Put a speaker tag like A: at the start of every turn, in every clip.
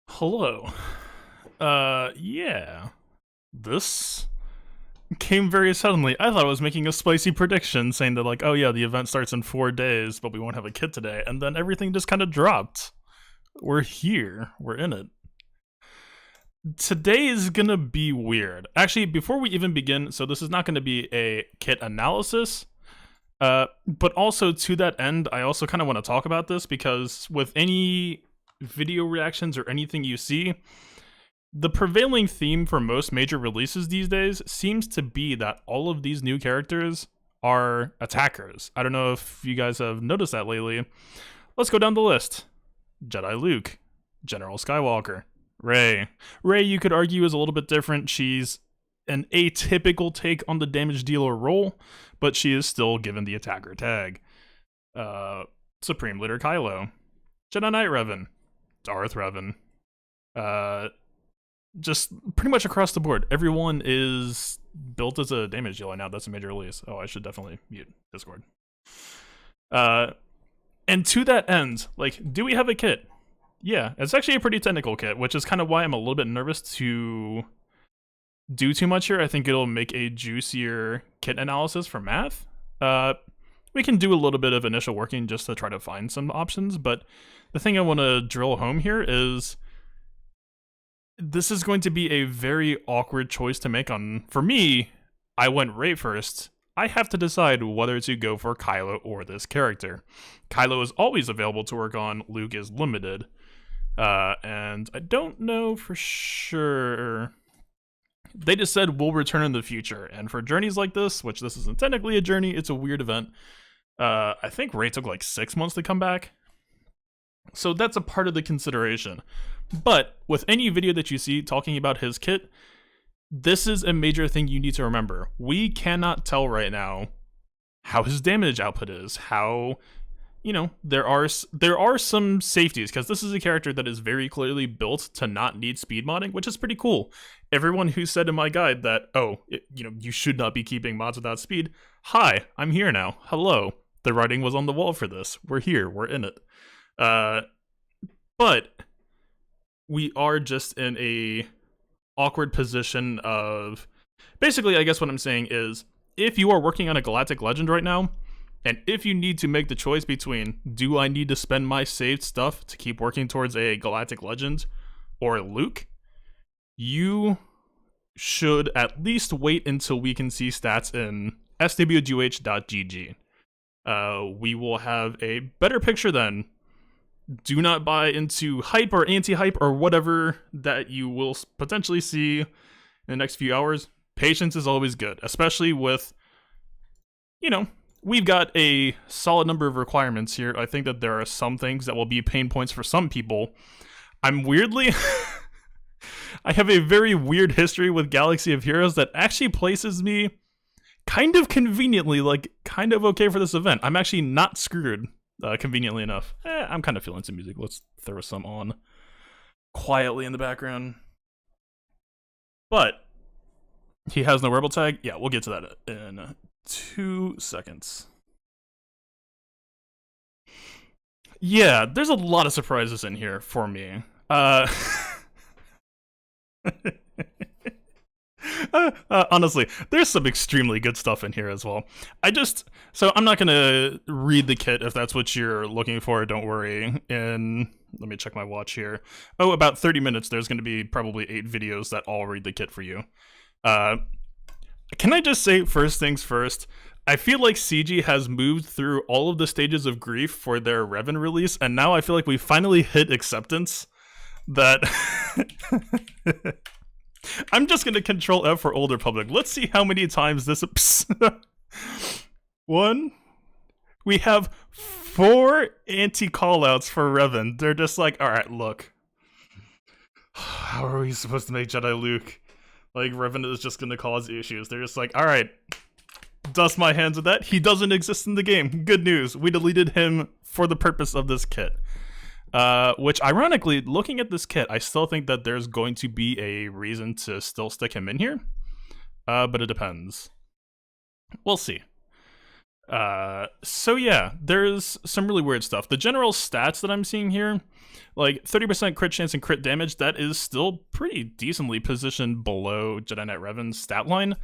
A: Hello. Yeah. This came very suddenly. I thought I was making a spicy prediction saying that, like, oh yeah, the event starts in 4 days, but we won't have a kid today. And then everything just kind of dropped. We're here. We're in it. Today is gonna be weird. Actually, before we even begin, so this is not gonna be a kit analysis. But also to that end, I also kind of want to talk about this because with any video reactions or anything you see, the prevailing theme for most major releases these days seems to be that all of these new characters are attackers. I don't know if you guys have noticed that lately. Let's go down the list. Jedi Luke, General Skywalker, Rey. Rey, you could argue, is a little bit different. She's an atypical take on the damage dealer role, but she is still given the attacker tag. Supreme Leader Kylo, Jedi Knight Revan, Darth Revan. Just pretty much across the board, everyone is built as a damage dealer now. That's a major release. Oh, I should definitely mute Discord. And to that end, like, do we have a kit? Yeah, it's actually a pretty technical kit, which is kind of why I'm a little bit nervous to do too much here. I think it'll make a juicier kit analysis for math. We can do a little bit of initial working just to try to find some options, but the thing I want to drill home here is this is going to be a very awkward choice to make on. For me, I went Rey first. I have to decide whether to go for Kylo or this character. Kylo is always available to work on, Luke is limited. And I don't know for sure. They just said we'll return in the future, and for journeys like this, which this isn't technically a journey, it's a weird event. I think Rey took like 6 months to come back, so that's a part of the consideration. But with any video that you see talking about his kit, this is a major thing you need to remember. We cannot tell right now how his damage output is, how, you know, there are some safeties, because this is a character that is very clearly built to not need speed modding, which is pretty cool. Everyone who said in my guide that, you should not be keeping mods without speed, hi, I'm here now. Hello. The writing was on the wall for this. We're here. We're in it. But we are just in a awkward position of, basically, I guess what I'm saying is, if you are working on a Galactic Legend right now, and if you need to make the choice between, do I need to spend my saved stuff to keep working towards a Galactic Legend or Luke, you should at least wait until we can see stats in swgh.gg. We will have a better picture then. Do not buy into hype or anti-hype or whatever that you will potentially see in the next few hours. Patience is always good, especially with, we've got a solid number of requirements here. I think that there are some things that will be pain points for some people. I'm weirdly... I have a very weird history with Galaxy of Heroes that actually places me kind of conveniently, like, kind of okay for this event. I'm actually not screwed, conveniently enough. I'm kind of feeling some music. Let's throw some on quietly in the background. But he has no rebel tag. Yeah, we'll get to that in 2 seconds. Yeah, there's a lot of surprises in here for me. Honestly, there's some extremely good stuff in here as well. So I'm not gonna read the kit if that's what you're looking for, don't worry. And let me check my watch here. Oh, about 30 minutes, there's gonna be probably 8 videos that all read the kit for you. Can I just say, first things first, I feel like CG has moved through all of the stages of grief for their Revan release, and now I feel like we finally hit acceptance that... I'm just gonna control F for older public. Let's see how many times this... One. We have 4 anti-callouts for Revan. They're just like, alright, look. How are we supposed to make Jedi Luke? Like, Revan is just gonna cause issues. They're just like, alright, dust my hands with that. He doesn't exist in the game. Good news. We deleted him for the purpose of this kit. Which, ironically, looking at this kit, I still think that there's going to be a reason to still stick him in here. But it depends. We'll see. So yeah, there's some really weird stuff. The general stats that I'm seeing here, like 30% crit chance and crit damage, that is still pretty decently positioned below Jedi Knight Revan's stat line.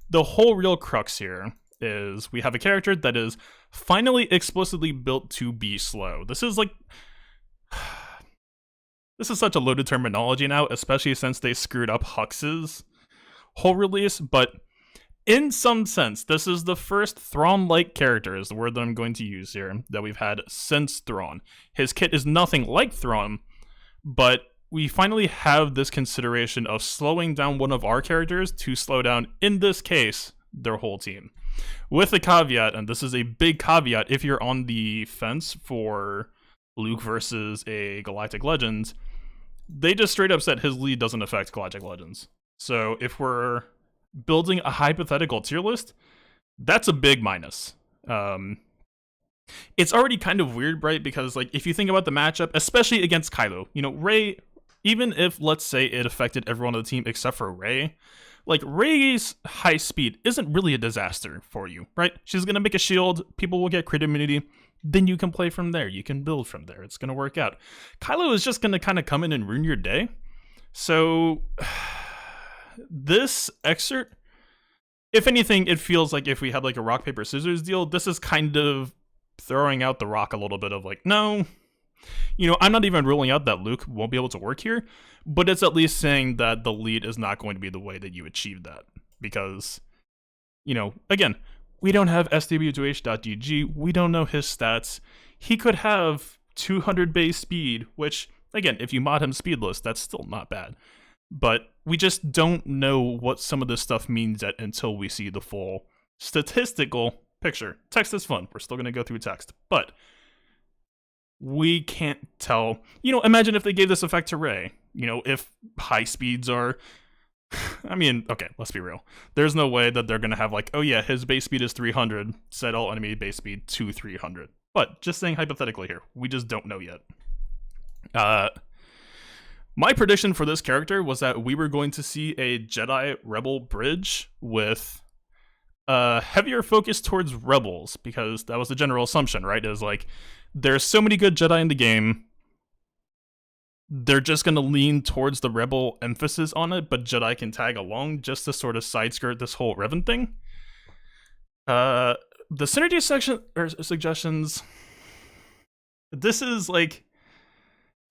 A: The whole real crux here is we have a character that is finally explicitly built to be slow. This is like... This is such a loaded terminology now, especially since they screwed up Hux's whole release, but in some sense, this is the first Thrawn-like character, is the word that I'm going to use here, that we've had since Thrawn. His kit is nothing like Thrawn, but we finally have this consideration of slowing down one of our characters to slow down, in this case, their whole team. With a caveat, and this is a big caveat if you're on the fence for Luke versus a Galactic Legends, they just straight up said his lead doesn't affect Galactic Legends. So if we're building a hypothetical tier list, that's a big minus. It's already kind of weird, right? Because like if you think about the matchup, especially against Kylo, you know, Rey, even if let's say it affected everyone on the team except for Rey, like Rey's high speed isn't really a disaster for you, right? She's gonna make a shield, people will get crit immunity, then you can play from there, you can build from there, it's gonna work out. Kylo is just gonna kind of come in and ruin your day. So this excerpt, if anything, it feels like if we had like a rock, paper, scissors deal, this is kind of throwing out the rock a little bit of like, no, you know, I'm not even ruling out that Luke won't be able to work here, but it's at least saying that the lead is not going to be the way that you achieve that. Because, you know, again, we don't have SW2H.GG, we don't know his stats. He could have 200 base speed, which, again, if you mod him speedless, that's still not bad. But we just don't know what some of this stuff means yet until we see the full statistical picture. Text is fun. We're still going to go through text. But we can't tell. You know, imagine if they gave this effect to Rey. You know, if high speeds are... I mean, okay, let's be real. There's no way that they're going to have like, oh yeah, his base speed is 300, set all enemy base speed to 300. But just saying hypothetically here, we just don't know yet. My prediction for this character was that we were going to see a Jedi Rebel bridge with a heavier focus towards Rebels, because that was the general assumption, right? It was like, there's so many good Jedi in the game, they're just going to lean towards the Rebel emphasis on it, but Jedi can tag along just to sort of side skirt this whole Revan thing. The synergy section or suggestions, this is like,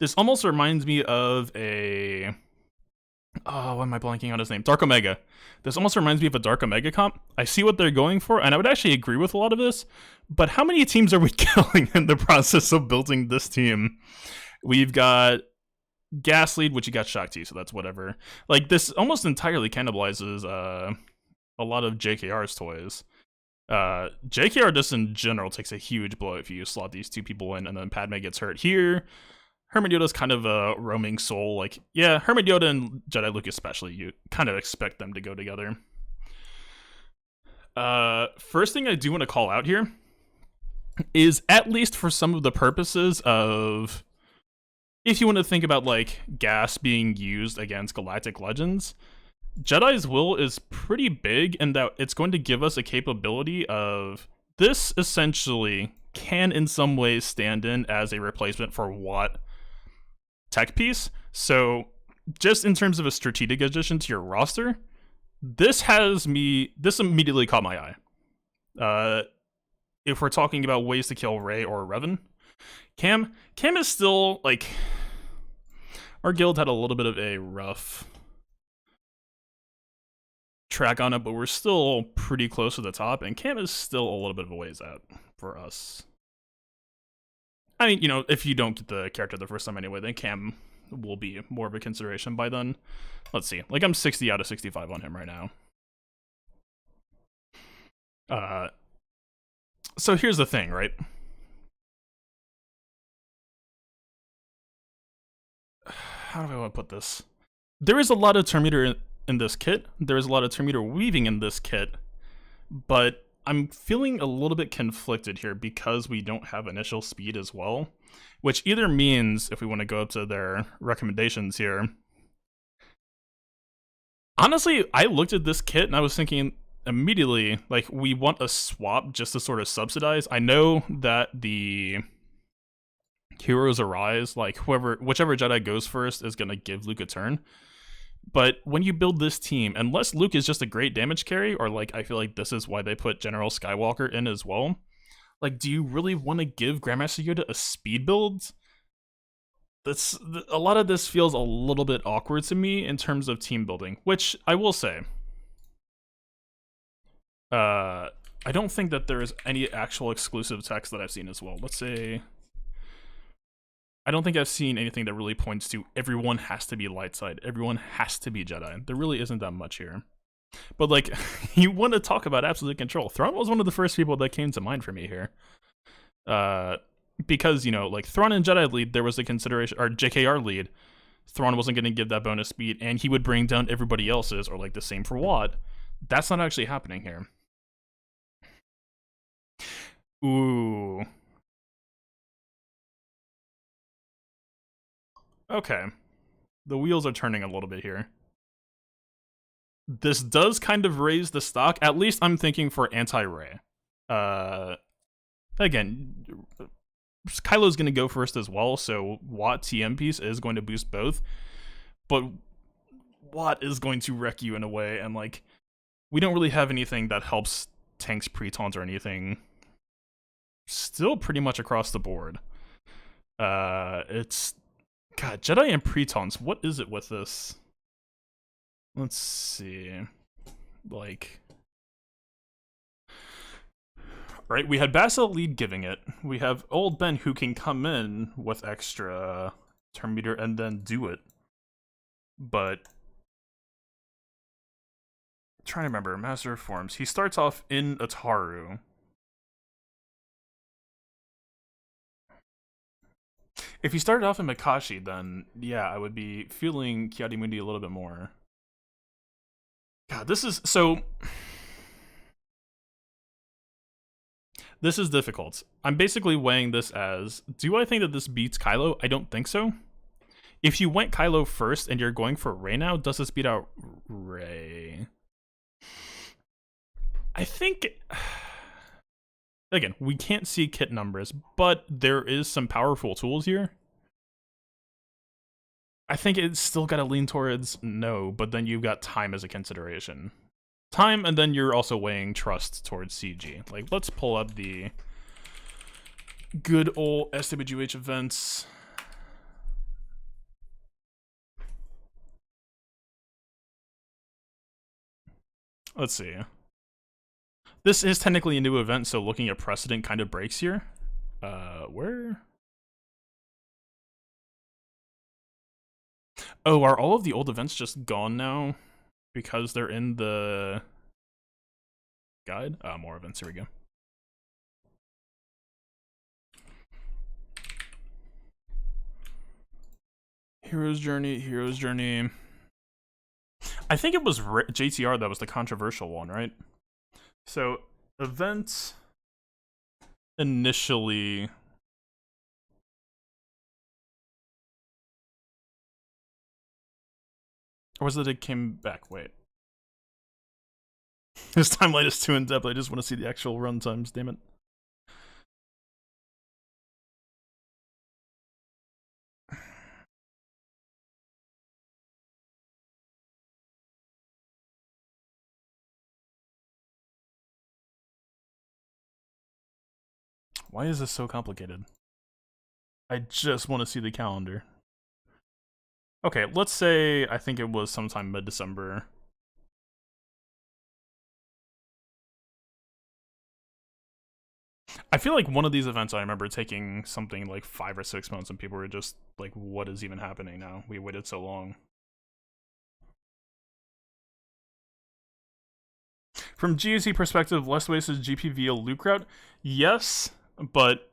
A: this almost reminds me of a... Oh, why am I blanking on his name? Dark Omega. This almost reminds me of a Dark Omega comp. I see what they're going for, and I would actually agree with a lot of this, but how many teams are we killing in the process of building this team? We've got Gaslead, which you got Shakti, so that's whatever. Like, this almost entirely cannibalizes a lot of JKR's toys. JKR just in general takes a huge blow if you slot these two people in, and then Padme gets hurt here. Hermit Yoda's kind of a roaming soul. Like, yeah, Hermit Yoda and Jedi Luke especially, you kind of expect them to go together. First thing I do want to call out here is, at least for some of the purposes of, if you want to think about, like, gas being used against Galactic Legends, Jedi's Will is pretty big in that it's going to give us a capability of, this essentially can in some ways stand in as a replacement for Watt tech piece. So just in terms of a strategic addition to your roster, this immediately caught my eye. If we're talking about ways to kill Rey or Revan, Cam is still, like, our guild had a little bit of a rough track on it, but we're still pretty close to the top, and Cam is still a little bit of a ways out for us. I mean, you know, if you don't get the character the first time anyway, then Cam will be more of a consideration by then. Let's see. Like, I'm 60 out of 65 on him right now. So here's the thing, right? How do I want to put this? There is a lot of turn meter in this kit. There is a lot of turn meter weaving in this kit, but I'm feeling a little bit conflicted here because we don't have initial speed as well, which either means, if we want to go up to their recommendations here, honestly, I looked at this kit and I was thinking, immediately, like, we want a swap just to sort of subsidize. I know that the Heroes Arise, like, whichever Jedi goes first is gonna give Luke a turn. But when you build this team, unless Luke is just a great damage carry, or like I feel like this is why they put General Skywalker in as well, like, do you really want to give Grandmaster Yoda a speed build? That's a lot of this feels a little bit awkward to me in terms of team building, which I will say. I don't think that there is any actual exclusive text that I've seen as well. Let's say I don't think I've seen anything that really points to everyone has to be light side, everyone has to be Jedi. There really isn't that much here. But like, you want to talk about absolute control. Thrawn was one of the first people that came to mind for me here. Because, you know, like, Thrawn and Jedi lead, there was a consideration, or JKR lead, Thrawn wasn't going to give that bonus speed, and he would bring down everybody else's, or like the same for Watt. That's not actually happening here. Ooh. Okay. The wheels are turning a little bit here. This does kind of raise the stock. At least I'm thinking for anti-Rey. Again, Kylo's going to go first as well, so Watt TM piece is going to boost both. But Watt is going to wreck you in a way, and like, we don't really have anything that helps tanks pretons or anything. Still pretty much across the board. It's... God, Jedi and pretons, what is it with this? Let's see. Like... Right, we had Basil lead giving it. We have Old Ben who can come in with extra turn meter and then do it. But... I'm trying to remember, Master of Forms. He starts off in Ataru. If he started off in Makashi, then yeah, I would be feeling Kiadimundi a little bit more. God, this is so... This is difficult. I'm basically weighing this as, do I think that this beats Kylo? I don't think so. If you went Kylo first and you're going for Rey now, does this beat out Rey? I think... Again, we can't see kit numbers, but there is some powerful tools here. I think it's still got to lean towards no, but then you've got time as a consideration. Time, and then you're also weighing trust towards CG. Like, let's pull up the good old SWGH events. Let's see. This is technically a new event, so looking at precedent kind of breaks here. Where? Oh, are all of the old events just gone now? Because they're in the guide? More events, here we go. Hero's Journey, Hero's Journey. I think it was JTR that was the controversial one, right? So, event initially... Or was it came back? Wait. This timeline is too in-depth, I just want to see the actual run times, damn it. Why is this so complicated? I just want to see the calendar. Okay, let's say I think it was sometime mid-December. I feel like one of these events I remember taking something like 5 or 6 months and people were just like, what is even happening now? We waited so long. From GAC perspective, less wasted GP via Luke route? Yes, but...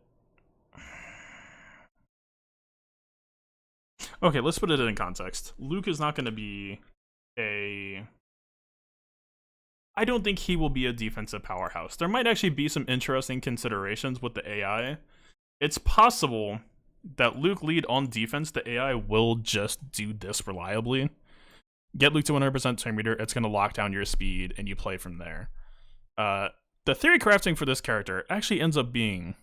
A: Okay, let's put it in context. Luke is not going to be a... I don't think he will be a defensive powerhouse. There might actually be some interesting considerations with the AI. It's possible that Luke lead on defense, the AI will just do this reliably. get Luke to 100% turn meter, it's going to lock down your speed, and you play from there. The theory crafting for this character actually ends up being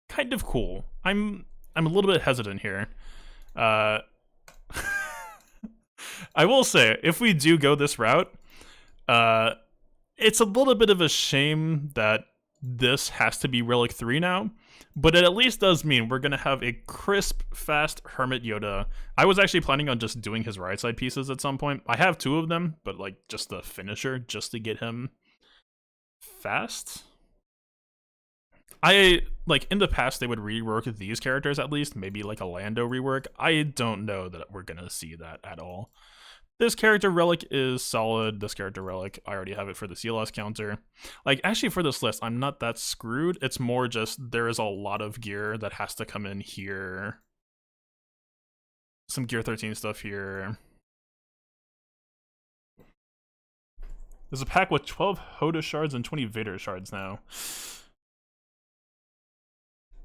A: kind of cool. I'm a little bit hesitant here. I will say, if we do go this route, it's a little bit of a shame that this has to be Relic 3 now, but it at least does mean we're going to have a crisp, fast Hermit Yoda. I was actually planning on just doing his right side pieces at some point. I have 2 of them, but like just the finisher, just to get him fast. I like in the past they would rework these characters at least, maybe like a Lando rework. I don't know that we're gonna see that at all. This character Relic is solid. This character Relic, I already have it for the CLS counter. Like, actually for this list, I'm not that screwed. It's more just there is a lot of gear that has to come in here. Some Gear 13 stuff here. There's a pack with 12 Hoda shards and 20 Vader shards now.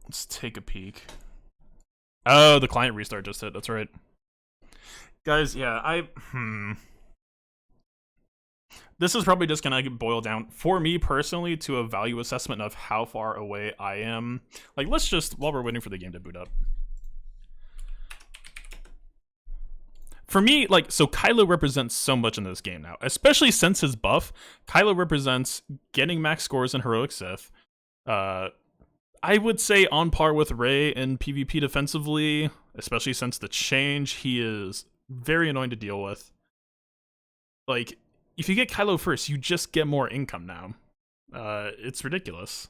A: Let's take a peek. Oh, the client restart just hit. That's right. Guys, yeah, this is probably just gonna boil down, for me personally, to a value assessment of how far away I am. Like, let's just, while we're waiting for the game to boot up. For me, like, so Kylo represents so much in this game now, especially since his buff. Kylo represents getting max scores in Heroic Sith. I would say on par with Rey in PvP defensively, especially since the change. He is very annoying to deal with. Like, if you get Kylo first, you just get more income now. It's ridiculous.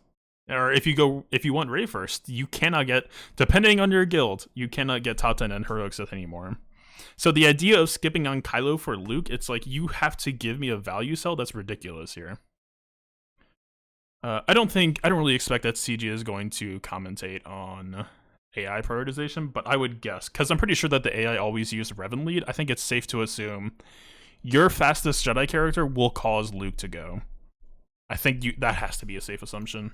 A: Or if you want Rey first, you cannot get, depending on your guild, you cannot get top 10 in Heroic Sith anymore. So the idea of skipping on Kylo for Luke, it's like you have to give me a value cell that's ridiculous here. I don't really expect that CG is going to commentate on AI prioritization, but I would guess, because I'm pretty sure that the AI always used Revan lead, I think it's safe to assume your fastest Jedi character will cause Luke to go. I think that has to be a safe assumption.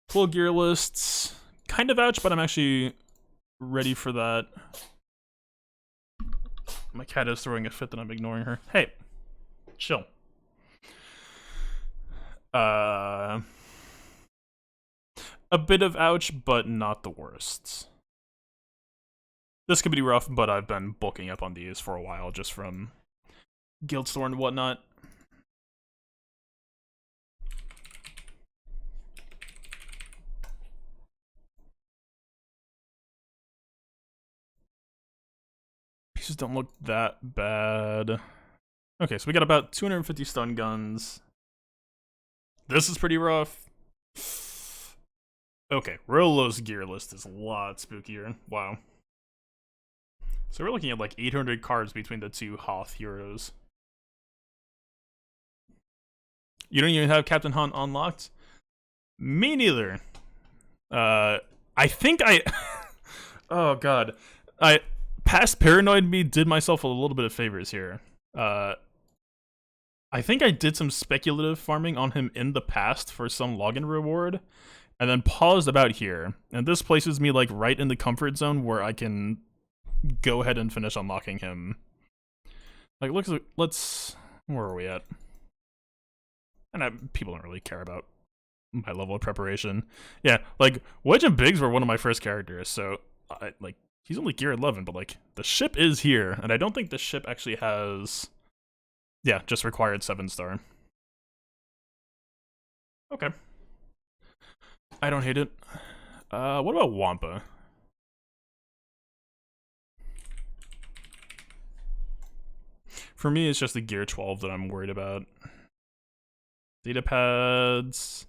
A: Full gear lists, kind of ouch, but I'm actually ready for that. My cat is throwing a fit that I'm ignoring her. Hey, chill. A bit of ouch, but not the worst. This could be rough, but I've been bulking up on these for a while, just from Guildstore and whatnot. Pieces don't look that bad. Okay, so we got about 250 stun guns. This is pretty rough. Okay, Rolo's gear list is a lot spookier. Wow. So we're looking at like 800 cards between the 2 Hoth heroes. You don't even have Captain Hunt unlocked? Me neither. I think I... oh god. Past Paranoid me did myself a little bit of favors here. I think I did some speculative farming on him in the past for some login reward, and then paused about here. And this places me like right in the comfort zone where I can go ahead and finish unlocking him. Like, let's where are we at? And people don't really care about my level of preparation. Yeah, like Wedge and Biggs were one of my first characters, so like he's only gear 11, but like the ship is here, and I don't think the ship actually has. Yeah, just required 7-star. Okay. I don't hate it. What about Wampa? For me, it's just the gear 12 that I'm worried about. Data pads.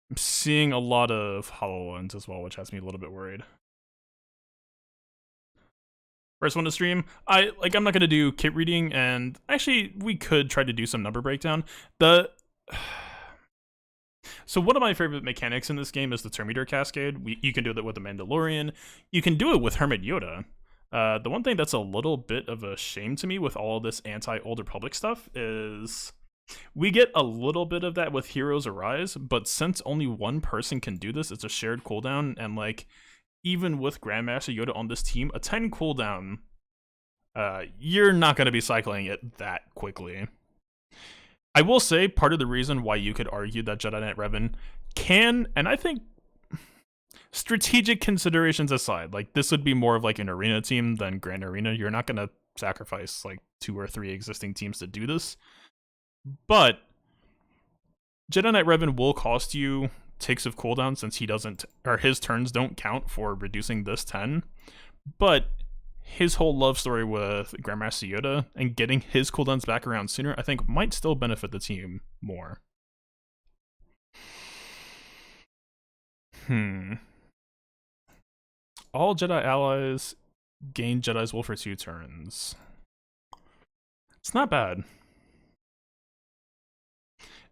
A: I'm seeing a lot of HoloLens as well, which has me a little bit worried. First one to stream. I'm not gonna do kit reading, and actually we could try to do some number breakdown. So one of my favorite mechanics in this game is the turn meter cascade. You can do that with the Mandalorian. You can do it with Hermit Yoda. The one thing that's a little bit of a shame to me with all this anti-Old Republic stuff is we get a little bit of that with Heroes Arise, but since only one person can do this, it's a shared cooldown, and like even with Grandmaster Yoda on this team, a 10 cooldown, you're not going to be cycling it that quickly. I will say part of the reason why you could argue that Jedi Knight Revan can, and I think strategic considerations aside, like this would be more of like an arena team than Grand Arena. You're not going to sacrifice like 2 or 3 existing teams to do this. But Jedi Knight Revan will cost you ticks of cooldown since he doesn't, or his turns don't count for reducing this 10. But his whole love story with Grandmaster Yoda and getting his cooldowns back around sooner, I think might still benefit the team more. All Jedi allies gain Jedi's will for 2 turns. It's not bad.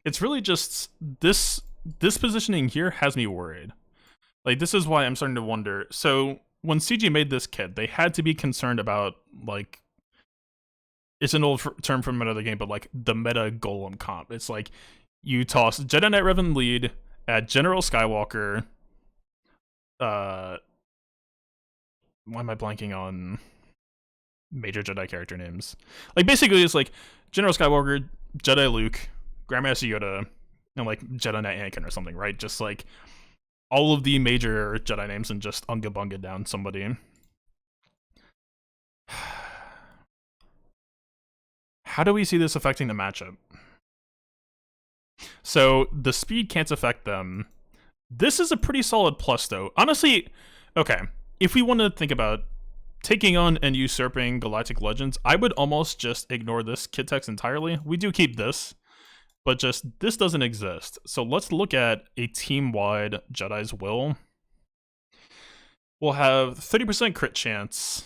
A: It's really just this positioning here has me worried. Like, this is why I'm starting to wonder. So when CG made this kit, they had to be concerned about, like, it's an old term from another game, but like the meta golem comp. It's like you toss Jedi Knight Revan lead at General Skywalker. Why am I blanking on major Jedi character names? Like, basically it's like General Skywalker, Jedi Luke, Grandmaster Yoda, and like Jedi Knight Anakin or something, right? Just like all of the major Jedi names and just unga bunga down somebody. How do we see this affecting the matchup? So the speed can't affect them. This is a pretty solid plus, though. Honestly, okay, if we want to think about taking on and usurping Galactic Legends, I would almost just ignore this kit text entirely. We do keep this, but just this doesn't exist. So let's look at a team-wide Jedi's Will. We'll have 30% crit chance.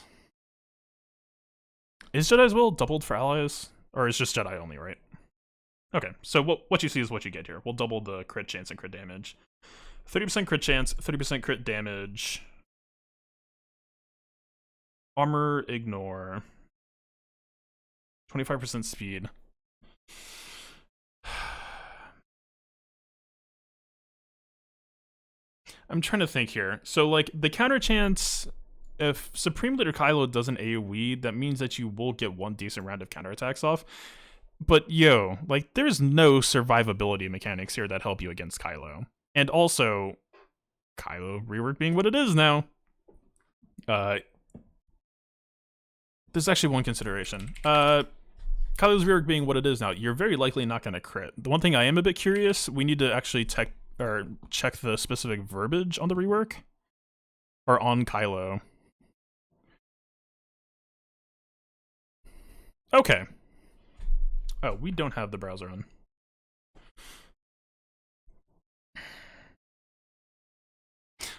A: Is Jedi's Will doubled for allies? Or is just Jedi only, right? Okay, so what you see is what you get here. We'll double the crit chance and crit damage. 30% crit chance, 30% crit damage. Armor, ignore. 25% speed. I'm trying to think here. So, like, the counter chance, if Supreme Leader Kylo doesn't AoE, that means that you will get 1 decent round of counterattacks off. But, yo, like, there's no survivability mechanics here that help you against Kylo. And also, Kylo rework being what it is now. There's actually one consideration. Kylo's rework being what it is now, you're very likely not going to crit. The one thing I am a bit curious, we need to actually check the specific verbiage on the rework. Or on Kylo. Okay. Oh, we don't have the browser on.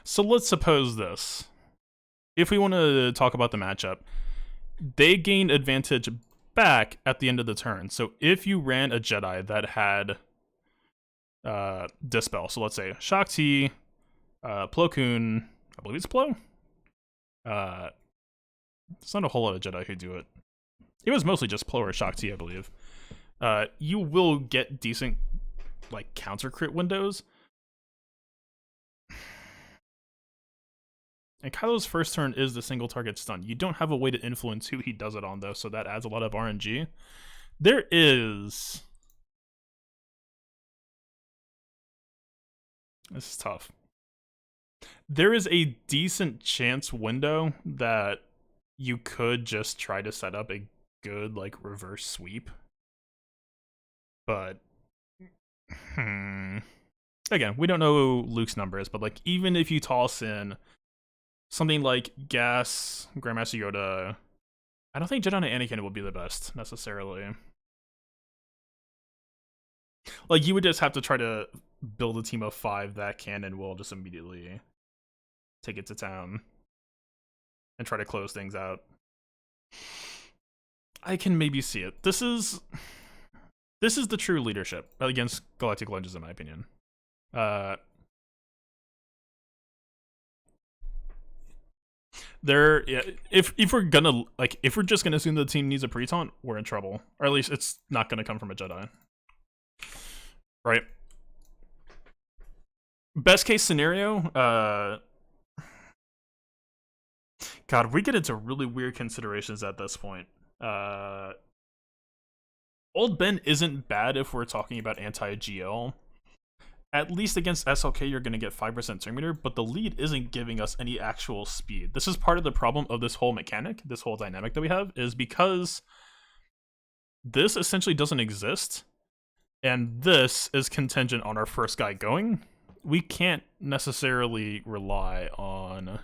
A: So let's suppose this. If we want to talk about the matchup, they gain advantage back at the end of the turn. So if you ran a Jedi that had Dispel, so let's say Shaak Ti, Plo Koon, I believe it's Plo. There's not a whole lot of Jedi who do it. It was mostly just Plo or Shaak Ti, I believe. You will get decent, like, counter crit windows. And Kylo's first turn is the single target stun. You don't have a way to influence who he does it on, though, so that adds a lot of RNG. There is... This is tough. There is a decent chance window that you could just try to set up a good, like, reverse sweep. But... Again, we don't know Luke's numbers, but, like, even if you toss in something like Gas, Grandmaster Yoda, I don't think Jedi Knight Anakin would be the best, necessarily. Like, you would just have to try to build a team of 5 that can and will just immediately take it to town and try to close things out. I can maybe see it. This is the true leadership against Galactic Legends, in my opinion. If we're gonna, like, if we're just gonna assume the team needs a pre-taunt, we're in trouble. Or at least it's not gonna come from a Jedi. Right? Best case scenario, God, we get into really weird considerations at this point. Uh, Old Ben isn't bad if we're talking about anti-GL. At least against SLK, you're going to get 5% turn meter, but the lead isn't giving us any actual speed. This is part of the problem of this whole mechanic, this whole dynamic that we have, is because this essentially doesn't exist, and this is contingent on our first guy going. We can't necessarily rely on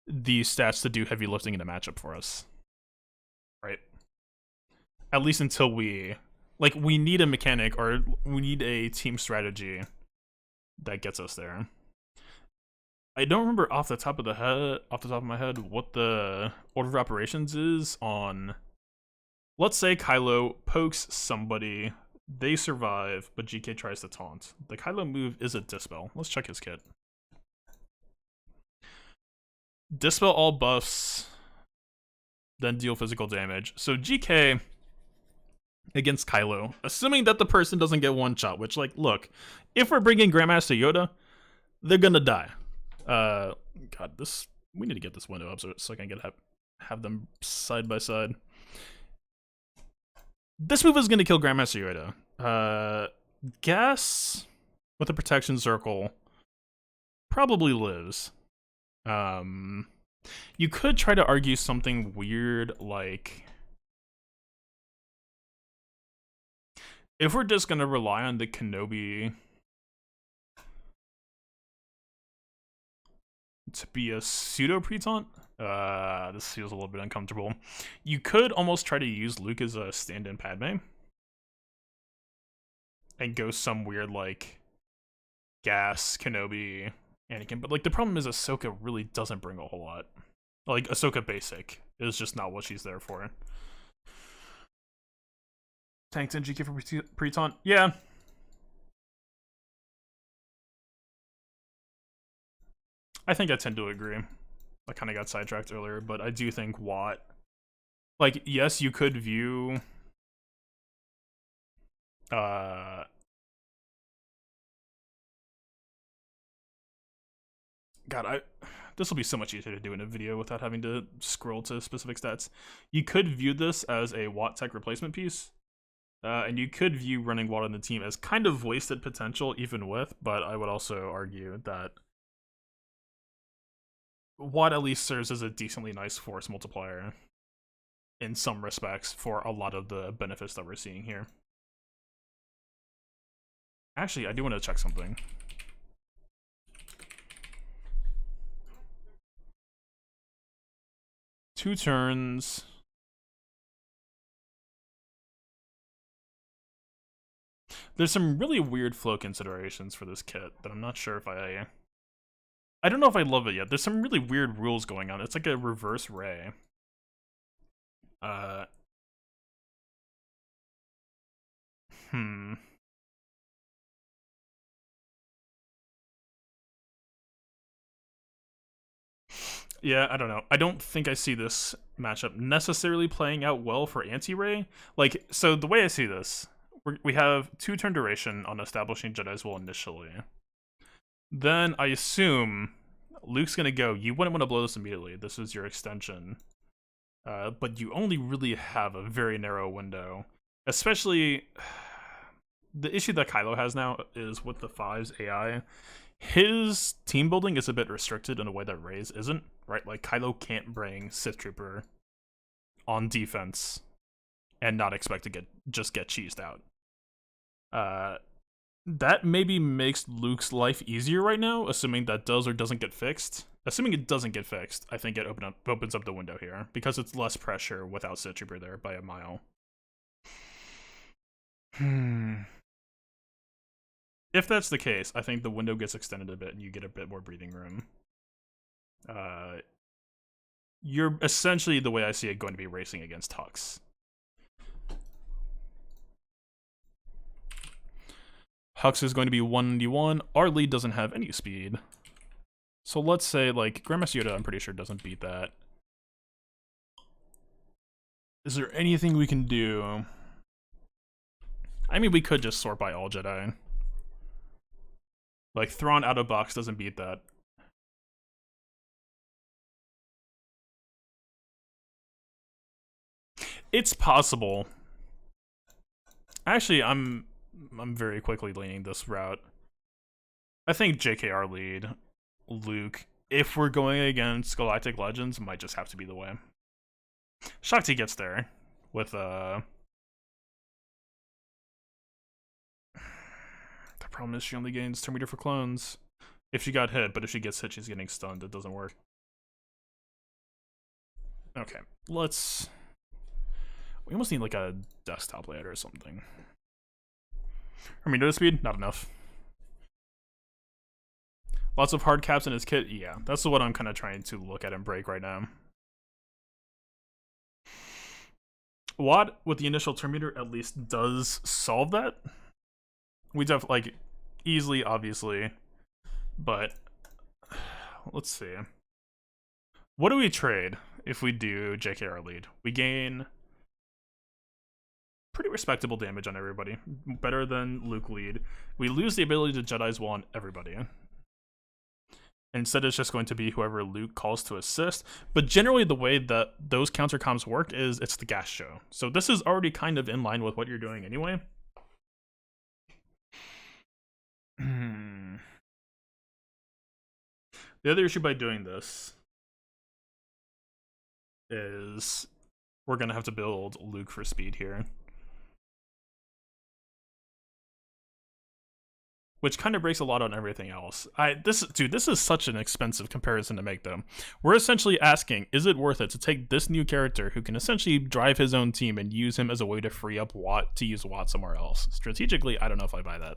A: these stats to do heavy lifting in a matchup for us, right? At least until we need a mechanic, or we need a team strategy that gets us there. I don't remember off the top of my head what the order of operations is on. Let's say Kylo pokes somebody, they survive, but GK tries to taunt. The Kylo move is a Dispel. Let's check his kit. Dispel all buffs, then deal physical damage. So GK against Kylo, assuming that the person doesn't get one shot, which, like, look, if we're bringing Grandmaster Yoda, they're gonna die. God, we need to get this window up so I can have them side by side. This move is gonna kill Grandmaster Yoda. Guess with the protection circle probably lives. You could try to argue something weird like, if we're just gonna rely on the Kenobi to be a pseudo pre-taunt, this feels a little bit uncomfortable. You could almost try to use Luke as a stand-in Padme and go some weird like gas Kenobi Anakin, but like the problem is Ahsoka really doesn't bring a whole lot. Like Ahsoka basic is just not what she's there for. Tanked in GK for pre-taunt? Yeah. I think I tend to agree. I kind of got sidetracked earlier, but I do think Watt... Like, yes, you could view... God, this will be so much easier to do in a video without having to scroll to specific stats. You could view this as a Watt tech replacement piece. And you could view running Watt on the team as kind of wasted potential even with, but I would also argue that Watt at least serves as a decently nice force multiplier in some respects for a lot of the benefits that we're seeing here. Actually, I do want to check something. Two turns. There's some really weird flow considerations for this kit that I'm not sure if I don't know if I love it yet. There's some really weird rules going on. It's like a reverse ray. Yeah, I don't know. I don't think I see this matchup necessarily playing out well for anti-ray. Like, so the way I see this, we have 2-turn duration on establishing Jedi's will initially. Then I assume Luke's gonna go, you wouldn't want to blow this immediately. This is your extension. But you only really have a very narrow window. Especially, the issue that Kylo has now is with the 5's AI. His team building is a bit restricted in a way that Rey's isn't, right? Like, Kylo can't bring Sith Trooper on defense and not expect to just get cheesed out. That maybe makes Luke's life easier right now, assuming that does or doesn't get fixed. Assuming it doesn't get fixed, I think it opens up the window here, because it's less pressure without Sith Trooper there by a mile. If that's the case, I think the window gets extended a bit and you get a bit more breathing room. You're essentially, the way I see it, going to be racing against Hux. Hux is going to be 191. Our lead doesn't have any speed. So let's say, like, Grandmaster Yoda, I'm pretty sure, doesn't beat that. Is there anything we can do? I mean, we could just sort by all Jedi. Like, Thrawn out of box doesn't beat that. It's possible. Actually, I'm very quickly leaning this route. I think JKR lead, Luke, if we're going against Galactic Legends, might just have to be the way. Shakti gets there with the problem is she only gains turn meter for clones if she got hit, but if she gets hit, she's getting stunned. It doesn't work. Okay, let's. We almost need like a desktop layout or something. Hermioda speed, not enough. Lots of hard caps in his kit. Yeah, that's what I'm kind of trying to look at and break right now. Watt with the initial turn meter at least does solve that. We definitely like easily, obviously, but let's see. What do we trade if we do JKR lead? We gain pretty respectable damage on everybody, better than Luke lead. We lose the ability to Jedi's Wall on everybody. Instead, it's just going to be whoever Luke calls to assist. But generally, the way that those counter comms work is it's the gas show. So this is already kind of in line with what you're doing anyway. The other issue by doing this is we're going to have to build Luke for speed here. Which kind of breaks a lot on everything else. This is such an expensive comparison to make, though. We're essentially asking, is it worth it to take this new character who can essentially drive his own team and use him as a way to free up Watt to use Watt somewhere else? Strategically, I don't know if I buy that.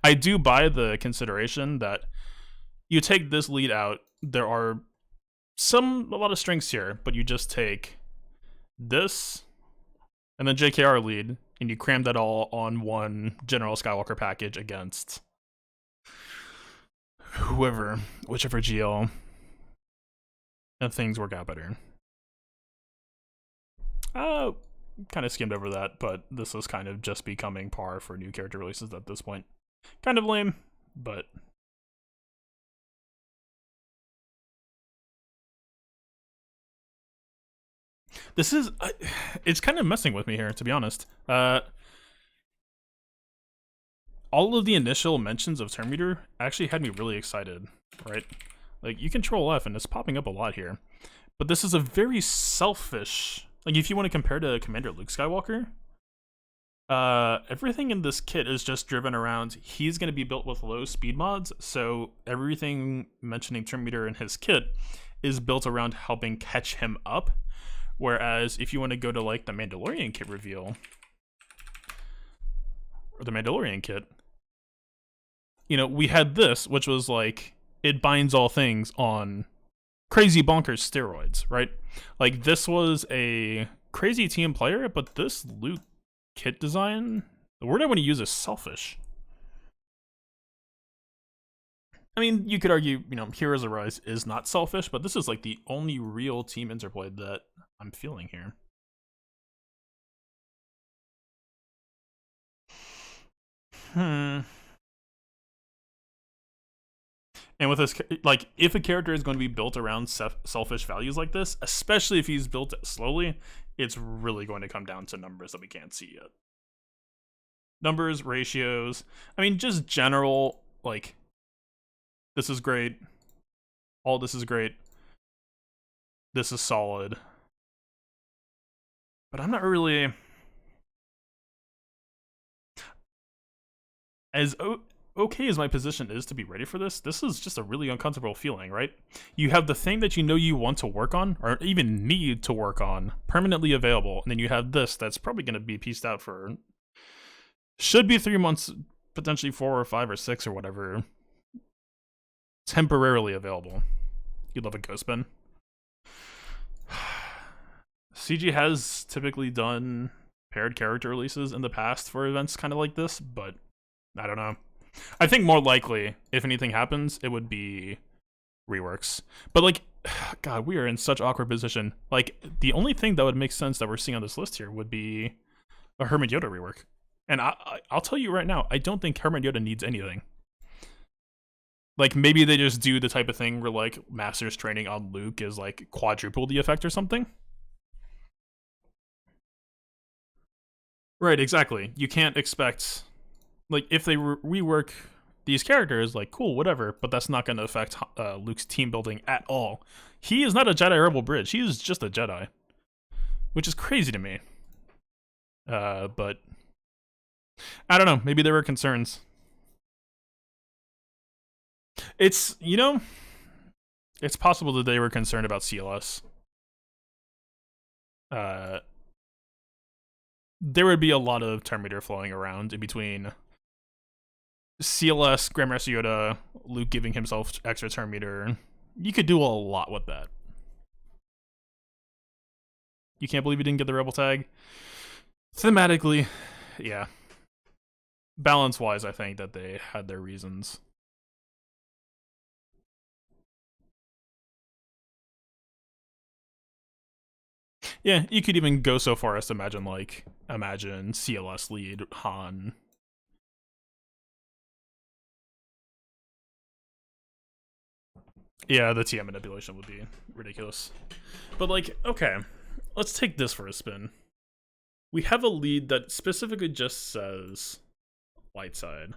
A: I do buy the consideration that you take this lead out, there are a lot of strengths here, but you just take this and then JKR lead, and you cram that all on one General Skywalker package against whichever GL, and things work out better. Kind of skimmed over that, but this is kind of just becoming par for new character releases at this point. Kind of lame, but this is it's kind of messing with me here, to be honest. All of the initial mentions of turn meter actually had me really excited, right? Like, you control F and it's popping up a lot here. But this is a very selfish, like, if you want to compare to Commander Luke Skywalker, everything in this kit is just driven around, he's going to be built with low speed mods, so everything mentioning turn meter in his kit is built around helping catch him up. Whereas if you want to go to like the Mandalorian kit reveal, or the Mandalorian kit, you know, we had this, which was like, it binds all things on crazy bonkers steroids, right? Like, this was a crazy team player, but this Luke kit design, the word I want to use is selfish. I mean, you could argue, you know, Heroes Arise is not selfish, but this is like the only real team interplay that I'm feeling here. And with this, like, if a character is going to be built around selfish values like this, especially if he's built slowly, it's really going to come down to numbers that we can't see yet. Numbers, ratios, I mean, just general, like, this is great. All this is great. This is solid. But I'm not really as okay as my position is to be ready for this. This is just a really uncomfortable feeling, right? You have the thing that you know you want to work on, or even need to work on, permanently available, and then you have this that's probably going to be pieced out for, should be 3 months, potentially 4 or 5 or 6 or whatever, temporarily available. You'd love a ghost bin. CG has typically done paired character releases in the past for events kind of like this, but I don't know. I think more likely, if anything happens, it would be reworks. But like, God, we are in such awkward position. Like, the only thing that would make sense that we're seeing on this list here would be a Hermit Yoda rework. And I'll tell you right now, I don't think Hermit Yoda needs anything. Like, maybe they just do the type of thing where, like, Master's training on Luke is, like, quadruple the effect or something. Right, exactly. You can't expect, like, if they rework these characters, like, cool, whatever, but that's not going to affect Luke's team building at all. He is not a Jedi Rebel Bridge. He is just a Jedi, which is crazy to me. But I don't know. Maybe there were concerns. It's, it's possible that they were concerned about CLS. There would be a lot of Terminator flowing around in between CLS, Grandmaster Yoda, Luke giving himself extra Terminator. You could do a lot with that. You can't believe you didn't get the Rebel tag? Thematically, yeah. Balance-wise, I think that they had their reasons. Yeah, you could even go so far as to imagine CLS lead Han. Yeah, the TM manipulation would be ridiculous. But okay, let's take this for a spin. We have a lead that specifically just says light side.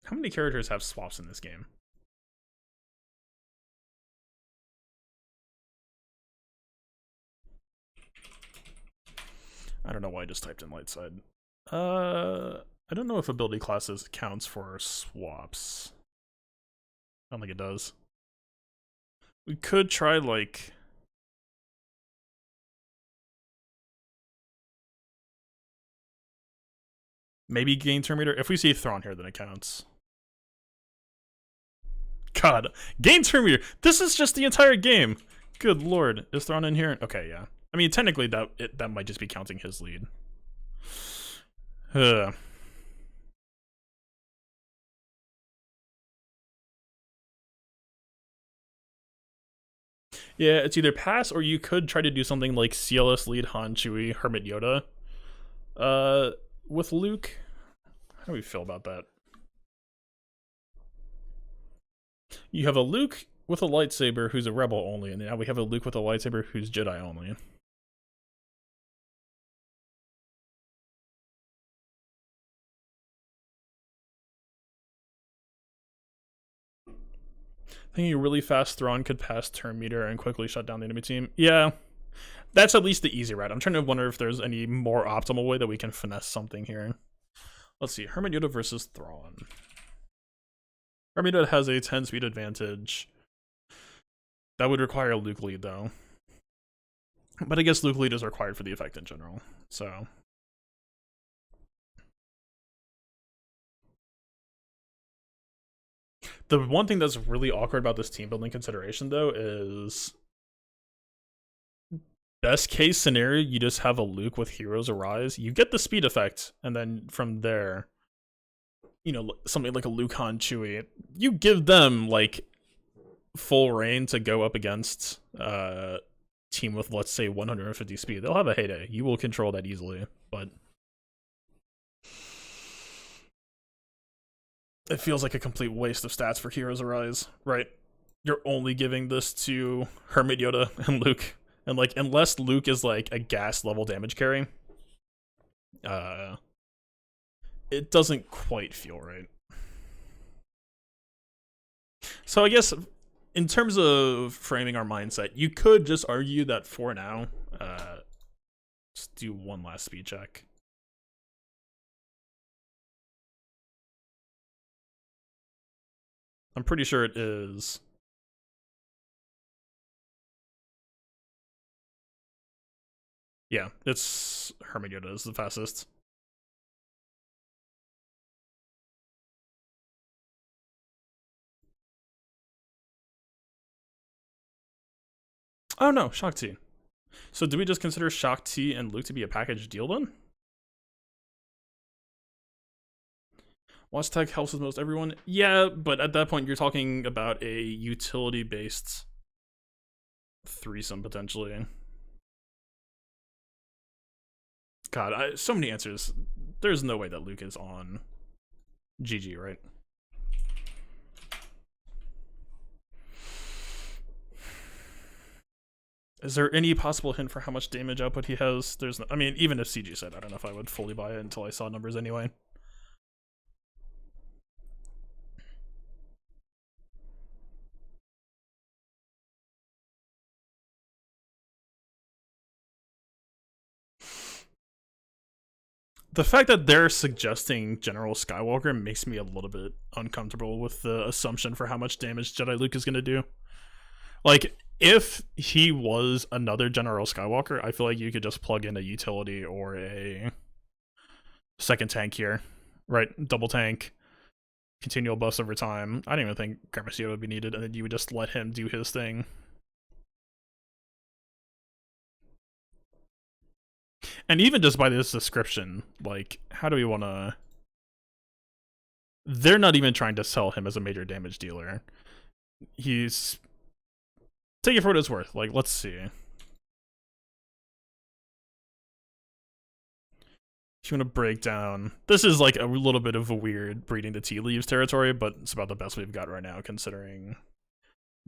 A: How many characters have swaps in this game? I don't know why I just typed in light side. I don't know if ability classes counts for swaps. I don't think it does. We could try maybe gain Terminator. If we see Thrawn here, then it counts. God, gain Terminator. This is just the entire game. Good lord, is Thrawn in here? Okay, yeah. I mean, technically that might just be counting his lead. Yeah, it's either pass or you could try to do something like CLS lead Han, Chewie, Hermit Yoda. With Luke, how do we feel about that? You have a Luke with a lightsaber who's a rebel only, and now we have a Luke with a lightsaber who's Jedi only. Thinking a really fast Thrawn could pass turn meter and quickly shut down the enemy team. Yeah, that's at least the easy route. I'm trying to wonder if there's any more optimal way that we can finesse something here. Let's see, Hermit Yoda versus Thrawn. Hermit Yoda has a 10 speed advantage. That would require a Luke lead, though. But I guess Luke lead is required for the effect in general, so... The one thing that's really awkward about this team building consideration, though, is... Best case scenario, you just have a Luke with Heroes Arise. You get the speed effect, and then from there... something like a Luke, Han, Chewie. You give them, full reign to go up against team with, let's say, 150 speed. They'll have a heyday. You will control that easily, but it feels like a complete waste of stats for Heroes Arise, right? You're only giving this to Hermit Yoda and Luke, and unless Luke is a gas level damage carry, it doesn't quite feel right. So I guess in terms of framing our mindset, you could just argue that for now, just do one last speed check. I'm pretty sure it is. Yeah, it's Hermit Yoda is the fastest. Oh no, Shock T. So do we just consider Shock T and Luke to be a package deal then? Watch tech helps with most everyone. Yeah, but at that point you're talking about a utility-based threesome potentially. God, so many answers. There's no way that Luke is on GG, right? Is there any possible hint for how much damage output he has? There's no, I mean, even if CG said, I don't know if I would fully buy it until I saw numbers anyway. The fact that they're suggesting General Skywalker makes me a little bit uncomfortable with the assumption for how much damage Jedi Luke is going to do. Like, if he was another General Skywalker, I feel like you could just plug in a utility or a second tank here, right? Double tank, continual buffs over time. I don't even think Garmacio would be needed, and then you would just let him do his thing. And even just by this description, like, how do we want to... They're not even trying to sell him as a major damage dealer. He's... Take it for what it's worth. Like, let's see. If you want to break down... This is like a little bit of a weird breeding the tea leaves territory, but it's about the best we've got right now, considering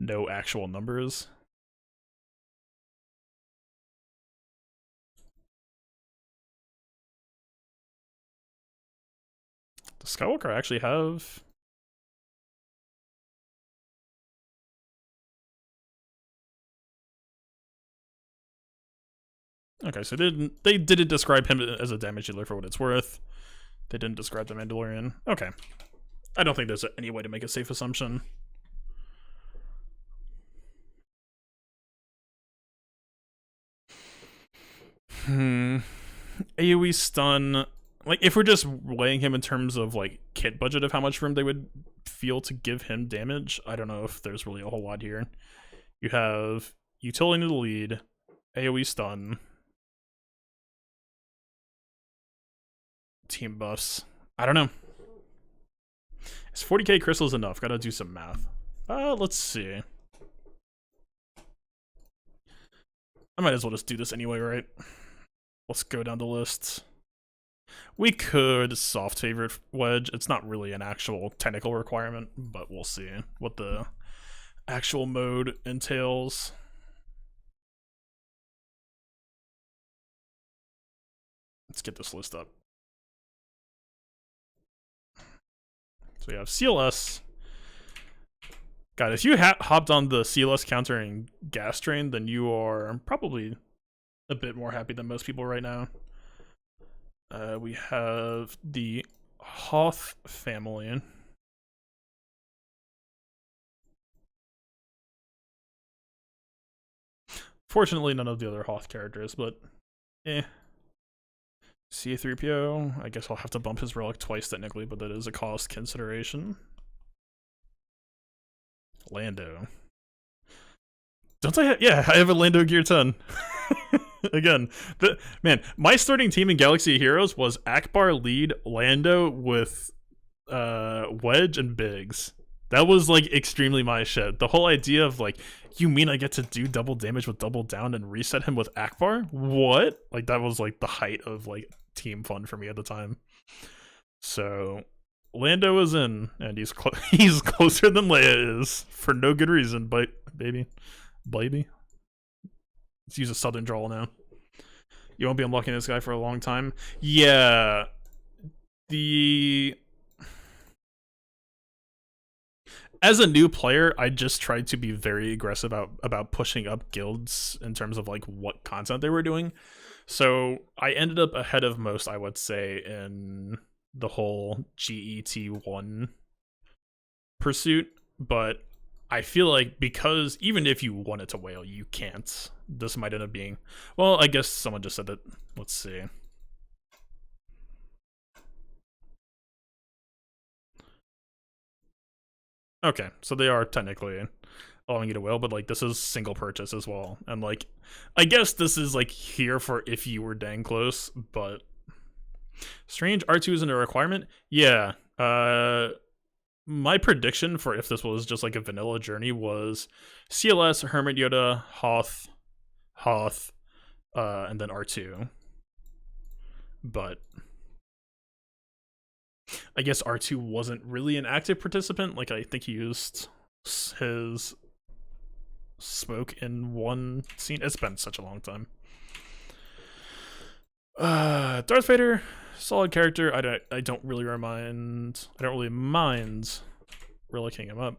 A: no actual numbers. Does Skywalker actually have... Okay, so they didn't describe him as a damage dealer for what it's worth. They didn't describe the Mandalorian. Okay. I don't think there's any way to make a safe assumption. AoE stun... Like, if we're just weighing him in terms of, like, kit budget of how much room they would feel to give him damage, I don't know if there's really a whole lot here. You have utility to the lead, AoE stun, team buffs. I don't know. Is 40k crystals enough? Gotta do some math. Let's see. I might as well just do this anyway, right? Let's go down the list. We could soft favorite Wedge. It's not really an actual technical requirement, but we'll see what the actual mode entails. Let's get this list up. So we have CLS. God, if you hopped on the CLS countering gas train, then you are probably a bit more happy than most people right now. We have the Hoth family. Fortunately, none of the other Hoth characters, but eh. C3PO, I guess I'll have to bump his relic twice technically, but that is a cost consideration. Lando. Don't I have, yeah, I have a Lando Gear 10. Again, man, my starting team in Galaxy Heroes was Akbar lead Lando with Wedge and Biggs. That was like extremely my shit. The whole idea of like, you mean I get to do double damage with double down and reset him with Akbar? What? Like that was like the height of like team fun for me at the time. So Lando is in, and he's he's closer than Leia is for no good reason. But baby. Let's use a southern drawl now. You won't be unlocking this guy for a long time. Yeah. As a new player, I just tried to be very aggressive about pushing up guilds in terms of like what content they were doing. So I ended up ahead of most, I would say, in the whole GET1 pursuit. But I feel like because even if you wanted to whale, you can't. This might end up being... Well, I guess someone just said that. Let's see. Okay, so they are technically allowing you to whale, but like this is single purchase as well. And like, I guess this is like here for if you were dang close, but... Strange R2 isn't a requirement? Yeah. My prediction for if this was just like a vanilla journey was CLS, Hermit Yoda, Hoth, and then R2. But I guess R2 wasn't really an active participant. Like I think he used his spoke in one scene. It's been such a long time. Darth Vader, solid character. I don't really mind really looking him up.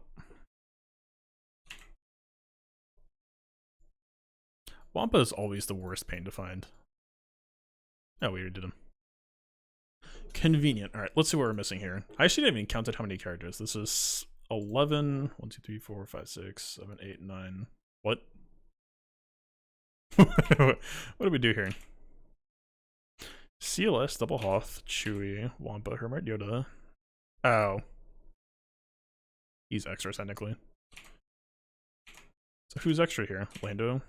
A: Wampa is always the worst pain to find. Oh, we already did him. Convenient. All right, let's see what we're missing here. I actually didn't even counted how many characters. This is 11. 1, 2, 3, 4, 5, 6, 7, 8, 9. What? What do we do here? CLS, Double Hoth, Chewie, Wampa, Hermit, Yoda. Oh. He's extra, technically. So who's extra here? Lando?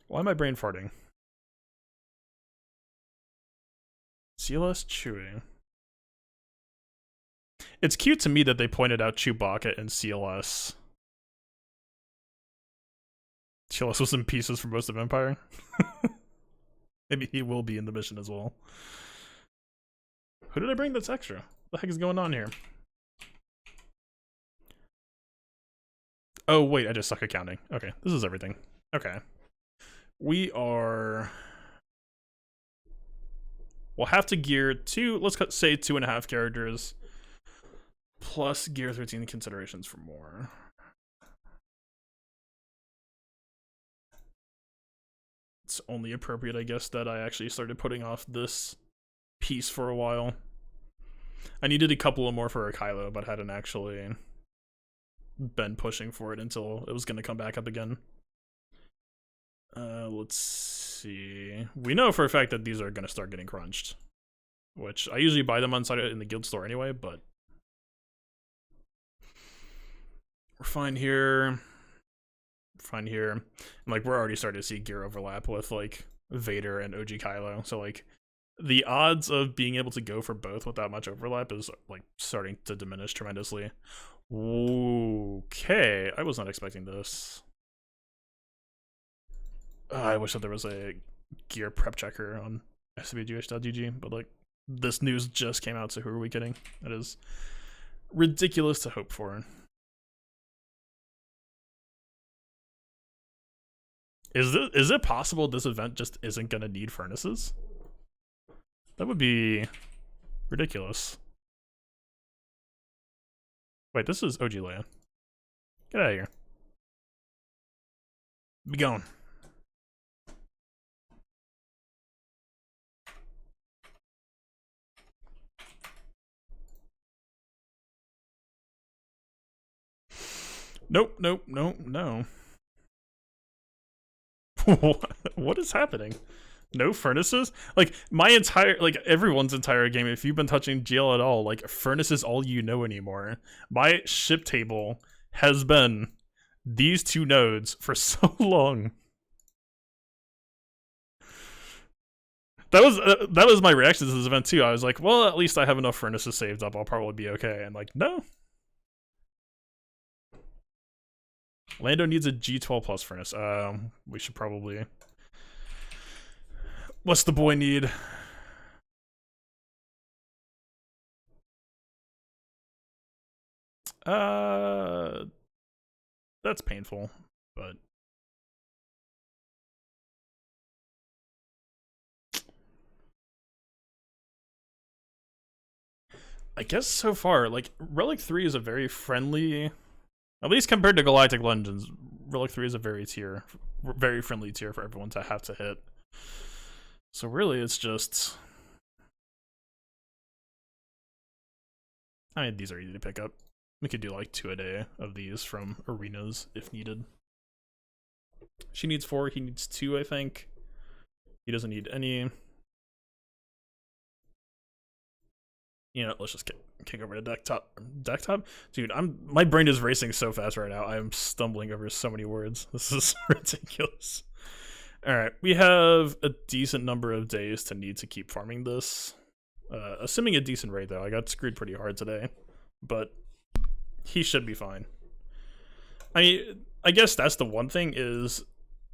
A: Why am I brain farting? CLS, Chewie. It's cute to me that they pointed out Chewbacca and CLS. CLS was in pieces for most of Empire. Maybe he will be in the mission as well. Who did I bring that's extra? What the heck is going on here? Oh, wait, I just suck at counting. Okay, this is everything. Okay. We are... We'll have to gear two, let's say 2.5 characters, plus gear 13 considerations for more. It's only appropriate, I guess, that I actually started putting off this piece for a while. I needed a couple of more for a Kylo, but hadn't actually been pushing for it until it was going to come back up again. Let's see. We know for a fact that these are going to start getting crunched, which I usually buy them on site in the guild store anyway, but we're fine here. Fine here. And, like, we're already starting to see gear overlap with, like, Vader and OG Kylo. So, like, the odds of being able to go for both without much overlap is, like, starting to diminish tremendously. Okay. I was not expecting this. I wish that there was a gear prep checker on SWGH.gg, but, like, this news just came out, so who are we kidding? That is ridiculous to hope for. Is it possible this event just isn't gonna need furnaces? That would be ridiculous. Wait, this is OG Leia. Get out of here. Be gone. Nope, nope, nope, no. What is happening? No furnaces? Like, my entire, like, everyone's entire game, if you've been touching GL at all, like, furnace is all you know anymore. My ship table has been these two nodes for so long. That was my reaction to this event too. I was like, well, at least I have enough furnaces saved up. I'll probably be okay. And like, no. Lando needs a G12 plus furnace. We should probably... What's the boy need? That's painful, but... I guess so far, like, Relic 3 is a very friendly... At least compared to Galactic Legends, Relic 3 is a very friendly tier for everyone to have to hit. So really, it's just... I mean, these are easy to pick up. We could do like 2 a day of these from arenas if needed. She needs 4, he needs 2, I think. He doesn't need any. You know, let's just kick over to deck top. Deck top? Dude, my brain is racing so fast right now. I'm stumbling over so many words. This is ridiculous. Alright, we have a decent number of days to need to keep farming this. Assuming a decent rate, though. I got screwed pretty hard today. But he should be fine. I guess that's the one thing is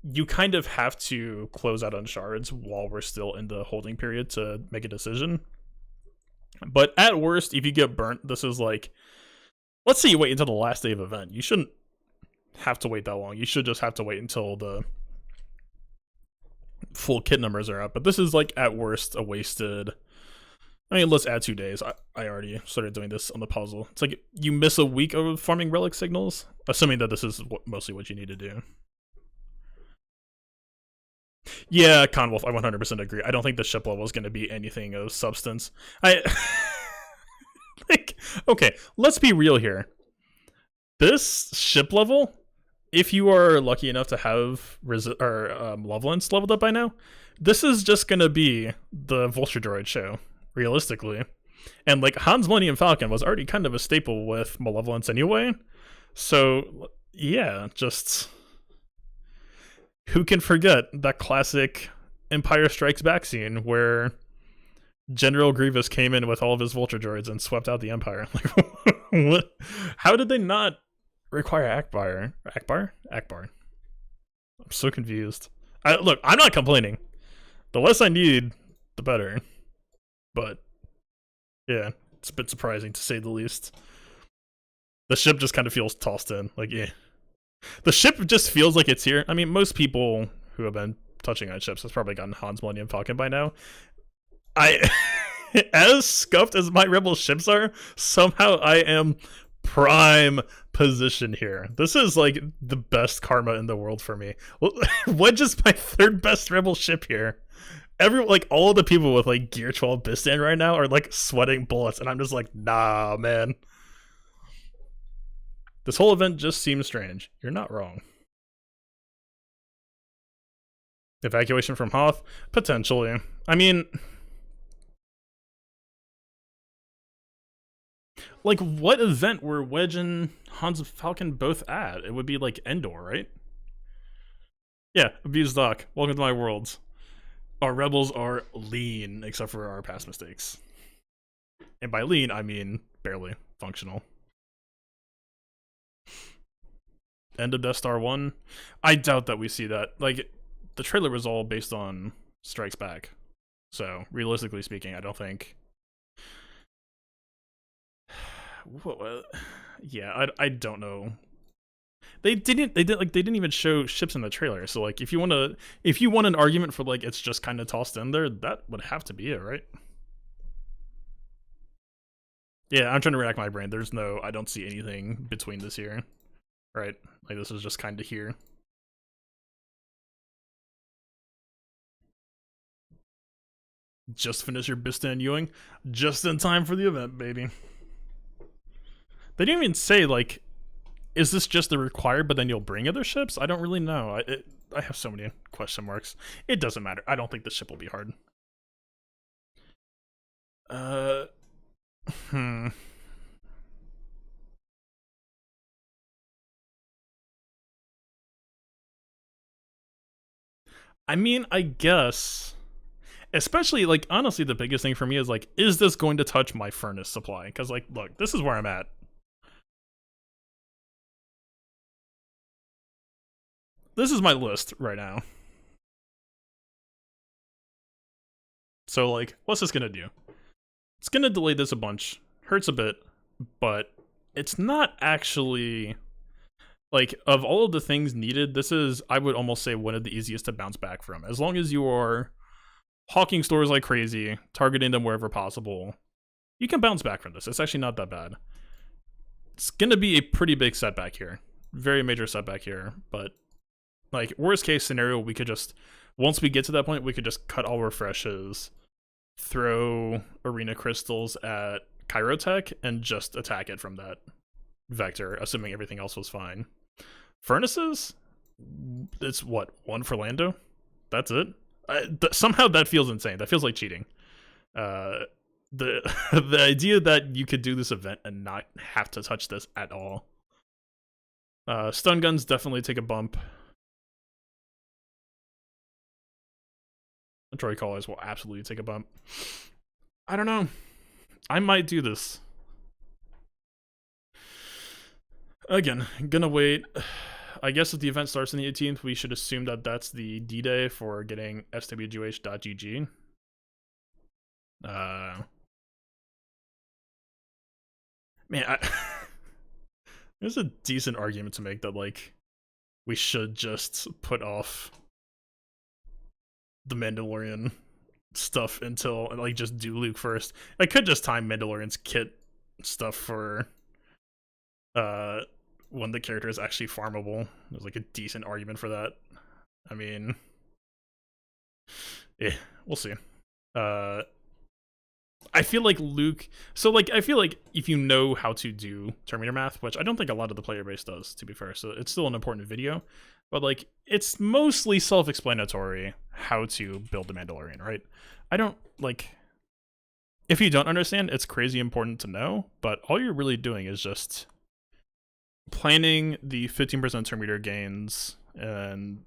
A: you kind of have to close out on shards while we're still in the holding period to make a decision. But at worst, if you get burnt, this is like, let's say you wait until the last day of event. You shouldn't have to wait that long. You should just have to wait until the full kit numbers are up. But this is like at worst a wasted. I mean, let's add 2 days. I already started doing this on the puzzle. It's like you miss a week of farming relic signals, assuming that this is mostly what you need to do. Yeah, Conwolf, I 100% agree. I don't think the ship level is going to be anything of substance. Like, okay, let's be real here. This ship level, if you are lucky enough to have Lovelance leveled up by now, this is just going to be the Vulture Droid show. Realistically, and like Han's Millennium Falcon was already kind of a staple with Malevolence anyway, so yeah, just who can forget that classic Empire Strikes Back scene where General Grievous came in with all of his Vulture Droids and swept out the Empire? Like, what? How did they not require Akbar? I'm so confused. Look, I'm not complaining. The less I need, the better. But, yeah, it's a bit surprising to say the least. The ship just kind of feels tossed in. Like, yeah. The ship just feels like it's here. I mean, most people who have been touching on ships has probably gotten Han's Millennium Falcon by now. As scuffed as my Rebel ships are, somehow I am prime position here. This is like the best karma in the world for me. Wedge is my 3rd best Rebel ship here. All the people with like Gear 12 Bistan right now are like sweating bullets, and I'm just like, nah, man. This whole event just seems strange. You're not wrong. Evacuation from Hoth? Potentially. I mean, like, what event were Wedge and Han's Falcon both at? It would be like Endor, right? Yeah, Abused Doc. Welcome to my world. Our rebels are lean, except for our past mistakes. And by lean, I mean barely functional. End of Death Star 1? I doubt that we see that. Like, the trailer was all based on Strikes Back. So, realistically speaking, I don't think... Yeah, I don't know. They didn't even show ships in the trailer. So like if you want an argument for like it's just kind of tossed in there, that would have to be it, right? Yeah, I'm trying to rack my brain. I don't see anything between this here. Right? Like this is just kind of here. Just finish your Bistan Ewing just in time for the event, baby. They didn't even say like, is this just the required, but then you'll bring other ships? I don't really know. I have so many question marks. It doesn't matter. I don't think the ship will be hard. I mean, I guess. Especially, like, honestly, the biggest thing for me is, like, is this going to touch my furnace supply? Because, like, look, this is where I'm at. This is my list right now. So, like, what's this gonna do? It's gonna delay this a bunch. Hurts a bit, but it's not actually... Like, of all of the things needed, this is, I would almost say, one of the easiest to bounce back from. As long as you are hawking stores like crazy, targeting them wherever possible, you can bounce back from this. It's actually not that bad. It's gonna be a pretty big setback here. Very major setback here, but like, worst case scenario, we could just, once we get to that point, we could just cut all refreshes, throw arena crystals at Chirotech, and just attack it from that vector, assuming everything else was fine. Furnaces? It's what, 1 for Lando? That's it? Somehow that feels insane. That feels like cheating. The the idea that you could do this event and not have to touch this at all. Stun guns definitely take a bump. Droid callers will absolutely take a bump. I don't know. I might do this. Again, gonna wait. I guess if the event starts on the 18th, we should assume that that's the D-Day for getting swgh.gg. Man, there's a decent argument to make that like we should just put off the Mandalorian stuff until like just do Luke first. I could just time Mandalorian's kit stuff for when the character is actually farmable. There's like a decent argument for that. I mean, we'll see. I feel like Luke. So like, I feel like if you know how to do Terminator math, which I don't think a lot of the player base does, to be fair, so it's still an important video. But like, it's mostly self-explanatory how to build the Mandalorian, right? I don't like. If you don't understand, it's crazy important to know. But all you're really doing is just planning the 15% Terminator gains and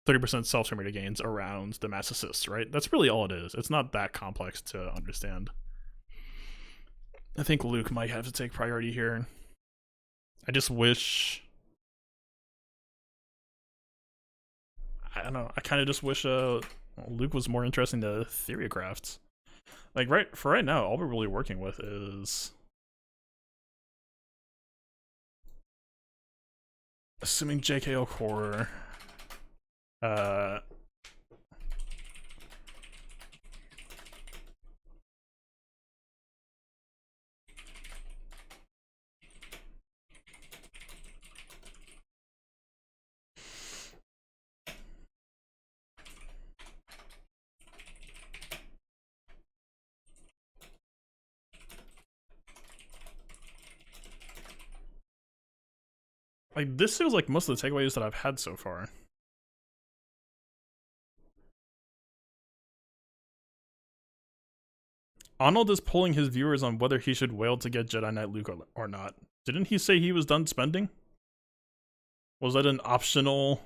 A: 30% self-Terminator gains around the mass assists, right? That's really all it is. It's not that complex to understand. I think Luke might have to take priority here. I just wish... I don't know. I kind of just wish Luke was more interesting to theorycrafts. Like, for right now, all we're really working with is... Assuming JKL core... like, this feels like most of the takeaways that I've had so far. Arnold is polling his viewers on whether he should wail to get Jedi Knight Luke or not. Didn't he say he was done spending? Was that an optional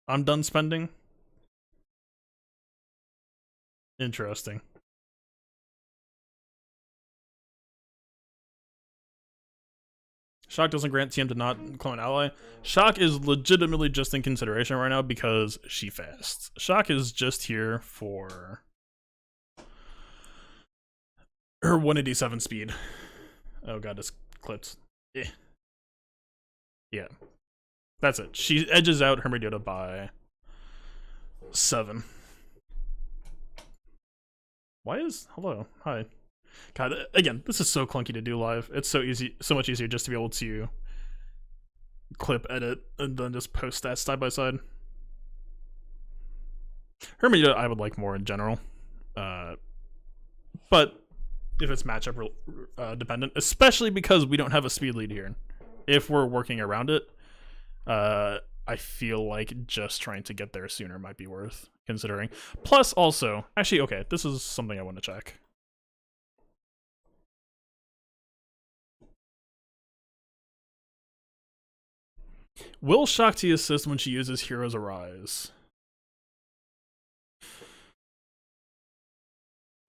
A: I'm done spending? Interesting. Shock doesn't grant TM to not clone ally. Shock is legitimately just in consideration right now because she fasts. Shock is just here for her 187 speed. Oh god, this clips. Yeah. That's it. She edges out Hermione by 7. Why is... Hello. Hi. God, again, this is so clunky to do live. It's so easy, so much easier just to be able to clip, edit, and then just post stats side by side. Hermione I would like more in general. But if it's matchup dependent, especially because we don't have a speed lead here. If we're working around it, I feel like just trying to get there sooner might be worth considering. Plus, also, actually, okay, this is something I want to check. Will Shakti assist when she uses Heroes Arise?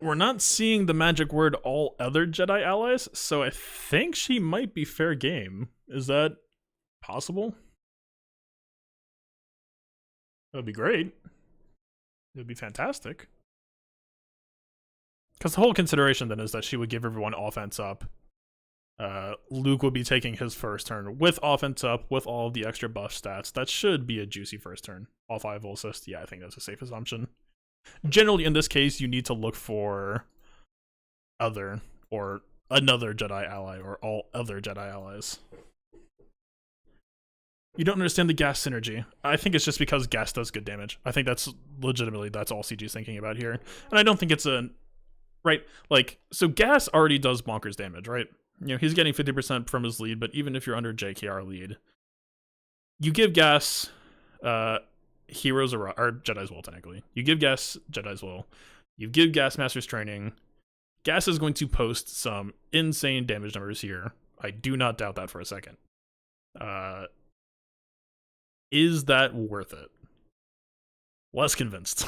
A: We're not seeing the magic word all other Jedi allies, so I think she might be fair game. Is that possible? That would be great. It would be fantastic. Because the whole consideration then is that she would give everyone offense up. Luke would be taking his first turn with offense up, with all of the extra buff stats. That should be a juicy first turn. All 5 will assist. Yeah, I think that's a safe assumption. Generally, in this case, you need to look for other or another Jedi ally or all other Jedi allies. You don't understand the gas synergy. I think it's just because gas does good damage. I think that's legitimately, that's all CG's thinking about here. And I don't think it's a... Right? Like, so gas already does bonkers damage, right? You know, he's getting 50% from his lead, but even if you're under JKR lead, you give gas... Heroes or Jedi's Will, technically. You give Gas Jedi's Will. You give Gas Master's Training. Gas is going to post some insane damage numbers here. I do not doubt that for a second. Is that worth it? Less convinced,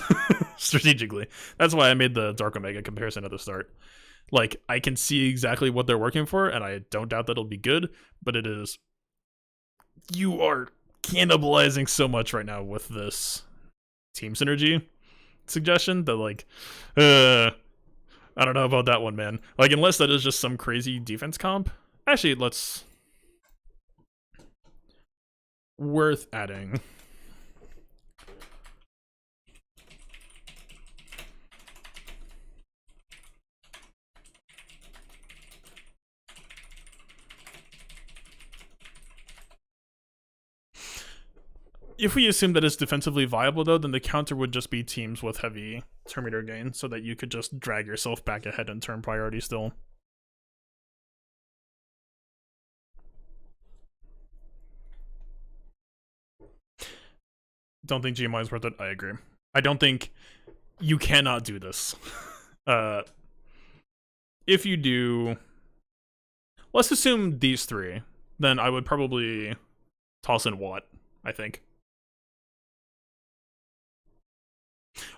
A: strategically. That's why I made the Dark Omega comparison at the start. Like, I can see exactly what they're working for, and I don't doubt that it'll be good, but it is... You are cannibalizing so much right now with this team synergy suggestion that, like, I don't know about that one, man. Like, unless that is just some crazy defense comp, Actually, let's... Worth adding. If we assume that it's defensively viable, though, then the counter would just be teams with heavy turn meter gain, so that you could just drag yourself back ahead in turn priority still. Don't think GMI is worth it. I agree. I don't think you cannot do this. If you do, let's assume these three, then I would probably toss in Watt, I think.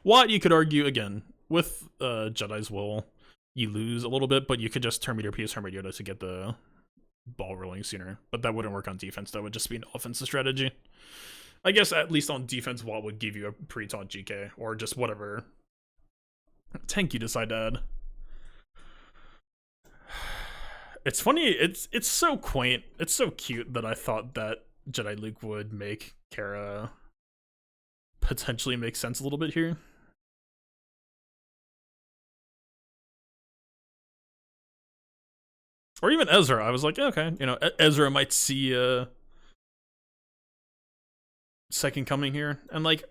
A: Watt, you could argue, again, with Jedi's Will, you lose a little bit, but you could just turn meter PS, turn meter Yoda to get the ball rolling sooner. But that wouldn't work on defense. That would just be an offensive strategy. I guess at least on defense, Watt would give you a pre-taught GK, or just whatever tank you decide to add. It's funny, it's so quaint, it's so cute that I thought that Jedi Luke would make Kara potentially make sense a little bit here. Or even Ezra, I was like, okay, you know, Ezra might see a second coming here, and like,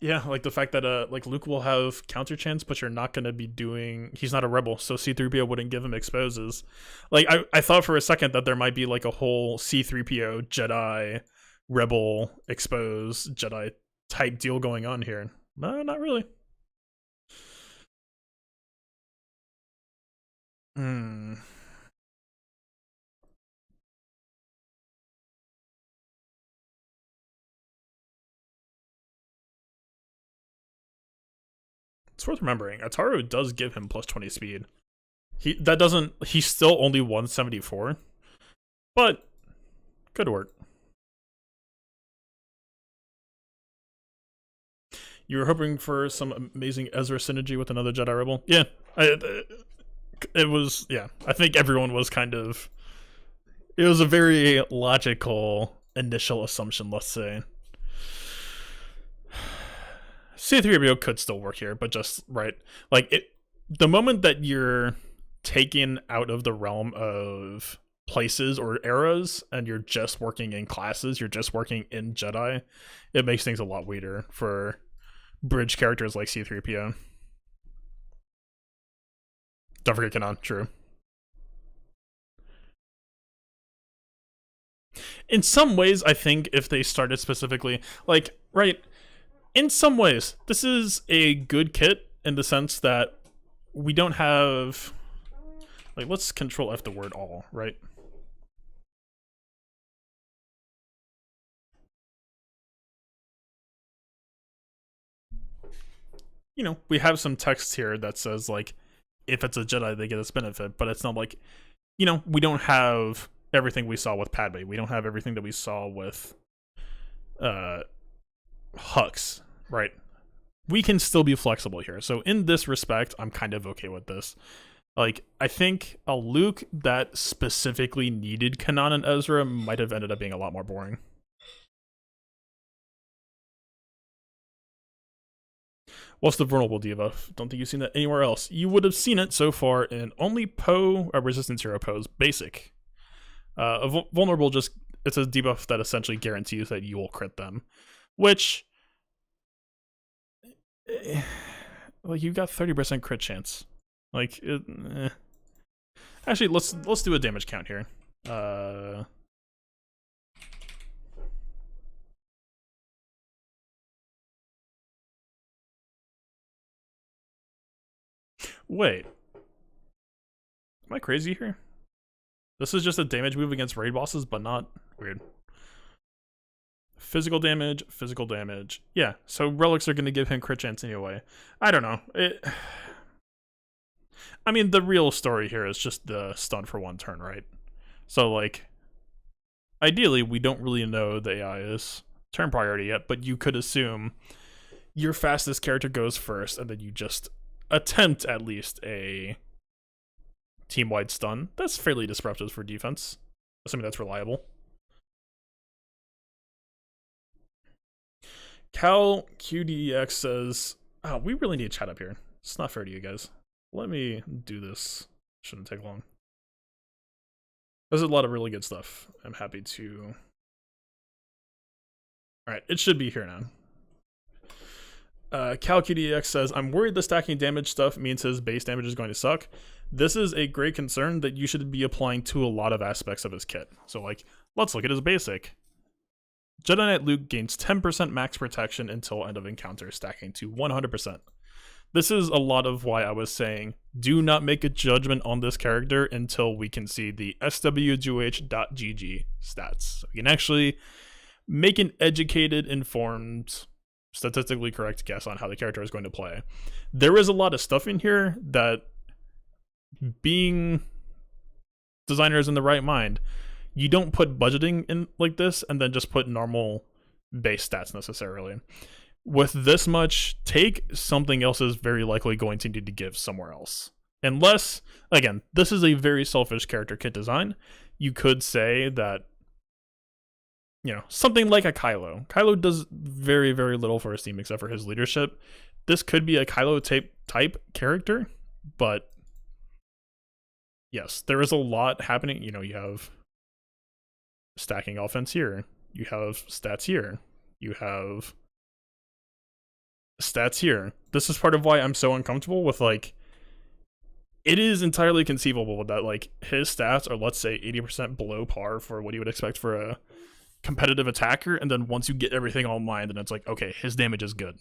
A: yeah, like the fact that like Luke will have counter chance, but you're not gonna be doing. He's not a rebel, so C-3PO wouldn't give him exposes. Like I thought for a second that there might be like a whole C-3PO Jedi rebel expose Jedi type deal going on here. No, not really. It's worth remembering. Ataru does give him plus 20 speed. He's still only 174, but good work. You were hoping for some amazing Ezra synergy with another Jedi Rebel? Yeah, it was, yeah. I think everyone was kind of... It was a very logical initial assumption, let's say. C-3PO could still work here, but just, right, like, the moment that you're taken out of the realm of places or eras and you're just working in classes, you're just working in Jedi, it makes things a lot weirder for bridge characters like C-3PO. Don't forget Kanan, true. In some ways, I think if they started specifically, like, right, in some ways, this is a good kit in the sense that we don't have, like, let's control F the word all, right? You know, we have some text here that says, like, if it's a Jedi, they get this benefit, but it's not like, you know, we don't have everything we saw with Padme. We don't have everything that we saw with Hux, right? We can still be flexible here. So in this respect, I'm kind of okay with this. Like, I think a Luke that specifically needed Kanan and Ezra might have ended up being a lot more boring. What's the vulnerable debuff? Don't think you've seen that anywhere else. You would have seen it so far in only Poe, Resistance Hero Poe's basic. Vulnerable just, it's a debuff that essentially guarantees that you will crit them. Which, like, you got 30% crit chance. Like, actually, let's do a damage count here. Wait. Am I crazy here? This is just a damage move against raid bosses, but not weird. Physical damage, physical damage. Yeah, so relics are going to give him crit chance anyway. I don't know. I mean, the real story here is just the stun for one turn, right? So, like, ideally, we don't really know the AI is turn priority yet, but you could assume your fastest character goes first, and then you just attempt at least a team-wide stun. That's fairly disruptive for defense, assuming that's reliable. Cal QDEX says, oh, we really need chat up here. It's not fair to you guys. Let me do this. Shouldn't take long. There's a lot of really good stuff. I'm happy to... Alright, it should be here now. CalQDX says, I'm worried the stacking damage stuff means his base damage is going to suck. This is a great concern that you should be applying to a lot of aspects of his kit. So, like, let's look at his basic. Jedi Knight Luke gains 10% max protection until end of encounter, stacking to 100%. This is a lot of why I was saying, do not make a judgment on this character until we can see the swjuh.gg stats. So we can actually make an educated, informed, statistically correct guess on how the character is going to play. There is a lot of stuff in here that, being designers in the right mind, you don't put budgeting in like this and then just put normal base stats necessarily. With this much, take something else is very likely going to need to give somewhere else. Unless, again, this is a very selfish character kit design. You could say that, you know, something like a Kylo. Kylo does very, very little for his team except for his leadership. This could be a Kylo type character, but yes, there is a lot happening. You know, you have stacking offense here. You have stats here. You have stats here. This is part of why I'm so uncomfortable with, like, it is entirely conceivable that, like, his stats are, let's say, 80% below par for what you would expect for a competitive attacker, and then once you get everything online, then it's like, okay, his damage is good.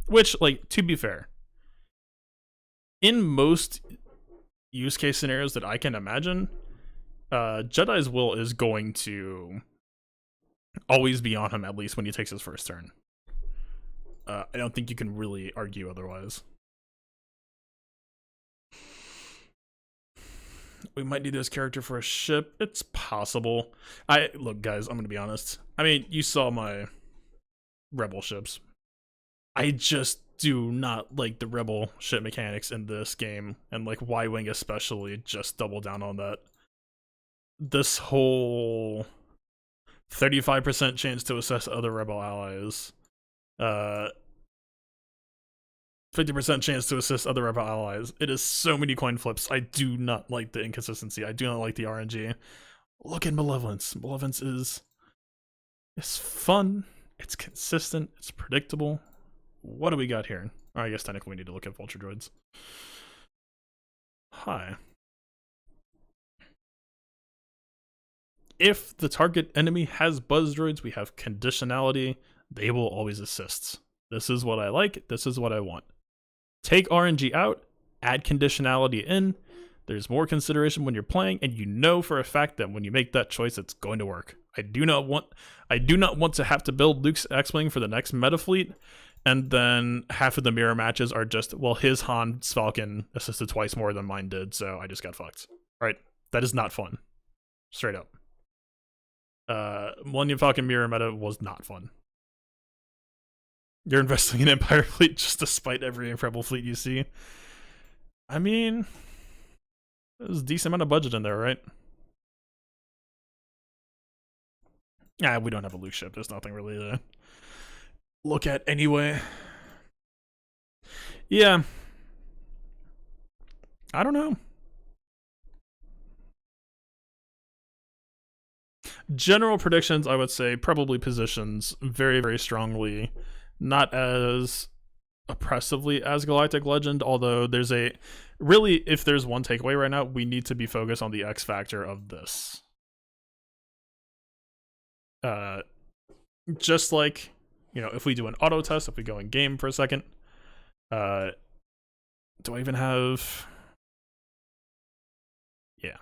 A: Which, like, to be fair, in most use case scenarios that I can imagine, Jedi's will is going to always be on him, at least when he takes his first turn. I don't think you can really argue otherwise. We might need this character for a ship. It's possible. Look, guys, I'm gonna be honest. I mean, you saw my Rebel ships. I just do not like the Rebel ship mechanics in this game, and like Y-Wing especially, just double down on that. This whole 35% chance to assess other Rebel allies, 50% chance to assist other Rebel allies. It is so many coin flips. I do not like the inconsistency. I do not like the RNG. Look at Malevolence. Malevolence is fun. It's consistent. It's predictable. What do we got here? Oh, I guess technically we need to look at Vulture Droids. Hi. If the target enemy has buzz droids, we have conditionality. They will always assist. This is what I like. This is what I want. Take RNG out, add conditionality in. There's more consideration when you're playing, and you know for a fact that when you make that choice, it's going to work. I do not want to have to build Luke's X-Wing for the next meta fleet, and then half of the mirror matches are just, well, his Han's Falcon assisted twice more than mine did, so I just got fucked. Right? That is not fun. Straight up. Millennium Falcon mirror meta was not fun. You're investing in Empire fleet just to spite every Rebel fleet you see. I mean, there's a decent amount of budget in there, right? Ah, we don't have a Luke ship. There's nothing really to look at anyway. Yeah. I don't know. General predictions, I would say, probably positions very, very strongly. Not as oppressively as Galactic Legend, although there's really, if there's one takeaway right now, we need to be focused on the X factor of this. Just like, you know, if we do an auto test, if we go in game for a second, do I even have... Yeah.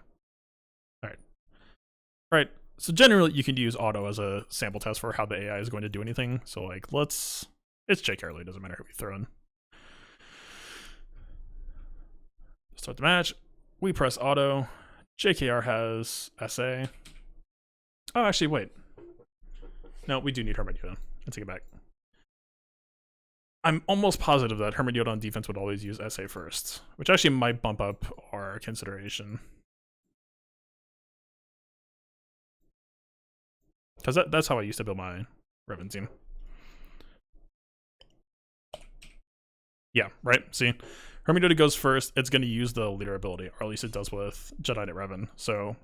A: Alright, so generally you can use auto as a sample test for how the AI is going to do anything. So like, it's Jake Hurley, doesn't matter who we throw in. Start the match. We press auto. JKR has SA. Oh, actually, wait. No, we do need Hermit Yoda. I take it back. I'm almost positive that Hermit Yoda on defense would always use SA first, which actually might bump up our consideration. Because that's how I used to build my Revan team. Yeah, right? See? Hermit Yoda goes first, it's going to use the leader ability, or at least it does with Jedi Knight Revan. So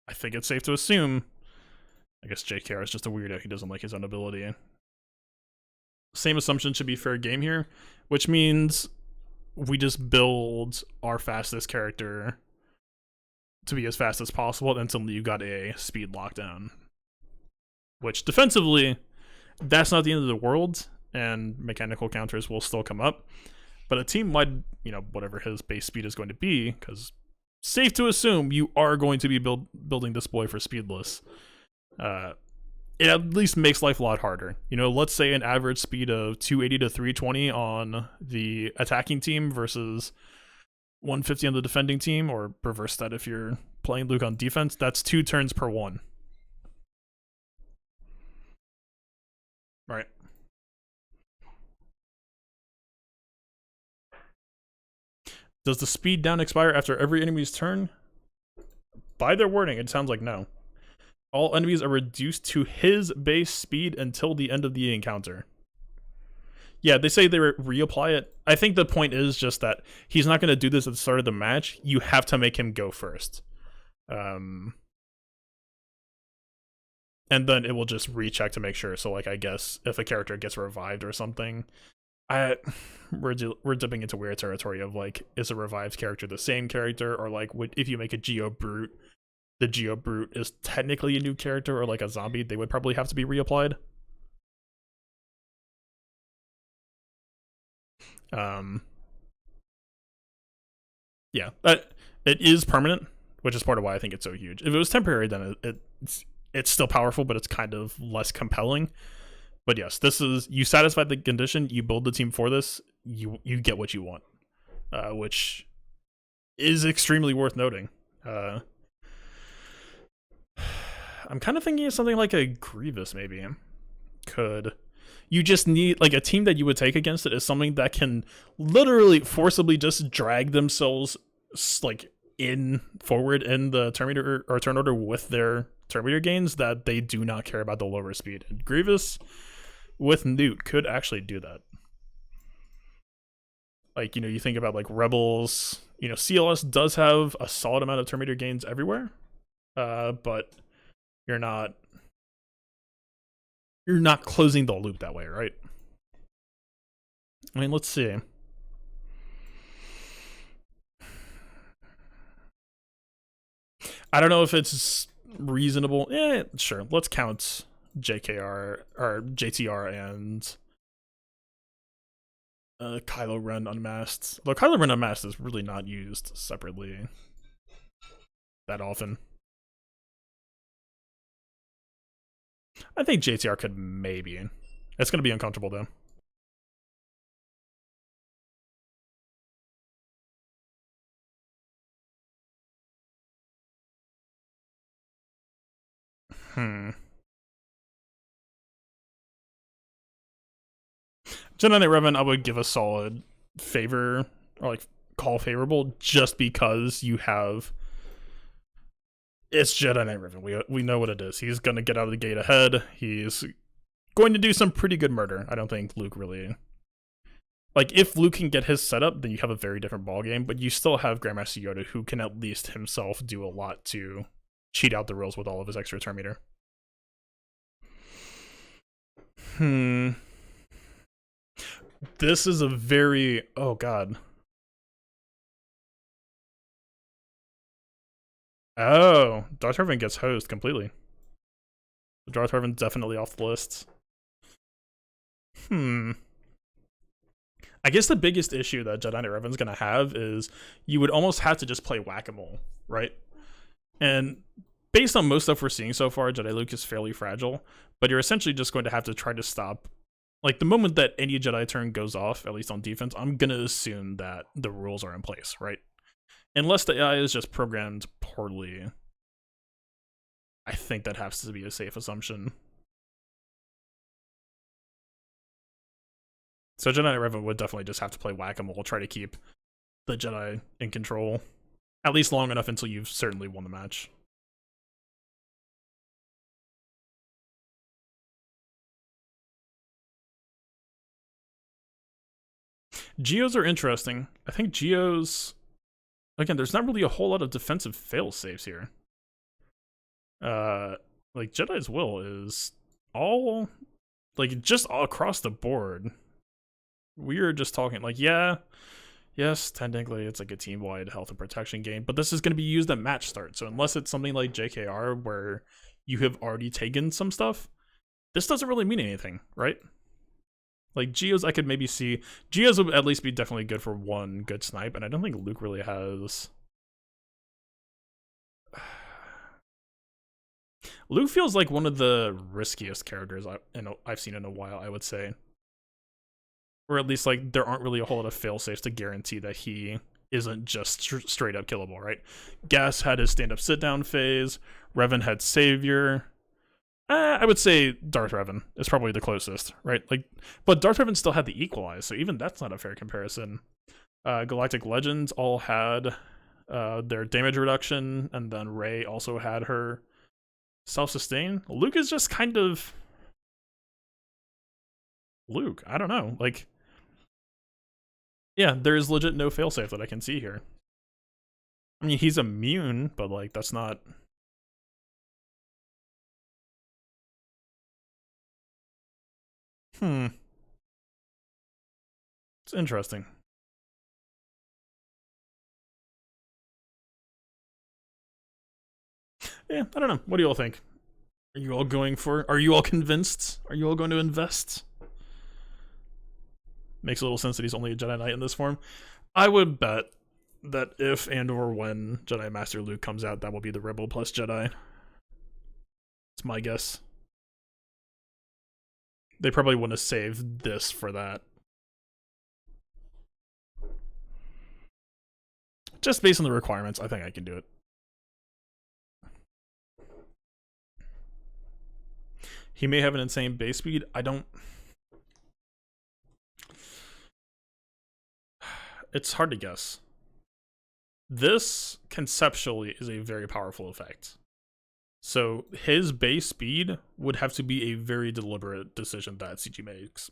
A: I think it's safe to assume, I guess JKR is just a weirdo, he doesn't like his own ability. Same assumption should be fair game here, which means we just build our fastest character to be as fast as possible until you got a speed lockdown. Which defensively, that's not the end of the world, and mechanical counters will still come up. But a team wide, whatever his base speed is going to be, because safe to assume you are going to be building this boy for speedless. It at least makes life a lot harder. Let's say an average speed of 280 to 320 on the attacking team versus 150 on the defending team, or reverse that if you're playing Luke on defense. That's 2 turns per 1. Right. Does the speed down expire after every enemy's turn? By their wording, it sounds like no. All enemies are reduced to his base speed until the end of the encounter. Yeah, they say they reapply it. I think the point is just that he's not going to do this at the start of the match. You have to make him go first. And then it will just recheck to make sure. So, I guess if a character gets revived or something, we're dipping into weird territory of, is a revived character the same character? Or, if you make a Geo Brute, the Geo Brute is technically a new character, or a zombie, they would probably have to be reapplied. Yeah, it is permanent, which is part of why I think it's so huge. If it was temporary, then it's still powerful, but it's kind of less compelling. But yes, this is, you satisfy the condition, you build the team for this, you get what you want, which is extremely worth noting. I'm kind of thinking of something like a Grievous, maybe. You just need, a team that you would take against it is something that can literally forcibly just drag themselves, in forward in the Terminator or turn order with their Terminator gains, that they do not care about the lower speed. And Grievous with Newt could actually do that. You think about Rebels, CLS does have a solid amount of Terminator gains everywhere, but you're not closing the loop that way, right? I mean, let's see. I don't know if it's reasonable. Sure. Let's count JKR or JTR and Kylo Ren Unmasked. Though Kylo Ren Unmasked is really not used separately that often. I think JTR could maybe. It's going to be uncomfortable, though. Jedi Knight Revan, I would give a solid favor, or call favorable, just because you have, it's Jedi Knight Revan. We know what it is. He's gonna get out of the gate ahead. He's going to do some pretty good murder. I don't think Luke really, if Luke can get his setup, then you have a very different ballgame. But you still have Grandmaster Yoda, who can at least himself do a lot to cheat out the rules with all of his extra Terminator. This is a very, oh god. Oh, Darth Revan gets hosed completely. Darth Revan's definitely off the list. I guess the biggest issue that Jedi Knight Revan's gonna have is you would almost have to just play whack-a-mole, right? And based on most stuff we're seeing so far, Jedi Luke is fairly fragile, but you're essentially just going to have to try to stop. The moment that any Jedi turn goes off, at least on defense, I'm gonna assume that the rules are in place, right? Unless the AI is just programmed poorly, I think that has to be a safe assumption. So Jedi Knight Revan would definitely just have to play whack-a-mole, try to keep the Jedi in control, at least long enough until you've certainly won the match. Geos are interesting. I think Geos, again, there's not really a whole lot of defensive fail safes here. Like Jedi's will is all, like, just all across the board. We are just talking like, yeah, yes, technically it's like a team-wide health and protection game, but this is going to be used at match start. So unless it's something like JKR where you have already taken some stuff, this doesn't really mean anything, right? Like Geos, I could maybe see Geos would at least be definitely good for one good snipe, and I don't think Luke really has. Luke feels like one of the riskiest characters I've seen in a while, I would say. Or at least, like, there aren't really a whole lot of failsafes to guarantee that he isn't just straight up killable, right? Gas had his stand-up sit-down phase. Revan had Savior. I would say Darth Revan is probably the closest, right? Like, but Darth Revan still had the Equalize, so even that's not a fair comparison. Galactic Legends all had their damage reduction, and then Rey also had her self-sustain. Luke is just kind of Luke. I don't know. Like, yeah, there's legit no failsafe that I can see here. I mean, he's immune, but like that's not. It's interesting. Yeah, I don't know. What do you all think? Are you all going for? Are you all convinced? Are you all going to invest? Makes a little sense that he's only a Jedi Knight in this form. I would bet that if and or when Jedi Master Luke comes out, that will be the Rebel plus Jedi. It's my guess. They probably wouldn't have saved this for that. Just based on the requirements, I think I can do it. He may have an insane base speed. I don't. It's hard to guess. This conceptually is a very powerful effect. So his base speed would have to be a very deliberate decision that CG makes.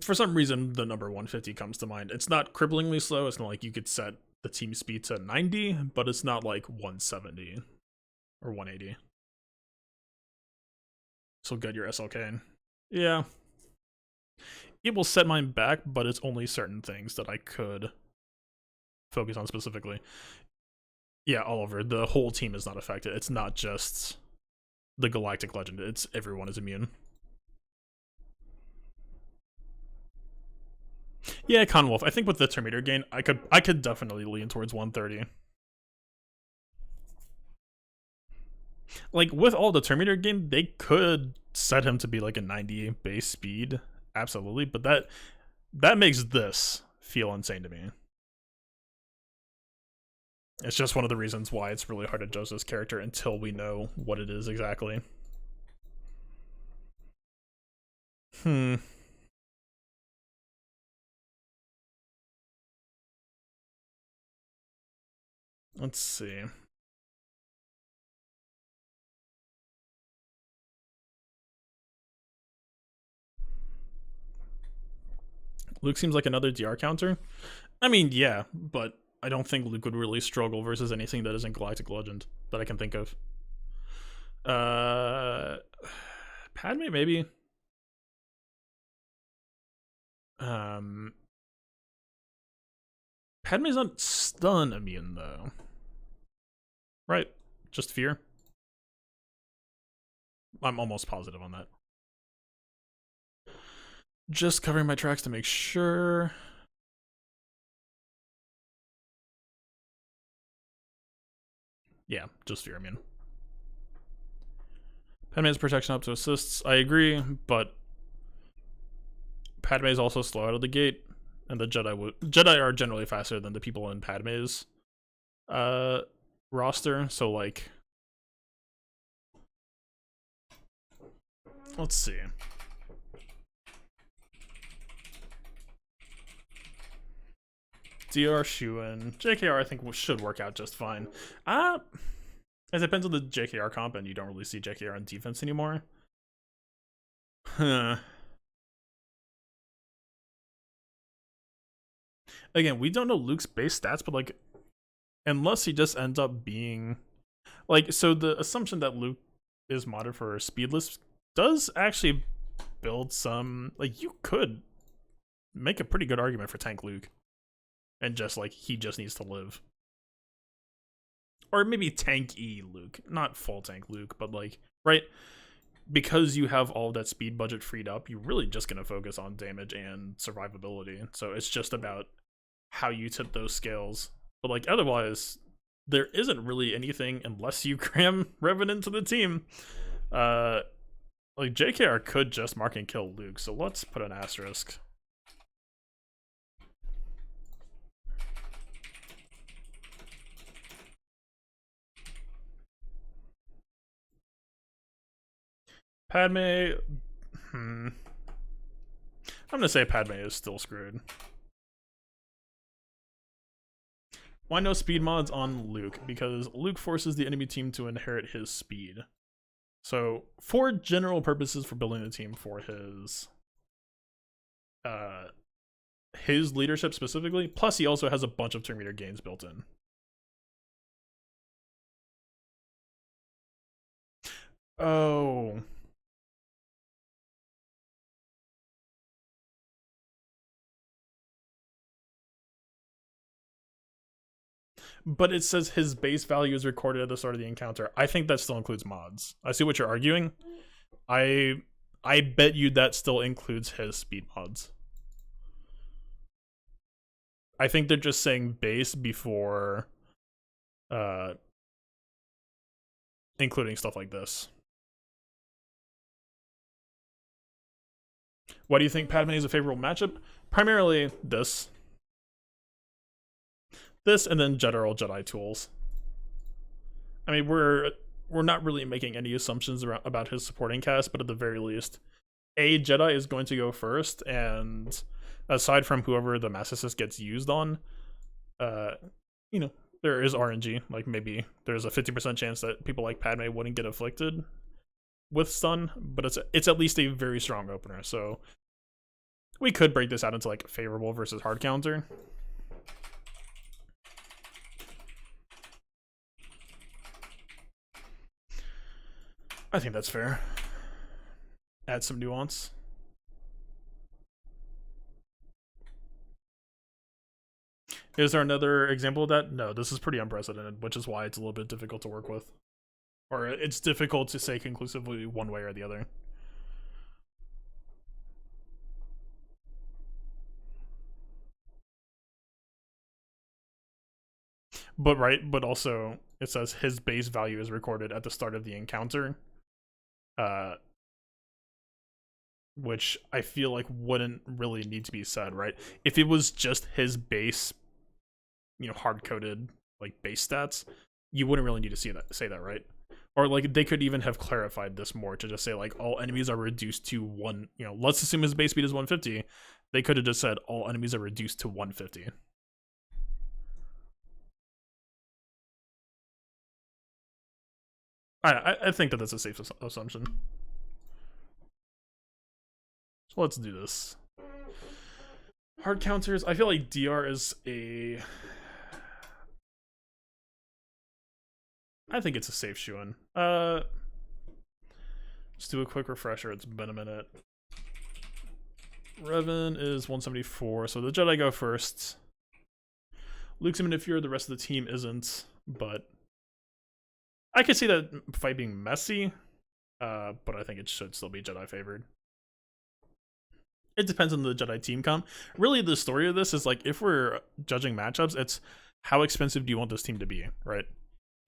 A: For some reason, the number 150 comes to mind. It's not cripplingly slow. It's not like you could set the team speed to 90, but it's not like 170 or 180. So get your SLK. Yeah. It will set mine back, but it's only certain things that I could focus on specifically. Yeah, Oliver, the whole team is not affected. It's not just the Galactic Legend. It's everyone is immune. Yeah, Conwolf. I think with the Terminator gain, I could definitely lean towards 130. Like with all the Terminator gain, they could set him to be like a 90 base speed, absolutely. But that makes this feel insane to me. It's just one of the reasons why it's really hard to judge this character until we know what it is exactly. Let's see. Luke seems like another DR counter. I mean, yeah, but I don't think Luke would really struggle versus anything that isn't Galactic Legend that I can think of. Padme, maybe. Padme's not stun immune, though. Right? Just fear? I'm almost positive on that. Just covering my tracks to make sure. Yeah, just fear immune. Padme's protection up to assists. I agree, but Padme is also slow out of the gate, and the Jedi are generally faster than the people in Padme's roster. So like, let's see. DR Shuin, JKR I think should work out just fine. It depends on the JKR comp, and you don't really see JKR on defense anymore. Huh. Again, we don't know Luke's base stats, but like, unless he just ends up being like, so the assumption that Luke is modded for speedless does actually build some, like, you could make a pretty good argument for tank Luke, and just like he just needs to live, or maybe tank E Luke, not full tank Luke, but like, right, because you have all that speed budget freed up, you're really just gonna focus on damage and survivability. So it's just about how you tip those scales. But like, otherwise, there isn't really anything unless you cram Revan into the team. Like, JKR could just mark and kill Luke, so let's put an asterisk. Padme, I'm gonna say Padme is still screwed. Why no speed mods on Luke? Because Luke forces the enemy team to inherit his speed. So, for general purposes for building the team for his leadership specifically, plus he also has a bunch of turn meter gains built in. Oh. But it says his base value is recorded at the start of the encounter. I think that still includes mods. I see what you're arguing. I bet you that still includes his speed mods. I think they're just saying base before including stuff like this. Why do you think Padme is a favorable matchup? Primarily this. This and then general Jedi tools. I mean, we're not really making any assumptions about his supporting cast, but at the very least, a Jedi is going to go first, and aside from whoever the Mass Assist gets used on, you know, there is RNG. Like, maybe there's a 50% chance that people like Padme wouldn't get afflicted with stun, but it's at least a very strong opener. So we could break this out into like favorable versus hard counter. I think that's fair. Add some nuance. Is there another example of that? No, this is pretty unprecedented, which is why it's a little bit difficult to work with. Or it's difficult to say conclusively one way or the other. But also it says his base value is recorded at the start of the encounter. Which I feel like wouldn't really need to be said, right? If it was just his base, hard-coded like base stats, you wouldn't really need to say that, right? Or like they could even have clarified this more to just say like all enemies are reduced to one, let's assume his base speed is 150. They could have just said all enemies are reduced to 150. I think that that's a safe assumption. So let's do this. Hard counters. I feel like DR is a... I think it's a safe shoe-in. Let's do a quick refresher. It's been a minute. Revan is 174, so the Jedi go first. Luke's in interfere, the rest of the team isn't, but I could see that fight being messy, but I think it should still be Jedi favored. It depends on the Jedi team comp. Really, the story of this is like, if we're judging matchups, it's how expensive do you want this team to be, right?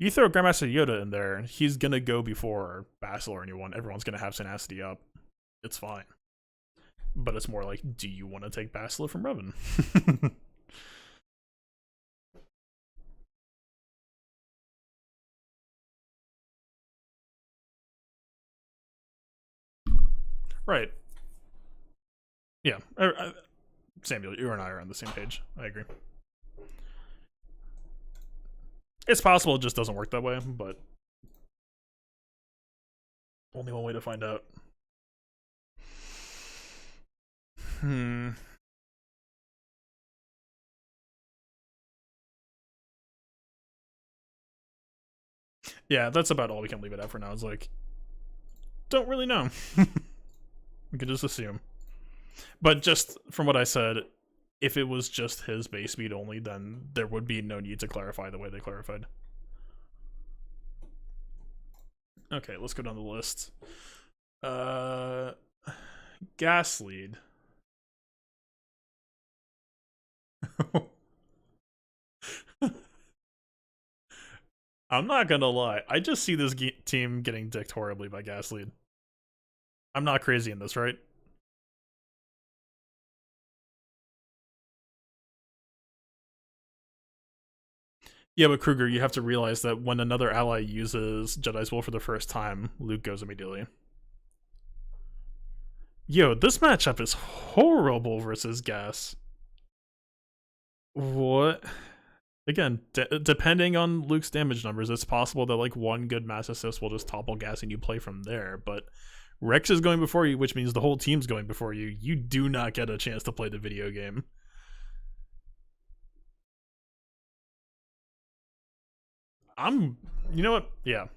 A: You throw Grandmaster Yoda in there, he's gonna go before Basil or anyone. Everyone's gonna have Synacity up. It's fine. But it's more like, do you want to take Basil from Revan? Right. Yeah. Samuel, you and I are on the same page. I agree. It's possible it just doesn't work that way, but only one way to find out. Hmm. Yeah, that's about all we can leave it at for now. It's like, don't really know. We could just assume. But just from what I said, if it was just his base speed only, then there would be no need to clarify the way they clarified. Okay, let's go down the list. Gas lead. I'm not gonna lie. I just see this team getting dicked horribly by gas lead. I'm not crazy in this, right? Yeah, but Kruger, you have to realize that when another ally uses Jedi's Will for the first time, Luke goes immediately. Yo, this matchup is horrible versus Gas. What? Again, depending on Luke's damage numbers, it's possible that like one good mass assist will just topple Gas and you play from there. But Rex is going before you, which means the whole team's going before you. You do not get a chance to play the video game. You know what? Yeah.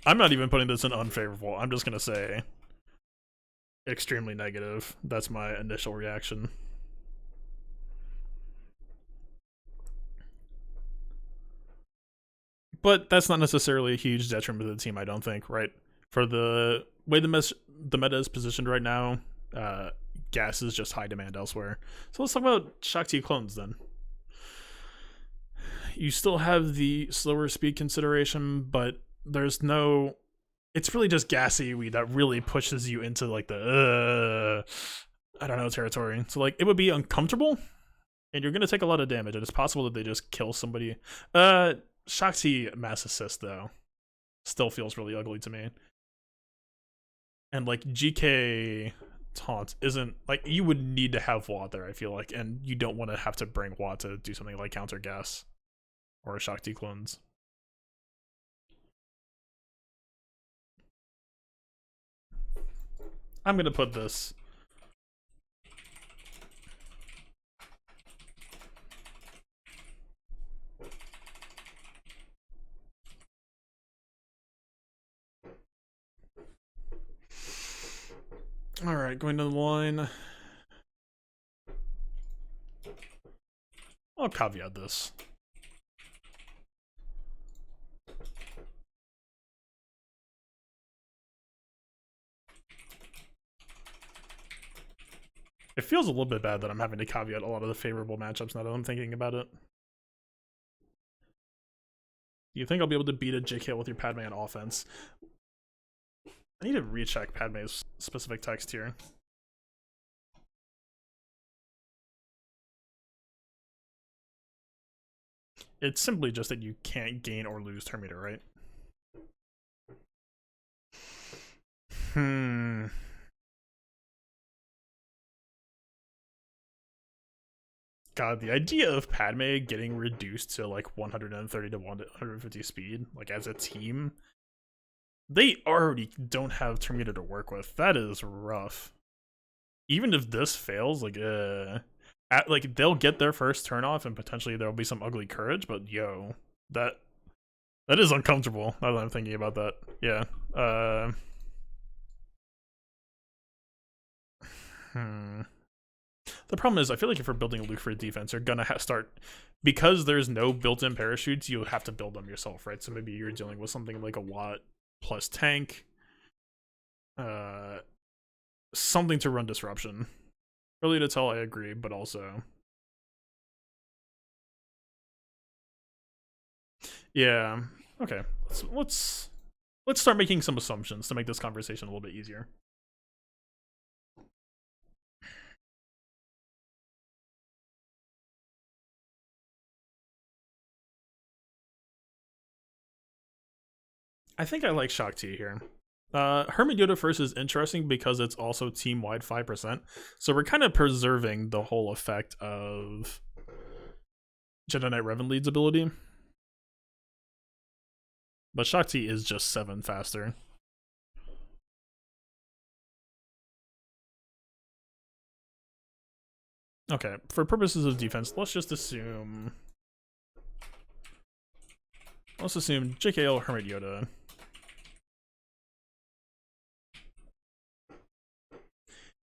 A: I'm not even putting this in unfavorable. I'm just gonna say extremely negative. That's my initial reaction. But that's not necessarily a huge detriment to the team, I don't think, right? For the way the meta is positioned right now, gas is just high demand elsewhere. So let's talk about Shakti clones then. You still have the slower speed consideration, but there's no. It's really just gassy that really pushes you into like the I don't know territory. So like it would be uncomfortable, and you're gonna take a lot of damage. And it's possible that they just kill somebody. Shakti mass assist though still feels really ugly to me. And like GK taunt isn't like you would need to have Watt there, I feel like, and you don't want to have to bring Watt to do something like counter gas or Shakti clones. I'm gonna put this. All right, going to the line. I'll caveat this. It feels a little bit bad that I'm having to caveat a lot of the favorable matchups now that I'm thinking about it. Do you think I'll be able to beat a JK with your Padme on offense? I need to recheck Padme's specific text here. It's simply just that you can't gain or lose turn meter, right? God, the idea of Padme getting reduced to like 130 to 150 speed, like as a team, they already don't have turn meter to work with. That is rough. Even if this fails, like they'll get their first turn off and potentially there'll be some ugly courage, but yo, that is uncomfortable now that I'm thinking about that. Yeah. The problem is, I feel like if you're building a Luke for defense, you're gonna start because there's no built-in parachutes. You have to build them yourself, right? So maybe you're dealing with something like a Watt plus tank, something to run disruption. Early to tell, I agree, but also, yeah, okay. Let's start making some assumptions to make this conversation a little bit easier. I think I like Shock T here. Hermit Yoda first is interesting because it's also team wide 5%. So we're kind of preserving the whole effect of Jedi Knight Revan Lead's ability. But Shock T is just 7 faster. Okay, for purposes of defense, let's assume JKL Hermit Yoda.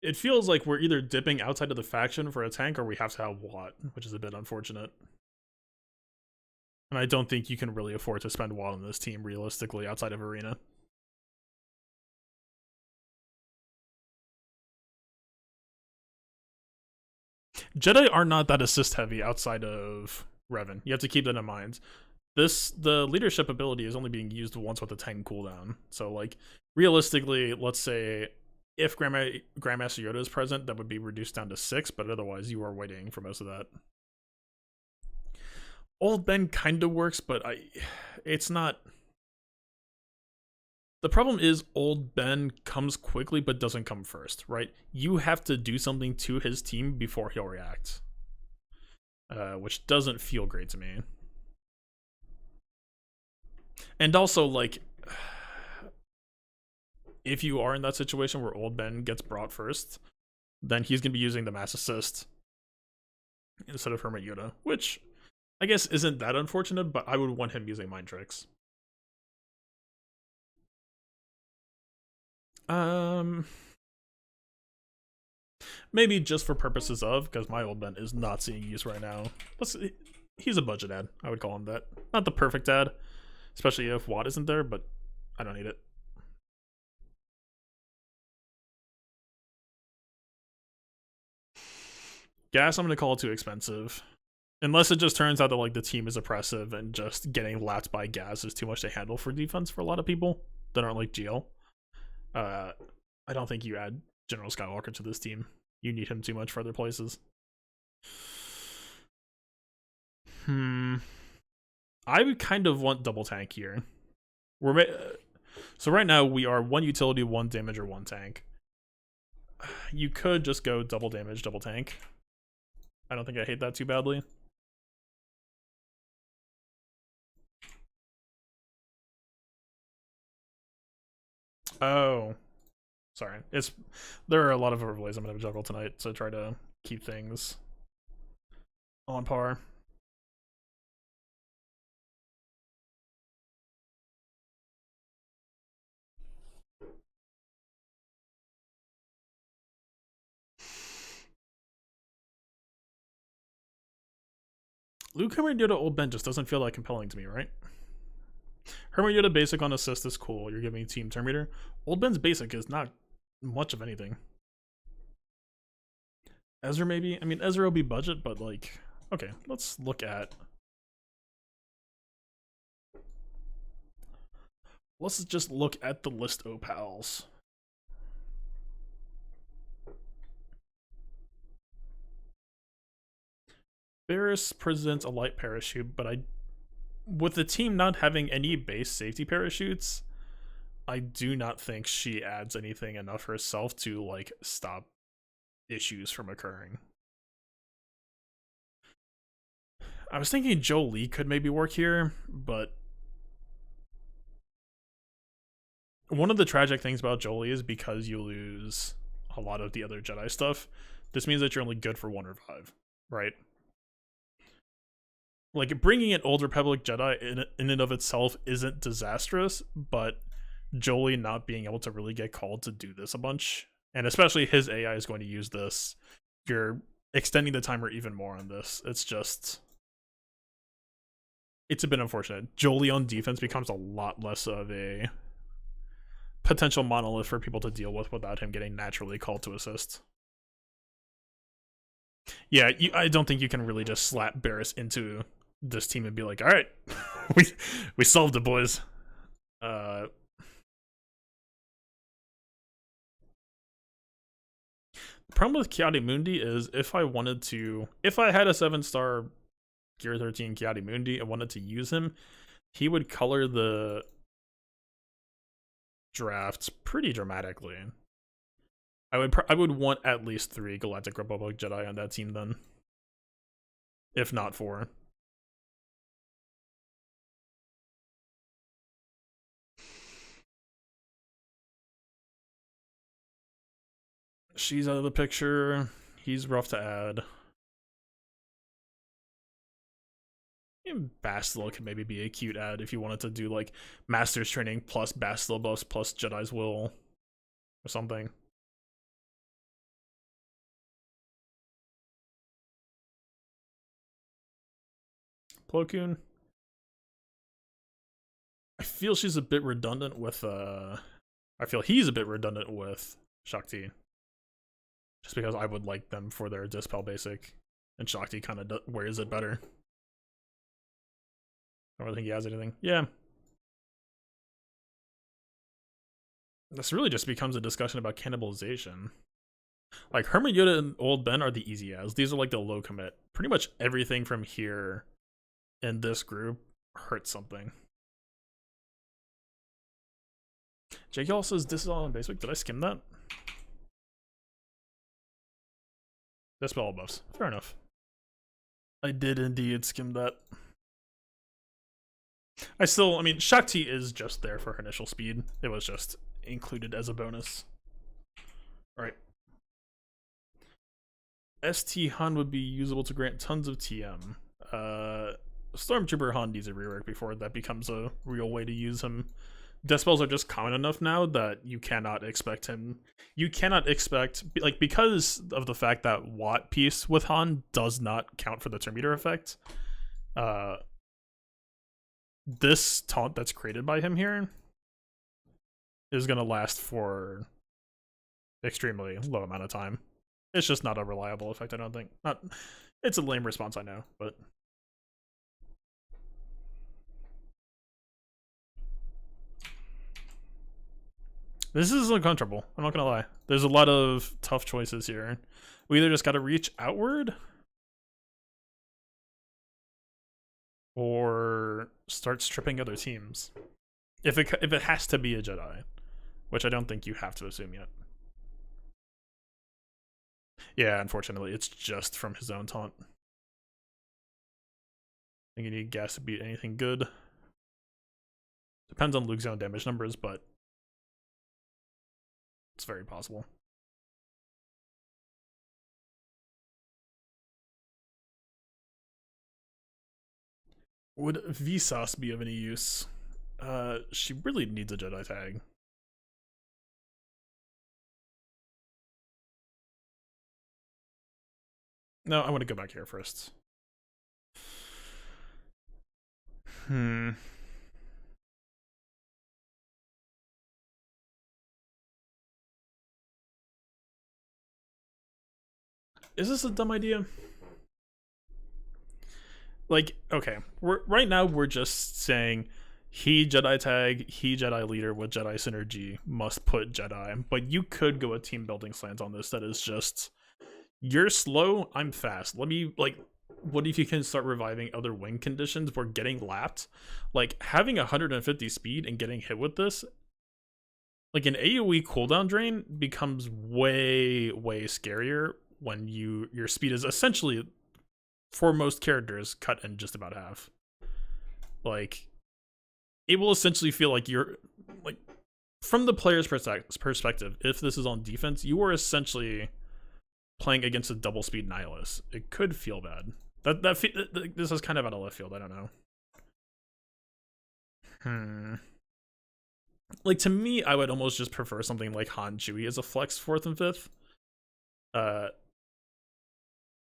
A: It feels like we're either dipping outside of the faction for a tank or we have to have Watt, which is a bit unfortunate. And I don't think you can really afford to spend Watt on this team realistically outside of Arena. Jedi are not that assist heavy outside of Revan. You have to keep that in mind. The leadership ability is only being used once with a 10 cooldown. So like realistically, let's say if Grandmaster Yoda is present, that would be reduced down to 6, but otherwise you are waiting for most of that. Old Ben kind of works, but it's not. The problem is Old Ben comes quickly but doesn't come first, right? You have to do something to his team before he'll react, which doesn't feel great to me. And also, like, if you are in that situation where Old Ben gets brought first, then he's going to be using the Mass Assist instead of Hermit Yoda, which I guess isn't that unfortunate, but I would want him using Mind Tricks. Maybe just for purposes of, because my Old Ben is not seeing use right now. He's a budget ad, I would call him that. Not the perfect ad, especially if Watt isn't there, but I don't need it. Gas, I'm going to call it too expensive. Unless it just turns out that like the team is oppressive and just getting lapped by Gas is too much to handle for defense for a lot of people that aren't like GL. I don't think you add General Skywalker to this team. You need him too much for other places. I would kind of want double tank here. So right now we are 1 utility, 1 damage, or 1 tank. You could just go double damage, double tank. I don't think I hate that too badly. Oh, sorry. There are a lot of overlays I'm gonna juggle tonight to try to keep things on par. Luke Hermit Yoda Old Ben just doesn't feel that compelling to me, right? Hermit Yoda basic on assist is cool. You're giving Team Terminator. Old Ben's basic is not much of anything. Ezra maybe? I mean, Ezra will be budget, but like, okay, let's look at. Let's just look at the list opals. Barris presents a light parachute, but with the team not having any base safety parachutes, I do not think she adds anything enough herself to like stop issues from occurring. I was thinking Jolie could maybe work here, but one of the tragic things about Jolie is because you lose a lot of the other Jedi stuff, this means that you're only good for 1 revive, right? Like, bringing an Old Republic Jedi in and of itself isn't disastrous, but Jolie not being able to really get called to do this a bunch, and especially his AI is going to use this, you're extending the timer even more on this. It's a bit unfortunate. Jolie on defense becomes a lot less of a potential monolith for people to deal with without him getting naturally called to assist. Yeah, I don't think you can really just slap Barris into this team and be like, all right, we solved it, boys. The problem with Ki-Adi-Mundi is if I had a 7-star Gear 13 Ki-Adi-Mundi and wanted to use him, he would color the draft pretty dramatically. I would want at least 3 Galactic Republic Jedi on that team then, if not 4. She's out of the picture. He's rough to add. Bastila could maybe be a cute ad if you wanted to do like Master's Training plus Bastila buffs plus Jedi's Will or something. Plo Koon. I feel she's a bit redundant with I feel he's a bit redundant with Shakti. Just because I would like them for their Dispel basic, and Shakti kind of wears it better. I don't think he has anything. Yeah. This really just becomes a discussion about cannibalization. Like, Herman Yoda and Old Ben are the easy as. These are like the low commit. Pretty much everything from here in this group hurts something. Jake also says this is all on basic. Did I skim that? Dispel buffs. Fair enough. I did indeed skim that. I mean, Shakti is just there for her initial speed. It was just included as a bonus. Alright. ST Han would be usable to grant tons of TM. Stormtrooper Han needs a rework before that becomes a real way to use him. Dispels are just common enough now that you cannot expect him. You cannot expect, like, because of the fact that Watt piece with Han does not count for the turn meter effect. This taunt that's created by him here is going to last for extremely low amount of time. It's just not a reliable effect, I don't think. It's a lame response, I know, but this is uncomfortable. I'm not gonna lie. There's a lot of tough choices here. We either just gotta reach outward or start stripping other teams. If it has to be a Jedi, which I don't think you have to assume yet. Yeah, unfortunately, it's just from his own taunt. I think you need gas to beat anything good. Depends on Luke's own damage numbers, but it's very possible. Would Vsauce be of any use? She really needs a Jedi tag. No, I want to go back here first. Is this a dumb idea? Like, okay, right now we're just saying he Jedi tag, he Jedi leader with Jedi synergy must put Jedi, but you could go a team building slant on this that is just, you're slow, I'm fast. Let me, like, what if you can start reviving other wing conditions? We're getting lapped. Like, having 150 speed and getting hit with this, like, an AoE cooldown drain becomes way, way scarier when your speed is essentially, for most characters, cut in just about half. Like, it will essentially feel like you're, like, from the player's perspective, if this is on defense, you are essentially playing against a double speed nihilist. It could feel bad. This is kind of out of left field. I don't know. Like, to me, I would almost just prefer something like Han Chewie as a flex 4th and 5th.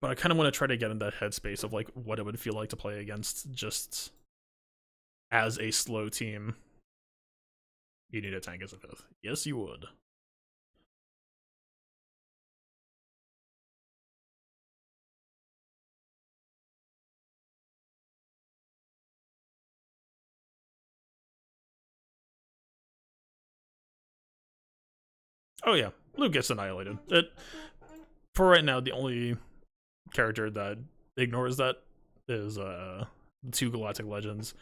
A: But I kind of want to try to get in that headspace of, like, what it would feel like to play against just as a slow team. You need a tank as a 5th. Yes, you would. Oh yeah, Luke gets annihilated. For right now, the only character that ignores that is the 2 Galactic Legends.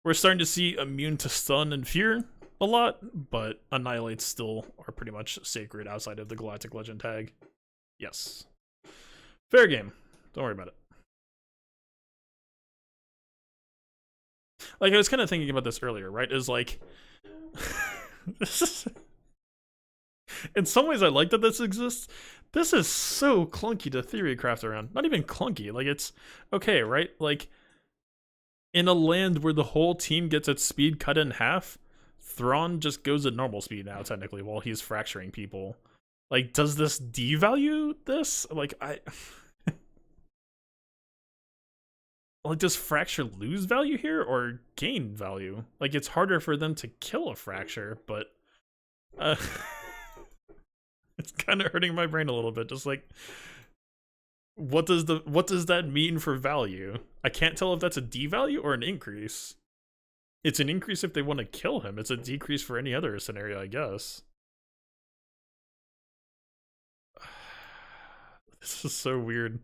A: We're starting to see immune to stun and fear. a lot, but Annihilates still are pretty much sacred outside of the Galactic Legend tag. Yes. Fair game. Don't worry about it. Like, I was kind of thinking about this earlier, right? Is like... this is... In some ways, I like that this exists. This is so clunky to theory craft around. Not even clunky. Like, it's okay, right? Like, in a land where the whole team gets its speed cut in half, Thrawn just goes at normal speed now, technically, while he's fracturing people. Like, does this devalue this? Like, like, does fracture lose value here or gain value? Like, it's harder for them to kill a fracture, but it's kind of hurting my brain a little bit. Just like, what does that mean for value? I can't tell if that's a devalue or an increase. It's an increase if they want to kill him. It's a decrease for any other scenario, I guess. This is so weird.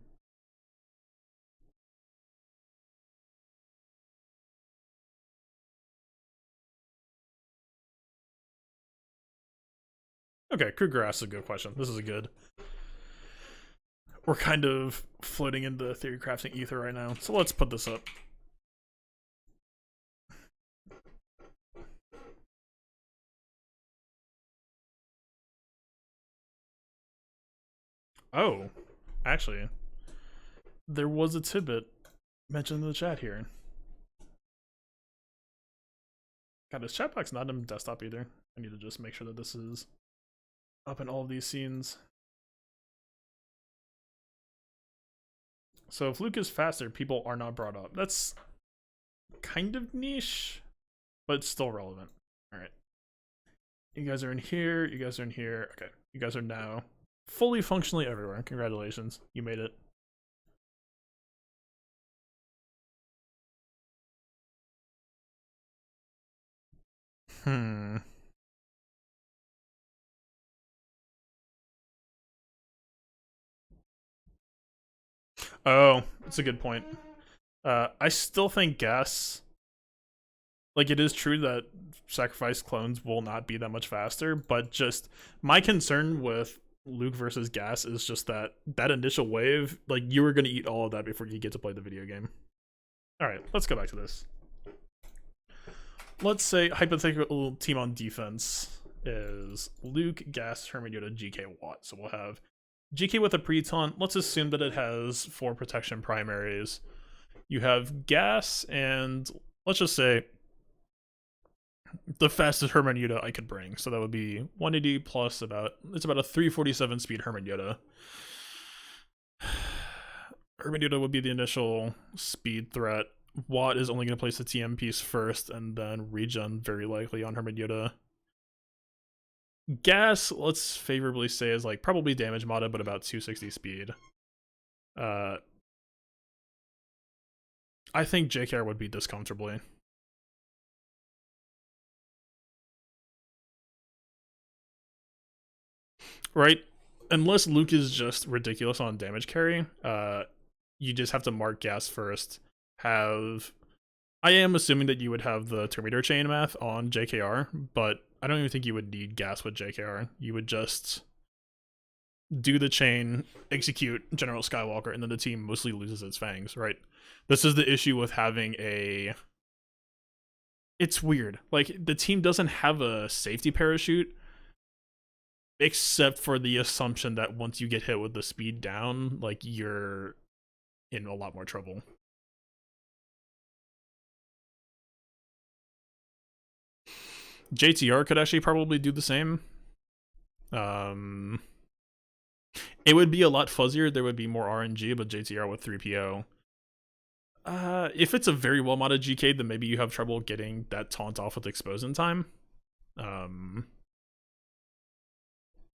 A: Okay, Kruger asked a good question. This is a good. We're kind of floating into theory crafting ether right now, so let's put this up. Oh, actually, there was a tidbit mentioned in the chat here. God, is chat box not in desktop either? I need to just make sure that this is up in all of these scenes. So if Luke is faster, people are not brought up. That's kind of niche, but still relevant. All right. You guys are in here. You guys are in here. Okay. You guys are now fully functionally everywhere. Congratulations. You made it. Oh, that's a good point. I still think gas. Like, it is true that sacrifice clones will not be that much faster, but just my concern with Luke versus gas is just that initial wave, like, you were going to eat all of that before you get to play the video game. All right, let's go back to this. Let's say hypothetical team on defense is Luke, Gas, Herman Yoda, GK, Watt. So we'll have GK with a pre-taunt. Let's assume that it has 4 protection primaries. You have Gas, and let's just say the fastest Herman Yoda I could bring. So that would be 180 plus it's about a 347 speed Herman Yoda. Herman Yoda would be the initial speed threat. Watt is only going to place the TM piece first, and then regen very likely on Herman Yoda. Gas, let's favorably say, is like probably damage modded, but about 260 speed. I think JKR would beat this comfortably. Right? Unless Luke is just ridiculous on damage carry, you just have to mark Gas first. I am assuming that you would have the Terminator chain math on JKR, but I don't even think you would need Gas with JKR. You would just do the chain, execute General Skywalker, and then the team mostly loses its fangs, right? This is the issue with having it's weird. Like, the team doesn't have a safety parachute, except for the assumption that once you get hit with the speed down, like, you're in a lot more trouble. JTR could actually probably do the same. It would be a lot fuzzier. There would be more RNG, but JTR with 3PO. If it's a very well modded GK, then maybe you have trouble getting that taunt off with expose in time.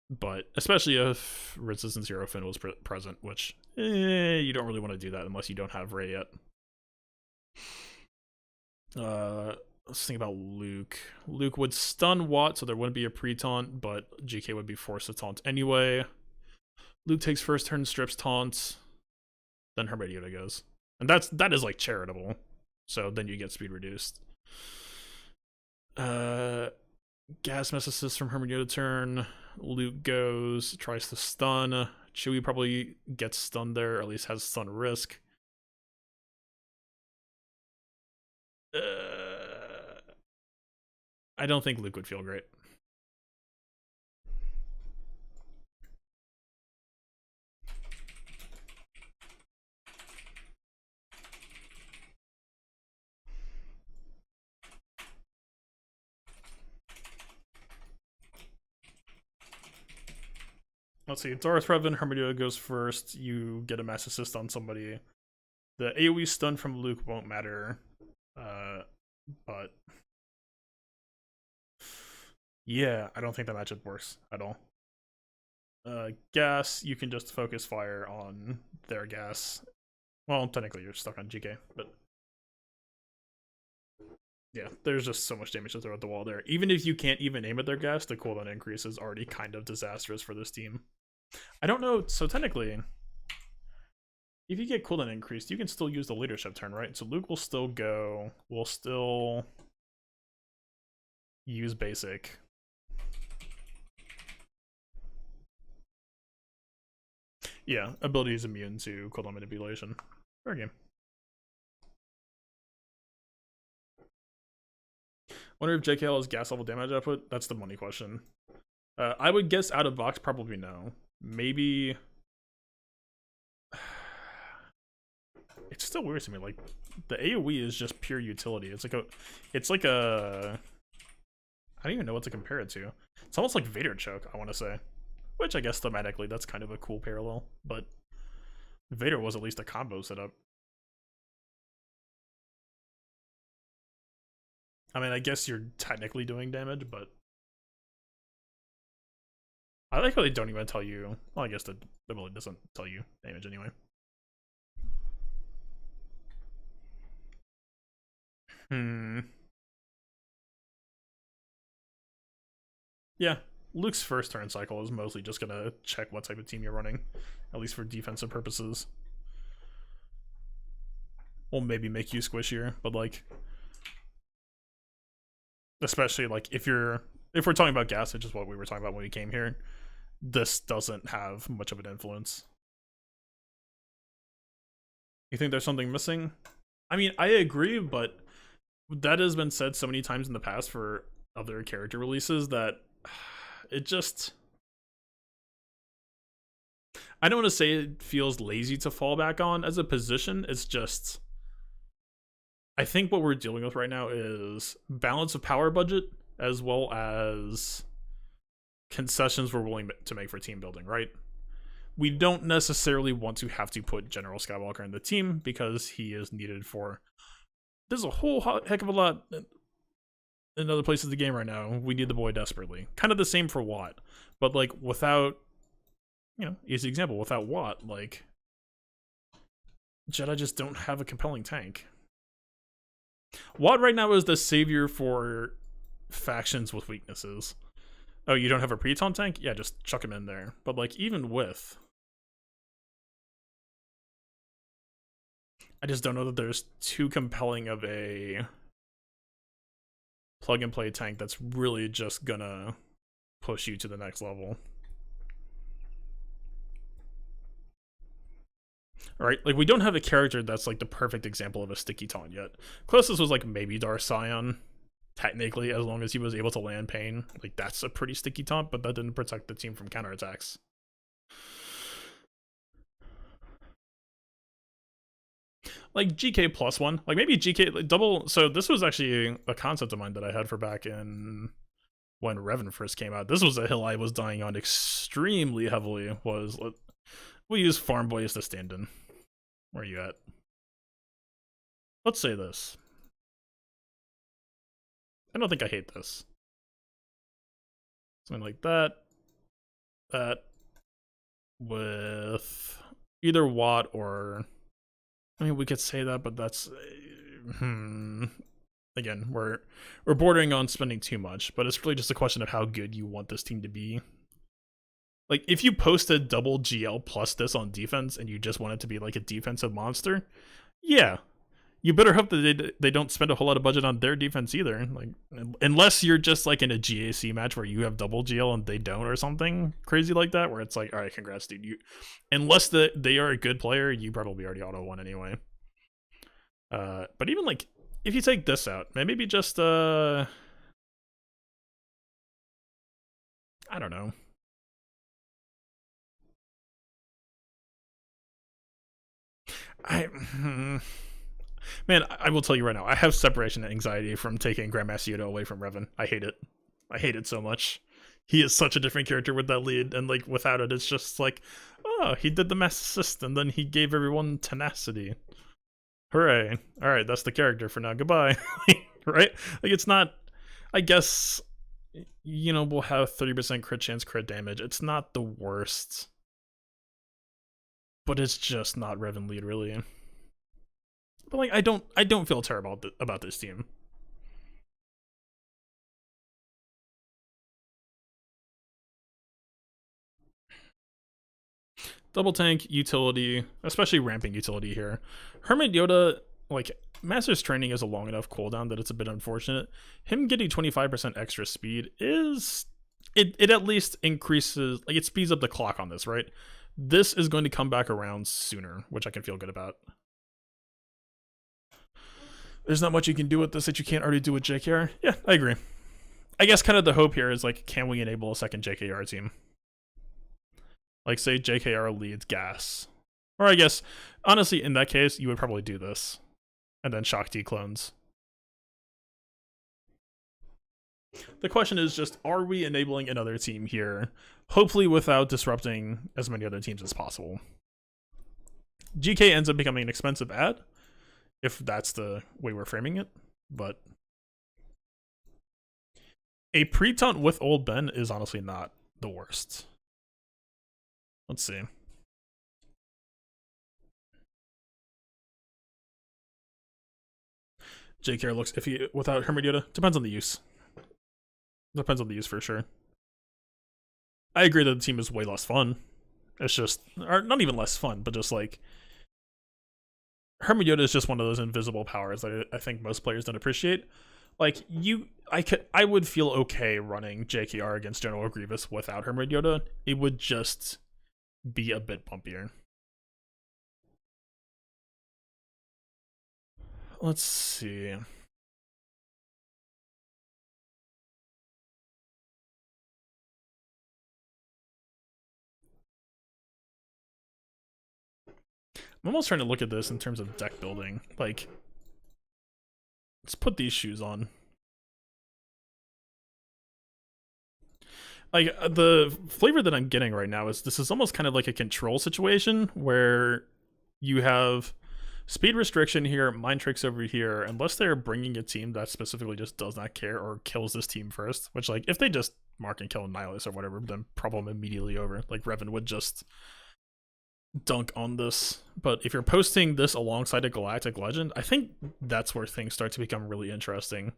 A: But especially if Resistance Hero Finn was present, which you don't really want to do that unless you don't have Rey yet. Let's think about Luke. Luke would stun Watt, so there wouldn't be a pre-taunt, but GK would be forced to taunt anyway. Luke takes first turn, strips taunt, then Herman Yoda goes. And that is like charitable. So then you get speed reduced. Gas Mass Assist from Hermione turn. Luke goes, tries to stun. Chewie probably gets stunned there, or at least has stun risk. I don't think Luke would feel great. Let's see. Darth Revan, Hermione goes first. You get a mass assist on somebody. The AoE stun from Luke won't matter. But yeah, I don't think that matchup works at all. Gas, you can just focus fire on their gas. Well, technically you're stuck on GK, but yeah, there's just so much damage to throw at the wall there. Even if you can't even aim at their gas, the cooldown increase is already kind of disastrous for this team. I don't know, so technically, if you get cooldown increased, you can still use the leadership turn, right? So Luke will still go, will still use basic. Yeah, ability is immune to cooldown manipulation. Fair game. Wonder if JKL has gas level damage output? That's the money question. I would guess out of box, probably no. Maybe... It's still weird to me, like, the AoE is just pure utility. It's like a... I don't even know what to compare it to. It's almost like Vader Choke, I want to say. Which I guess thematically, that's kind of a cool parallel. But Vader was at least a combo setup. I mean, I guess you're technically doing damage, but... I like how they don't even tell you... Well, I guess the ability doesn't tell you damage anyway. Yeah, Luke's first turn cycle is mostly just gonna check what type of team you're running, at least for defensive purposes. Will maybe make you squishier, but like, especially like if we're talking about gas, which is what we were talking about when we came here, this doesn't have much of an influence. You think there's something missing? I mean, I agree, but that has been said so many times in the past for other character releases that it just... I don't want to say it feels lazy to fall back on as a position. It's just... I think what we're dealing with right now is balance of power budget as well as concessions we're willing to make for team building, right? We don't necessarily want to have to put General Skywalker in the team because he is needed for... There's a whole heck of a lot in other places of the game right now. We need the boy desperately. Kind of the same for Watt. But, like, without... You know, easy example. Without Watt, like... Jedi just don't have a compelling tank. Watt right now is the savior for factions with weaknesses. Oh, you don't have a pre-taunt tank? Yeah, just chuck him in there. But, like, even with... I just don't know that there's too compelling of a plug-and-play tank that's really just gonna push you to the next level. Alright, like, we don't have a character that's, like, the perfect example of a sticky taunt yet. Closest was, like, maybe Darth Sion, technically, as long as he was able to land Pain. Like, that's a pretty sticky taunt, but that didn't protect the team from counterattacks. Like GK plus one, like maybe GK like double. So this was actually a concept of mine that I had for back in when Revan first came out. This was a hill I was dying on extremely heavily. Was we use Farm Boy as the stand-in. Where are you at? Let's say this. I don't think I hate this. Something like that. That with either Watt or... I mean, we could say that, but that's... Again, we're bordering on spending too much, but it's really just a question of how good you want this team to be. Like, if you posted double GL plus this on defense and you just want it to be like a defensive monster, yeah, You better hope that they don't spend a whole lot of budget on their defense either. Like, unless you're just like in a GAC match where you have double GL and they don't, or something crazy like that, where it's like, all right, congrats, dude. Unless they are a good player, you probably already auto won anyway. But even like, if you take this out, maybe just I don't know. Man, I will tell you right now, I have separation anxiety from taking Grandmaster Yoda away from Revan. I hate it. I hate it so much. He is such a different character with that lead, and like without it, it's just like, oh, he did the mass assist, and then he gave everyone tenacity. Hooray! All right, that's the character for now. Goodbye. Right? Like it's not. I guess we'll have 30% crit chance, crit damage. It's not the worst, but it's just not Revan lead really. But like, I don't feel terrible about this team. Double tank utility, especially ramping utility here. Hermit Yoda, like, Master's Training is a long enough cooldown that it's a bit unfortunate. Him getting 25% extra speed is it at least increases, like, it speeds up the clock on this, right? This is going to come back around sooner, which I can feel good about. There's not much you can do with this that you can't already do with JKR. Yeah, I agree. I guess kind of the hope here is like, can we enable a second JKR team? Like, say JKR leads gas. Or I guess, honestly, in that case, you would probably do this. And then Shock D clones. The question is just, are we enabling another team here? Hopefully without disrupting as many other teams as possible. GK ends up becoming an expensive ad, if that's the way we're framing it. But a pre-taunt with Old Ben is honestly not the worst. Let's see. JKR looks iffy without Hermit Yoda. Depends on the use. Depends on the use for sure. I agree that the team is way less fun. It's just, or not even less fun, but just like, Hermit Yoda is just one of those invisible powers that I think most players don't appreciate. Like, I would feel okay running JKR against General Grievous without Hermit Yoda. It would just be a bit bumpier. Let's see. I'm almost trying to look at this in terms of deck building. Like, let's put these shoes on. Like, the flavor that I'm getting right now is this is almost kind of like a control situation where you have speed restriction here, mind tricks over here, unless they're bringing a team that specifically just does not care or kills this team first, which, like, if they just mark and kill Nihilus or whatever, then problem immediately over. Like, Revan would just dunk on this. But if you're posting this alongside a Galactic Legend, I think that's where things start to become really interesting.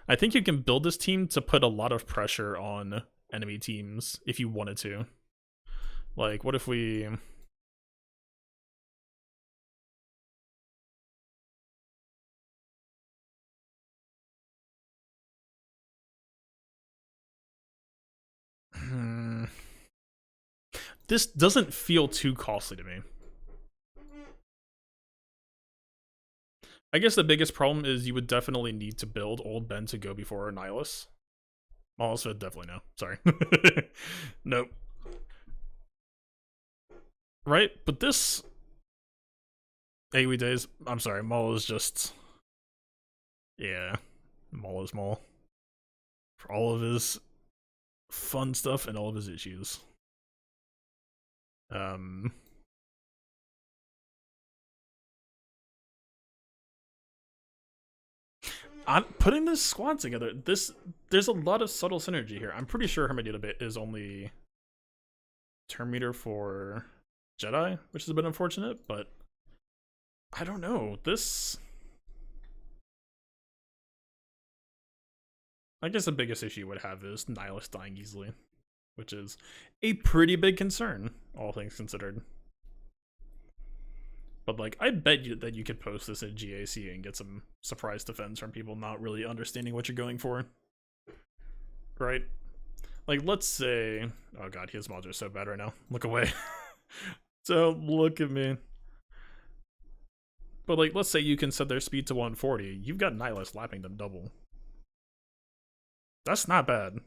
A: I think you can build this team to put a lot of pressure on enemy teams if you wanted to. Like, what if we... This doesn't feel too costly to me. I guess the biggest problem is you would definitely need to build Old Ben to go before Nihilus. Also, definitely no. Sorry. Nope. Right? But this... AoE days... I'm sorry, Maul is just... Yeah. Maul is Maul. For all of his fun stuff and all of his issues. I'm putting this squad together. There's a lot of subtle synergy here. I'm pretty sure Hermit Yoda is only turn meter for Jedi, which is a bit unfortunate, but I don't know. This... I guess the biggest issue you would have is Nihilus dying easily, which is a pretty big concern, all things considered. But like, I bet you that you could post this in GAC and get some surprise defense from people not really understanding what you're going for, right? Like, let's say, oh god, his mods are so bad right now. Look away. So look at me. But like, let's say you can set their speed to 140. You've got Nihilus lapping them double. That's not bad.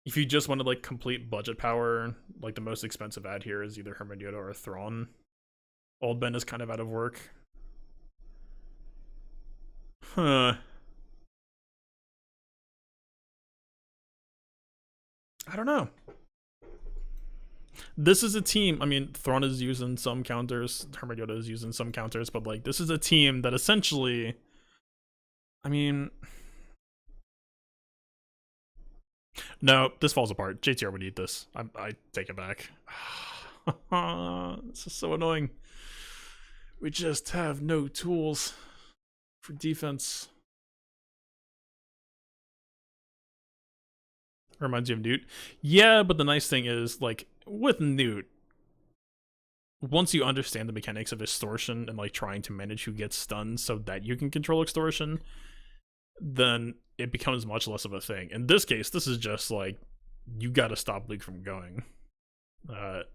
A: If you just wanted like complete budget power, like the most expensive ad here is either Herman Yoda or Thrawn. Old Ben is kind of out of work. Huh. I don't know. This is a team. I mean, Thrawn is using some counters, Herman Yoda is using some counters, but like, this is a team that essentially, I mean, no, this falls apart. JTR would eat this. I take it back. This is so annoying. We just have no tools for defense. Reminds you of Newt. Yeah, but the nice thing is, like, with Newt, once you understand the mechanics of extortion and like trying to manage who gets stunned so that you can control extortion, then it becomes much less of a thing. In this case, this is just like, you gotta stop Luke from going. This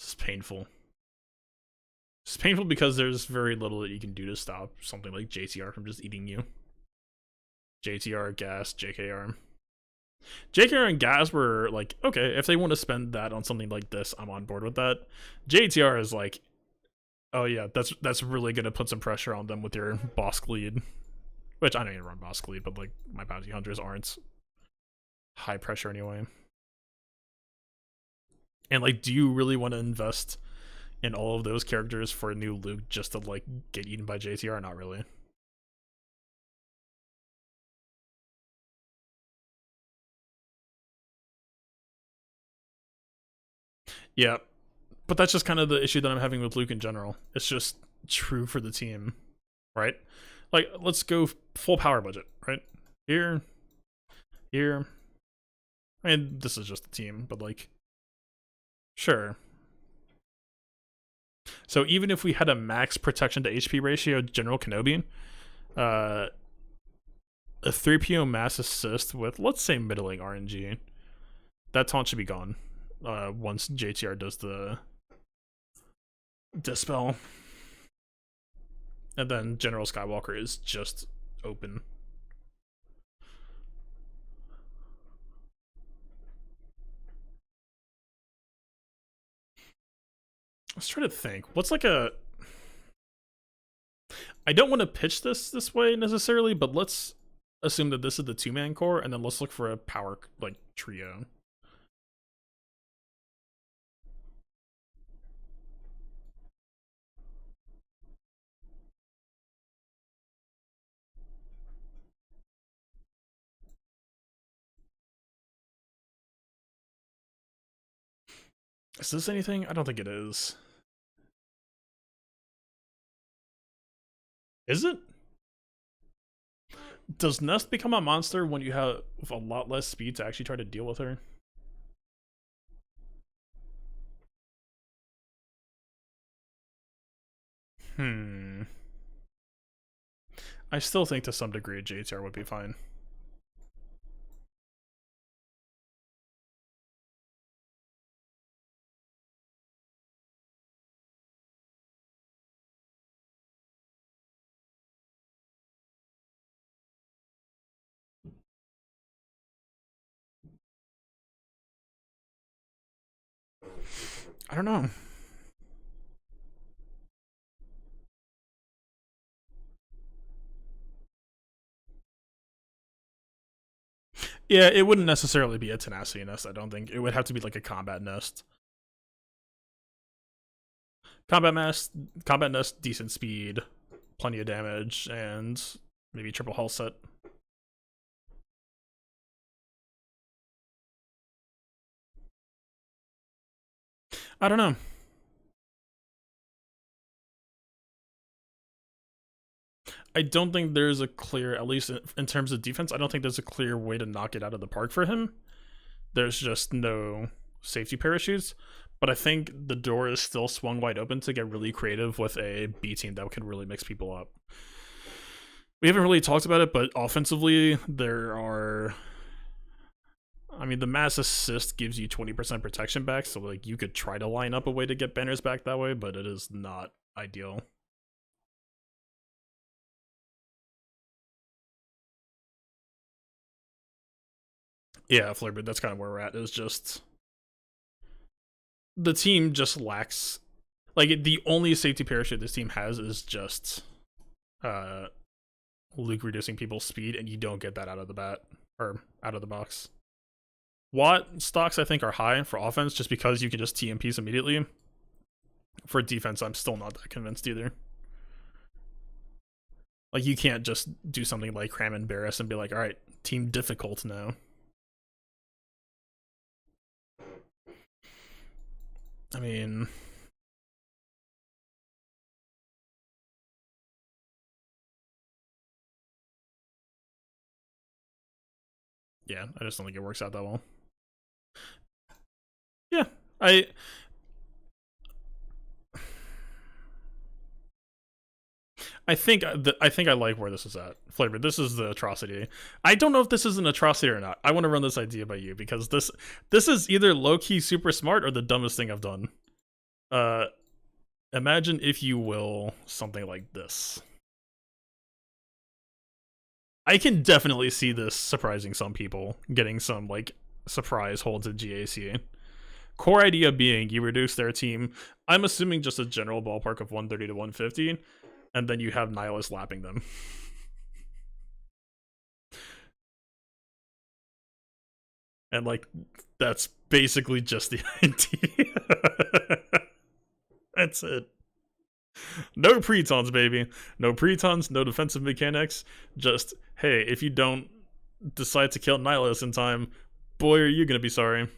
A: is painful. It's painful because there's very little that you can do to stop something like JTR from just eating you. JTR, Gas, JKR. JKR and Gas were like, okay, if they want to spend that on something like this, I'm on board with that. JTR is like, oh yeah, that's really gonna put some pressure on them with your Bosk lead. Which I don't even run Bosk lead, but like my bounty hunters aren't high pressure anyway. And like, do you really want to invest in all of those characters for a new Luke just to like get eaten by JTR? Not really. Yeah, but that's just kind of the issue that I'm having with Luke in general. It's just true for the team, right? Like, let's go full power budget, right? Here, here. I mean, this is just a team, but like, sure. So even if we had a max protection to HP ratio, General Kenobi, a 3PO mass assist with, let's say, middling RNG, that taunt should be gone once JTR does the Dispel. And then General Skywalker is just open. Let's try to think. What's like a... I don't want to pitch this way necessarily, but let's assume that this is the two-man core, and then let's look for a power, like, trio. Is this anything? I don't think it is. Is it? Does Nest become a monster when you have a lot less speed to actually try to deal with her? I still think to some degree JTR would be fine. I don't know. Yeah, it wouldn't necessarily be a tenacity nest, I don't think. It would have to be like a combat nest. Combat nest, decent speed, plenty of damage, and maybe triple hull set. I don't know. I don't think there's a clear, at least in terms of defense, I don't think there's a clear way to knock it out of the park for him. There's just no safety parachutes. But I think the door is still swung wide open to get really creative with a B team that could really mix people up. We haven't really talked about it, but offensively, there are. I mean, the mass assist gives you 20% protection back, so like you could try to line up a way to get banners back that way, but it is not ideal. Yeah, Flurby, that's kind of where we're at. Is just the team just lacks, like, the only safety parachute this team has is just Luke reducing people's speed, and you don't get that out of the bat or out of the box. Watt stocks I think are high for offense just because you can just TMPs immediately. For defense, I'm still not that convinced either. Like, you can't just do something like Cram and Barris and be like, all right, team difficult now. I mean, yeah, I just don't think it works out that well. Yeah, I think I like where this is at. Flavor, this is the atrocity. I don't know if this is an atrocity or not. I want to run this idea by you because this is either low key super smart or the dumbest thing I've done. Imagine, if you will, something like this. I can definitely see this surprising some people, getting some like surprise holds at GAC. Core idea being you reduce their team, I'm assuming just a general ballpark of 130 to 150, and then you have Nihilus lapping them. And like, that's basically just the idea. That's it. No pretons, baby. No pretons, no defensive mechanics. Just, hey, if you don't decide to kill Nihilus in time, boy, are you gonna be sorry.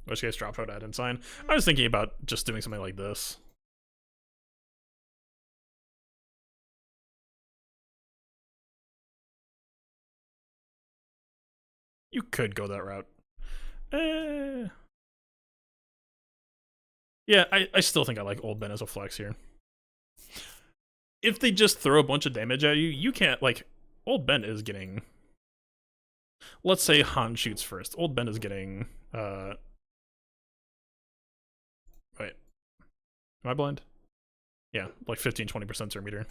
A: In which case, drop out at Ensign. I was thinking about just doing something like this. You could go that route. Yeah, I still think I like Old Ben as a flex here. If they just throw a bunch of damage at you, you can't, like, Old Ben is getting... Let's say Han shoots first. Old Ben is getting... Wait. Am I blind? Yeah, like 15-20% per meter.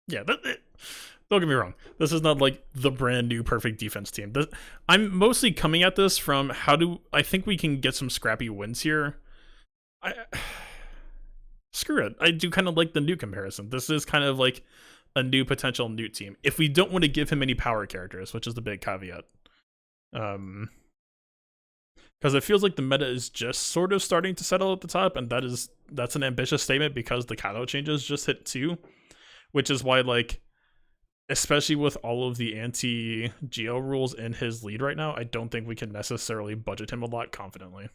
A: Yeah, don't get me wrong. This is not like the brand new perfect defense team. I'm mostly coming at this from I think we can get some scrappy wins here. Screw it. I do kind of like the Newt comparison. This is kind of like a new potential Newt team. If we don't want to give him any power characters, which is the big caveat. Because it feels like the meta is just sort of starting to settle at the top, and that's an ambitious statement because the Kaido changes just hit 2. Which is why, like, especially with all of the anti-Geo rules in his lead right now, I don't think we can necessarily budget him a lot confidently.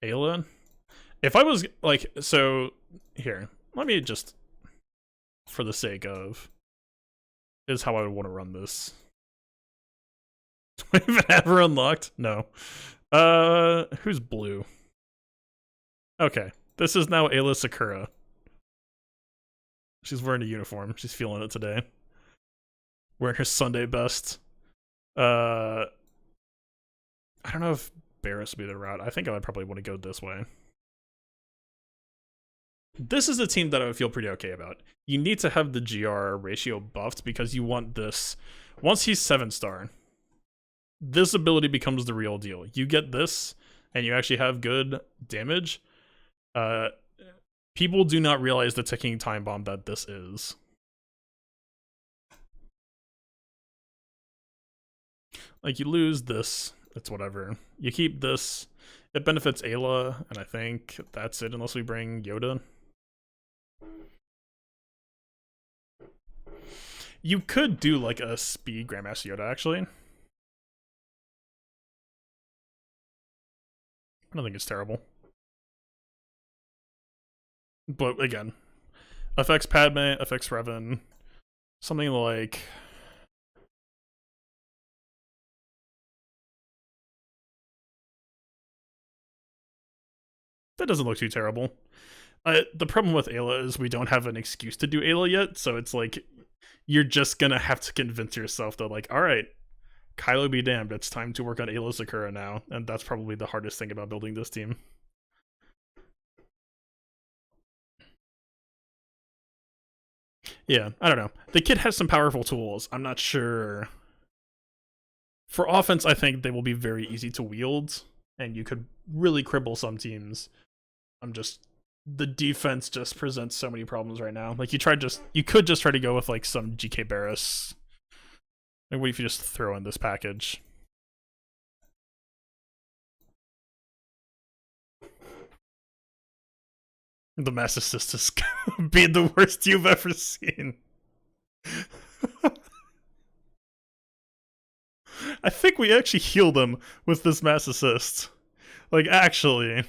A: Ayla? If I was, like, so, here, let me just, for the sake of, is how I would want to run this. Do I even have her unlocked? No. Who's blue? Okay, this is now Ayla Sakura. She's wearing a uniform. She's feeling it today. Wearing her Sunday best. I don't know if Barris would be the route. I think I would probably want to go this way. This is a team that I would feel pretty okay about. You need to have the GR ratio buffed because you want this. Once he's 7-star, this ability becomes the real deal. You get this, and you actually have good damage. People do not realize the ticking time bomb that this is. Like, you lose this, it's whatever. You keep this, it benefits Ayla, and I think that's it unless we bring Yoda. You could do like a speed Grandmaster Yoda, actually. I don't think it's terrible. But again, affects Padme, affects Revan. Something like... That doesn't look too terrible. The problem with Ayla is we don't have an excuse to do Ayla yet, so it's like you're just gonna have to convince yourself that, like, all right, Kylo be damned, it's time to work on Ayla Sakura now, and that's probably the hardest thing about building this team. Yeah, I don't know. The kid has some powerful tools. I'm not sure. For offense, I think they will be very easy to wield, and you could really cripple some teams. The defense just presents so many problems right now. Like you could just try to go with like some GK Barris. Like, what if you just throw in this package? The Mass Assist is being the worst you've ever seen. I think we actually healed him with this Mass Assist. Like, actually.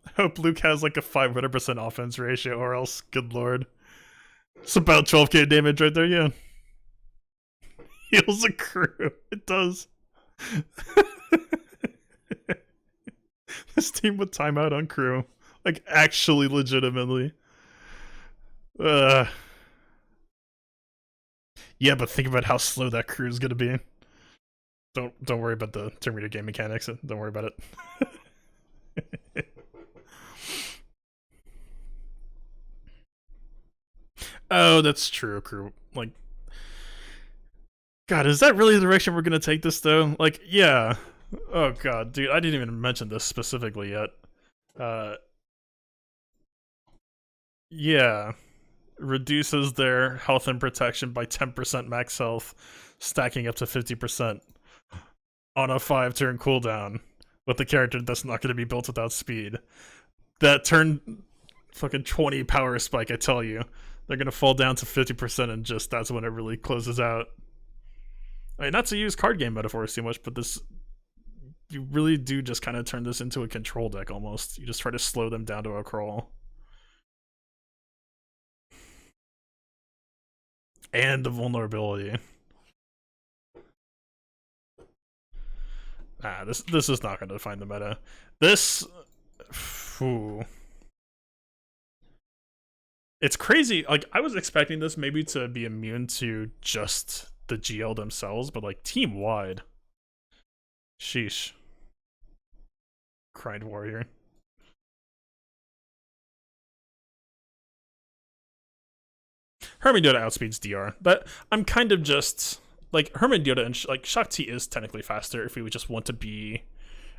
A: I hope Luke has like a 500% offense ratio, or else, good lord. It's about 12k damage right there, yeah. Heals a crew. It does. This team with timeout on crew. Like, actually, legitimately. Yeah, but think about how slow that crew is gonna be. Don't worry about the Terminator game mechanics. Don't worry about it. Oh, that's true, crew. Like, God, is that really the direction we're gonna take this, though? Like, yeah. Oh, God, dude, I didn't even mention this specifically yet. Yeah. Reduces their health and protection by 10% max health, stacking up to 50% on a 5-turn cooldown with a character that's not going to be built without speed. That turn fucking 20 power spike, I tell you. They're going to fall down to 50% and just that's when it really closes out. I mean, not to use card game metaphors too much, but this... You really do just kind of turn this into a control deck almost. You just try to slow them down to a crawl. And the vulnerability. This is not going to define the meta. This... Ooh. It's crazy. Like, I was expecting this maybe to be immune to just the GL themselves, but like team-wide. Sheesh. Cried Warrior. Herman Yoda outspeeds DR. But I'm kind of just... Like, Herman Yoda and like Shakti is technically faster if we would just want to be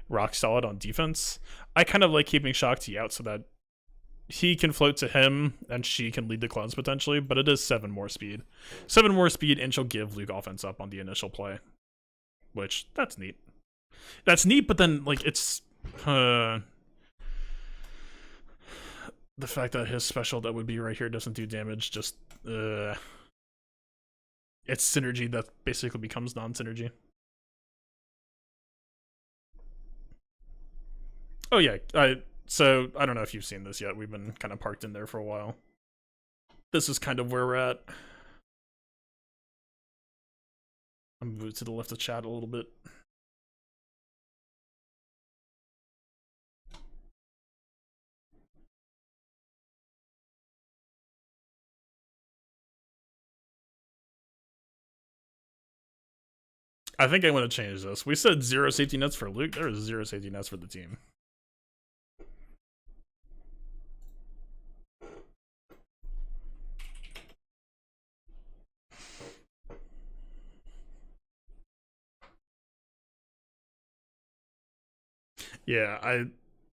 A: rock solid on defense. I kind of like keeping Shakti out so that he can float to him and she can lead the clones potentially, but it is 7 more speed. 7 more speed, and she'll give Luke offense up on the initial play. Which, that's neat. That's neat, but then, like, it's... the fact that his special that would be right here doesn't do damage, just... It's synergy that basically becomes non-synergy. Oh yeah, so I don't know if you've seen this yet. We've been kind of parked in there for a while. This is kind of where we're at. I'm moving to the left of chat a little bit. I think I want to change this. We said 0 safety nets for Luke. There is 0 safety nets for the team. Yeah, I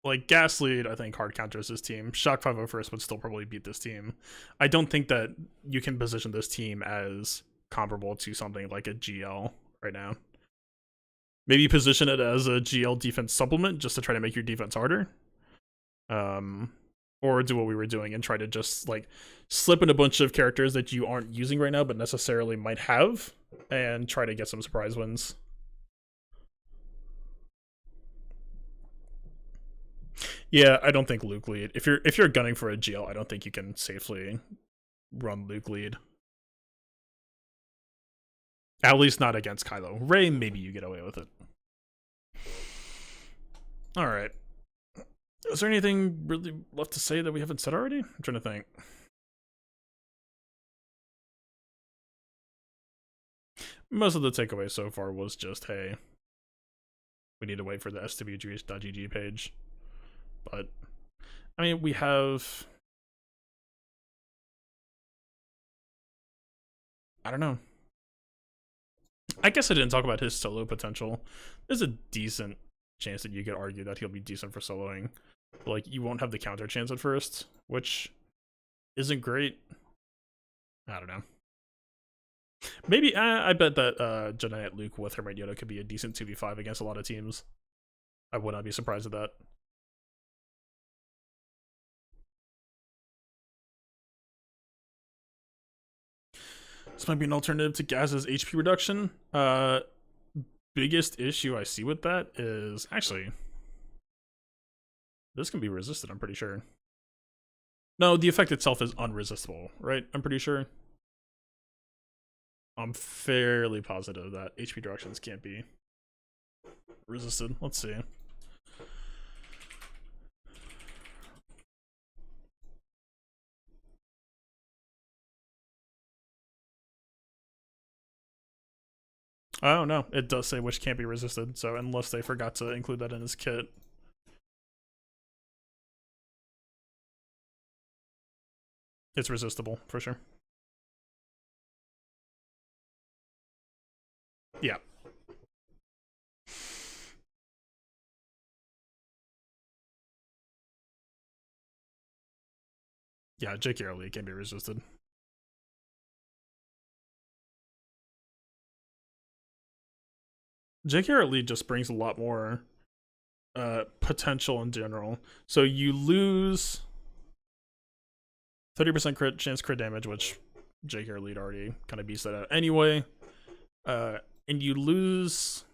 A: like Gas Lead, I think hard counters this team. Shock 501st would still probably beat this team. I don't think that you can position this team as comparable to something like a GL right now. Maybe position it as a GL defense supplement just to try to make your defense harder. Or do what we were doing and try to just like slip in a bunch of characters that you aren't using right now but necessarily might have and try to get some surprise wins. Yeah, I don't think Luke lead. If you're gunning for a GL, I don't think you can safely run Luke lead. At least not against Kylo. Rey, maybe you get away with it. All right. Is there anything really left to say that we haven't said already? I'm trying to think. Most of the takeaway so far was just, hey, we need to wait for the swg.gg page. But, I mean, we have... I don't know. I guess I didn't talk about his solo potential. There's a decent chance that you could argue that he'll be decent for soloing. But, like, you won't have the counter chance at first, which isn't great. I don't know. Maybe, I bet that Jedi Knight Luke with Hermite Yoda could be a decent 2v5 against a lot of teams. I would not be surprised at that. This might be an alternative to Gaz's HP reduction. Biggest issue I see with that is, actually, this can be resisted, I'm pretty sure. No, the effect itself is unresistible, right? I'm pretty sure. I'm fairly positive that HP reductions can't be resisted. Let's see. Oh no, it does say which can't be resisted, so unless they forgot to include that in his kit. It's resistible, for sure. Yeah. Yeah, J.K. Rowling can be resisted. J.K. Rowling just brings a lot more potential in general. So you lose 30% crit chance crit damage, which J.K. Rowling already kind of beats that out anyway. And you lose...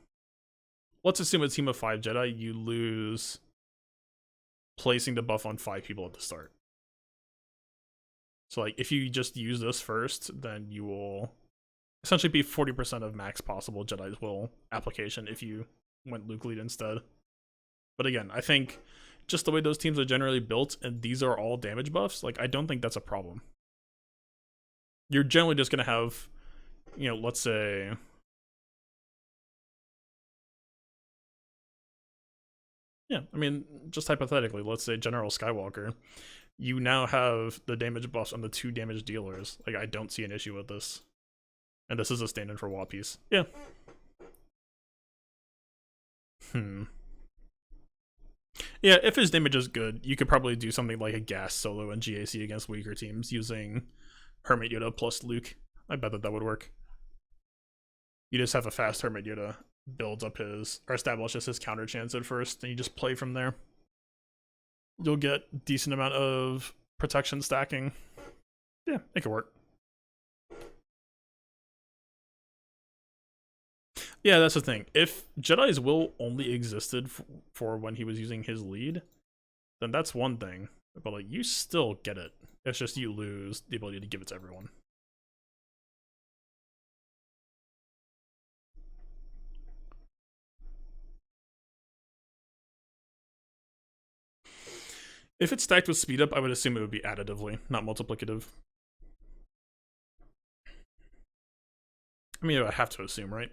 A: Let's assume a team of 5 Jedi, you lose placing the buff on 5 people at the start. So, like, if you just use this first, then you will essentially be 40% of max possible Jedi's will application if you went Luke lead instead. But again, I think just the way those teams are generally built, and these are all damage buffs, like, I don't think that's a problem. You're generally just going to have, you know, let's say... Yeah, I mean, just hypothetically, let's say General Skywalker, you now have the damage buffs on the 2 damage dealers. Like, I don't see an issue with this. And this is a stand-in for Watt piece. Yeah. Yeah, if his damage is good, you could probably do something like a gas solo and GAC against weaker teams using Hermit Yoda plus Luke. I bet that would work. You just have a fast Hermit Yoda, builds up his, or establishes his counter chance at first, and you just play from there. You'll get decent amount of protection stacking. Yeah, it could work. Yeah, that's the thing. If Jedi's will only existed for when he was using his lead, then that's one thing. But, like, you still get it. It's just you lose the ability to give it to everyone. If it's stacked with speed up, I would assume it would be additively, not multiplicative. I mean, I have to assume, right?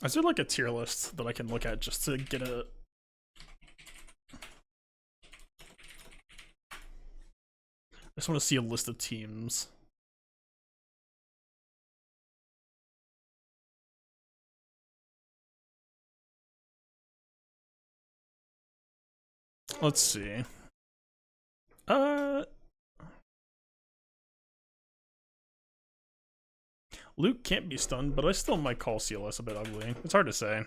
A: Is there like a tier list that I can look at just to get a... I just want to see a list of teams. Let's see. Uh, Luke can't be stunned, but I still might call CLS a bit ugly. It's hard to say.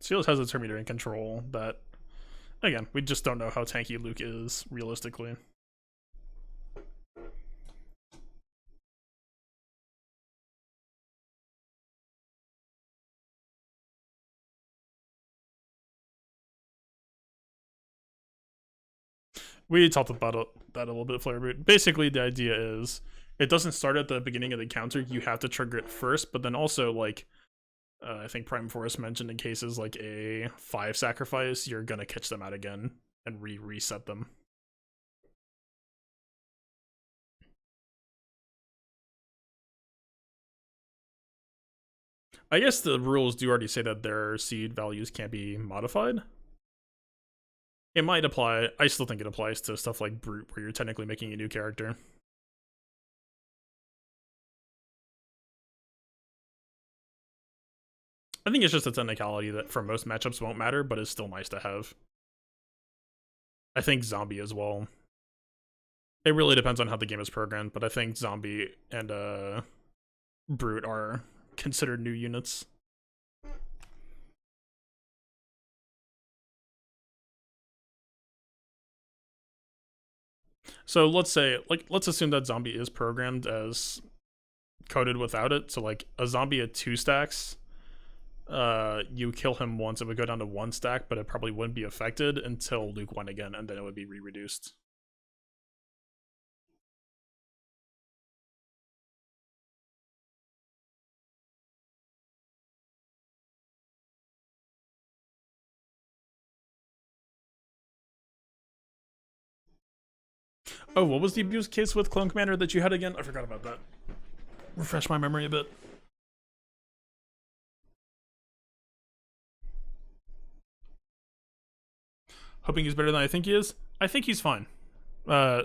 A: CLS has a Terminator in control that, again, we just don't know how tanky Luke is realistically. We talked about that a little bit, Flare Boot. Basically, the idea is it doesn't start at the beginning of the counter. You have to trigger it first, but then also, like, I think Prime Force mentioned in cases like a 5 sacrifice, you're gonna catch them out again and reset them. I guess the rules do already say that their seed values can't be modified. It might apply. I still think it applies to stuff like Brute, where you're technically making a new character. I think it's just a technicality that for most matchups won't matter, but is still nice to have. I think Zombie as well. It really depends on how the game is programmed, but I think Zombie and Brute are considered new units. So let's assume that Zombie is programmed as coded without it. So like a Zombie at 2 stacks, you kill him once, it would go down to 1 stack, but it probably wouldn't be affected until Luke went again, and then it would be re-reduced. Oh, what was the abuse case with Clone Commander that you had again? I forgot about that. Refresh my memory a bit. Hoping he's better than I think he is. I think he's fine. Yeah,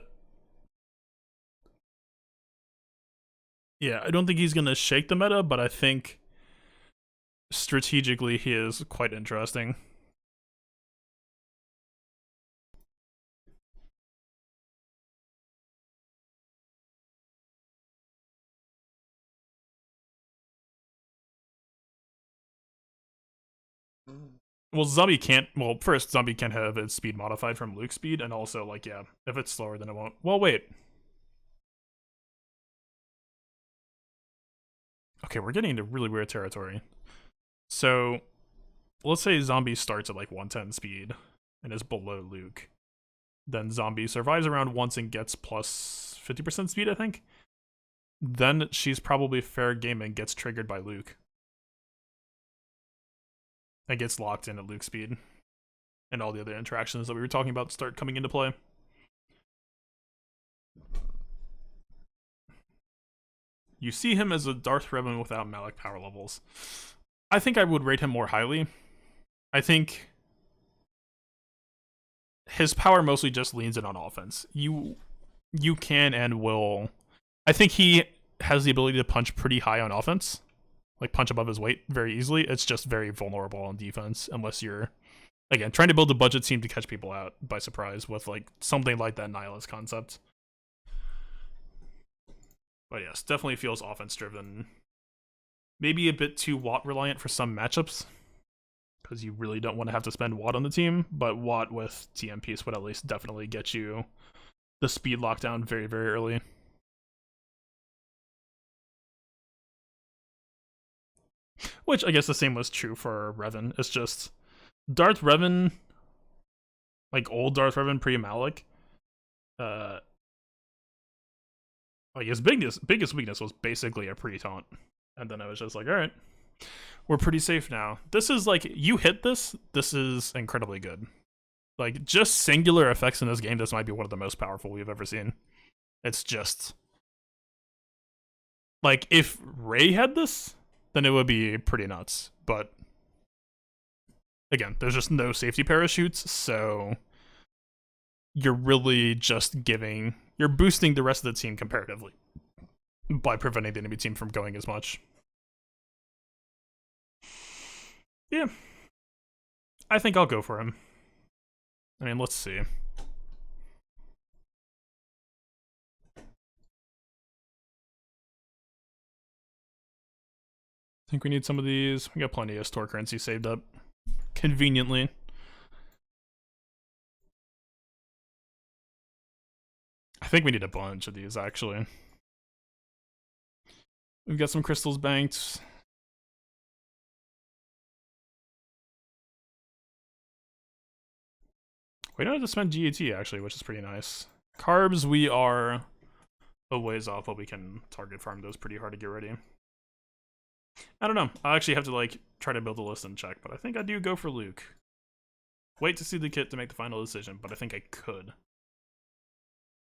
A: I don't think he's gonna shake the meta, but I think strategically he is quite interesting. Well, Zombie can't. Well, first, Zombie can't have its speed modified from Luke's speed, and also, like, yeah, if it's slower, then it won't. Well, wait. Okay, we're getting into really weird territory. So, let's say Zombie starts at like 110 speed and is below Luke. Then Zombie survives around once and gets plus 50% speed, I think. Then she's probably fair game and gets triggered by Luke. And gets locked in at Luke's speed. And all the other interactions that we were talking about start coming into play. You see him as a Darth Revan without Malak power levels. I think I would rate him more highly. I think his power mostly just leans in on offense. You can and will. I think he has the ability to punch pretty high on offense, like punch above his weight very easily. It's just very vulnerable on defense unless you're, again, trying to build a budget team to catch people out by surprise with like something like that Nihilist concept. But yes, definitely feels offense driven. Maybe a bit too Watt reliant for some matchups, because you really don't want to have to spend Watt on the team, but Watt with TM piece would at least definitely get you the speed lockdown very, very early. Which I guess the same was true for Revan. It's just Darth Revan, like old Darth Revan pre-Malak, like his biggest weakness was basically a pre-taunt. And then I was just like, alright, we're pretty safe now. This is like, you hit this is incredibly good. Like, just singular effects in this game, this might be one of the most powerful we've ever seen. It's just, like, if Rey had this, then it would be pretty nuts. But, again, there's just no safety parachutes, so you're really just you're boosting the rest of the team comparatively. by preventing the enemy team from going as much. Yeah. I think I'll go for him. I mean, let's see. I think we need some of these. We got plenty of store currency saved up. Conveniently. I think we need a bunch of these, actually. We've got some crystals banked. We don't have to spend GAT, actually, which is pretty nice. Carbs, we are a ways off, but we can target farm those pretty hard to get ready. I don't know. I'll actually have to, like, try to build a list and check, but I think I do go for Luke. Wait to see the kit to make the final decision, but I think I could.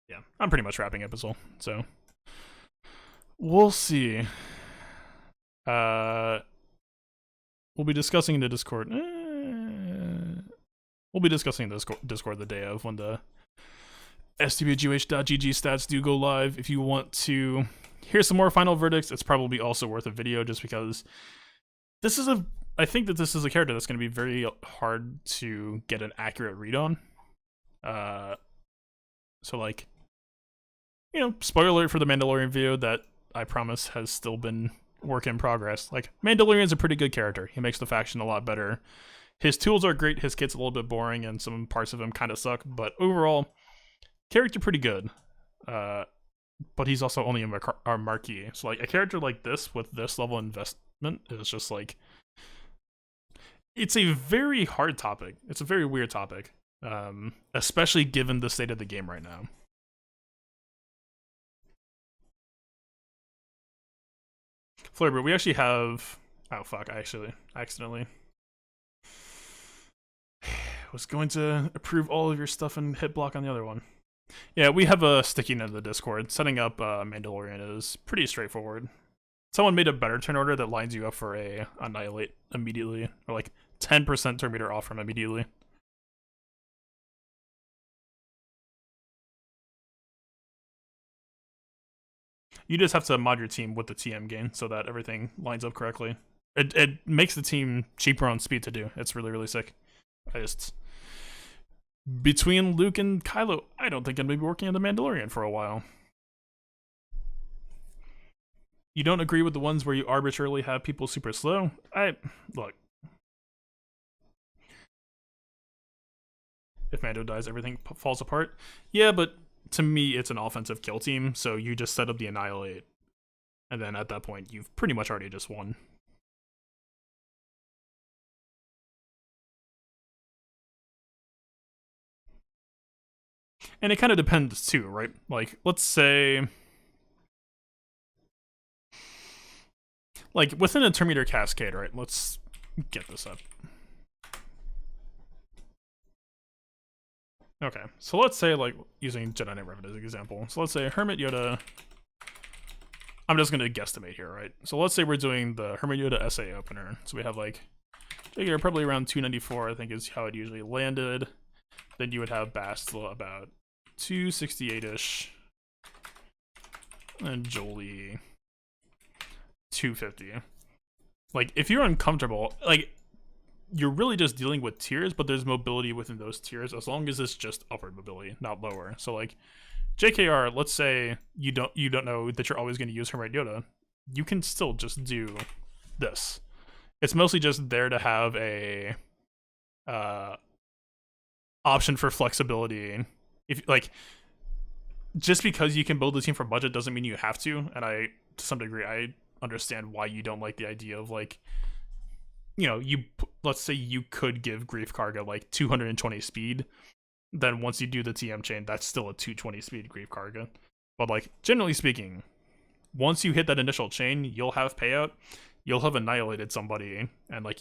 A: Yeah, I'm pretty much wrapping up as well, so we'll see. We'll be discussing in the Discord. We'll be discussing the Discord the day of when the stbgh.gg stats do go live. If you want to hear some more final verdicts, it's probably also worth a video just because this is I think that this is a character that's going to be very hard to get an accurate read on. So like, you know, spoiler alert for the Mandalorian video that I promise has still been work in progress. Like, Mandalorian's a pretty good character. He makes the faction a lot better. His tools are great, his kit's a little bit boring, and some parts of him kind of suck, but overall, character pretty good. But he's also only our marquee. So, like, a character like this with this level of investment is just, like... It's a very hard topic. It's a very weird topic. Especially given the state of the game right now. Flurry, we actually have... Oh, fuck, I accidentally... was going to approve all of your stuff and hit block on the other one. Yeah, we have a sticky note in the Discord. Setting up Mandalorian is pretty straightforward. Someone made a better turn order that lines you up for a Annihilate immediately, or like 10% turn meter off from immediately. You just have to mod your team with the TM gain so that everything lines up correctly. It makes the team cheaper on speed to do. It's really, really sick. Between Luke and Kylo, I don't think I'm going to be working on the Mandalorian for a while. You don't agree with the ones where you arbitrarily have people super slow? Look. If Mando dies, everything falls apart. Yeah, but to me, it's an offensive kill team, so you just set up the Annihilate. And then at that point, you've pretty much already just won. And it kind of depends too, right? Like, let's say... Like, within a turn meter cascade, right? Let's get this up. Okay, so let's say, like, using Jedi Knight Revenant as an example. So let's say Hermit Yoda... I'm just going to guesstimate here, right? So let's say we're doing the Hermit Yoda SA opener. So we have, like, figure probably around 294, I think is how it usually landed. Then you would have Bastila about 268-ish. And Jolie 250. Like, if you're uncomfortable, like, you're really just dealing with tiers, but there's mobility within those tiers as long as it's just upward mobility, not lower. So, like, JKR, let's say you don't know that you're always going to use Hermit Yoda, you can still just do this. It's mostly just there to have a option for flexibility. If, like, just because you can build a team for budget doesn't mean you have to, and to some degree, I understand why you don't like the idea of, like, you know, let's say you could give Grief Karga like 220 speed, then once you do the TM chain, that's still a 220 speed Grief Karga. But, like, generally speaking, once you hit that initial chain, you'll have payout, you'll have annihilated somebody, and, like,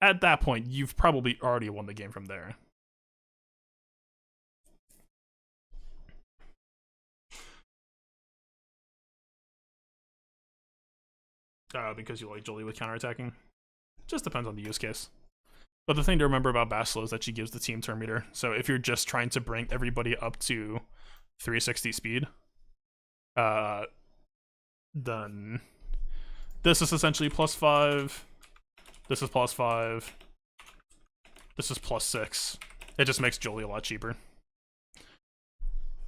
A: at that point, you've probably already won the game from there. Because you like Jolie with counterattacking. Just depends on the use case. But the thing to remember about Bastila is that she gives the team turn meter. So if you're just trying to bring everybody up to 360 speed, then this is essentially +5. This is +5. This is +6. It just makes Jolie a lot cheaper.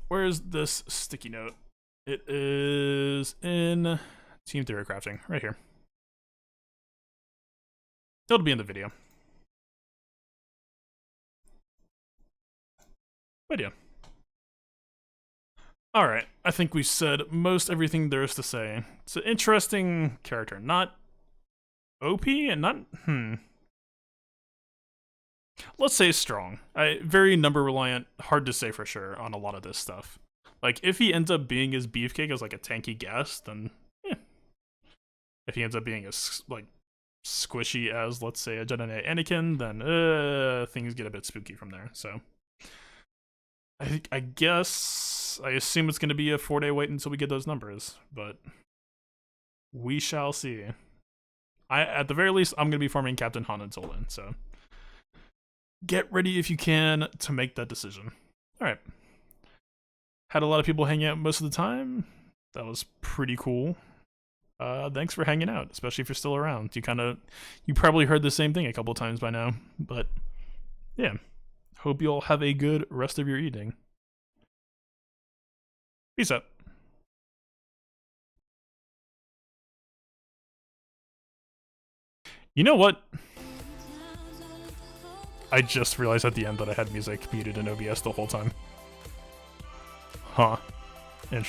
A: Where's this sticky note? It is in Team Theory Crafting, right here. It'll be in the video. But yeah. Alright, I think we said most everything there is to say. It's an interesting character. Not OP and not... Let's say strong. Very number reliant, hard to say for sure on a lot of this stuff. Like, if he ends up being as beefcake as like a tanky guest, then yeah. If he ends up being as like squishy as, let's say, a Jedi Knight Anakin, then things get a bit spooky from there. So I guess I assume it's going to be a 4-day wait until we get those numbers, but we shall see. At the very least, I'm going to be farming Captain Han until then, so get ready if you can to make that decision. All right. Had a lot of people hanging out most of the time. That was pretty cool. Thanks for hanging out, especially if you're still around. You probably heard the same thing a couple times by now, but yeah. Hope you all have a good rest of your evening. Peace out. You know what? I just realized at the end that I had music muted in OBS the whole time. Huh.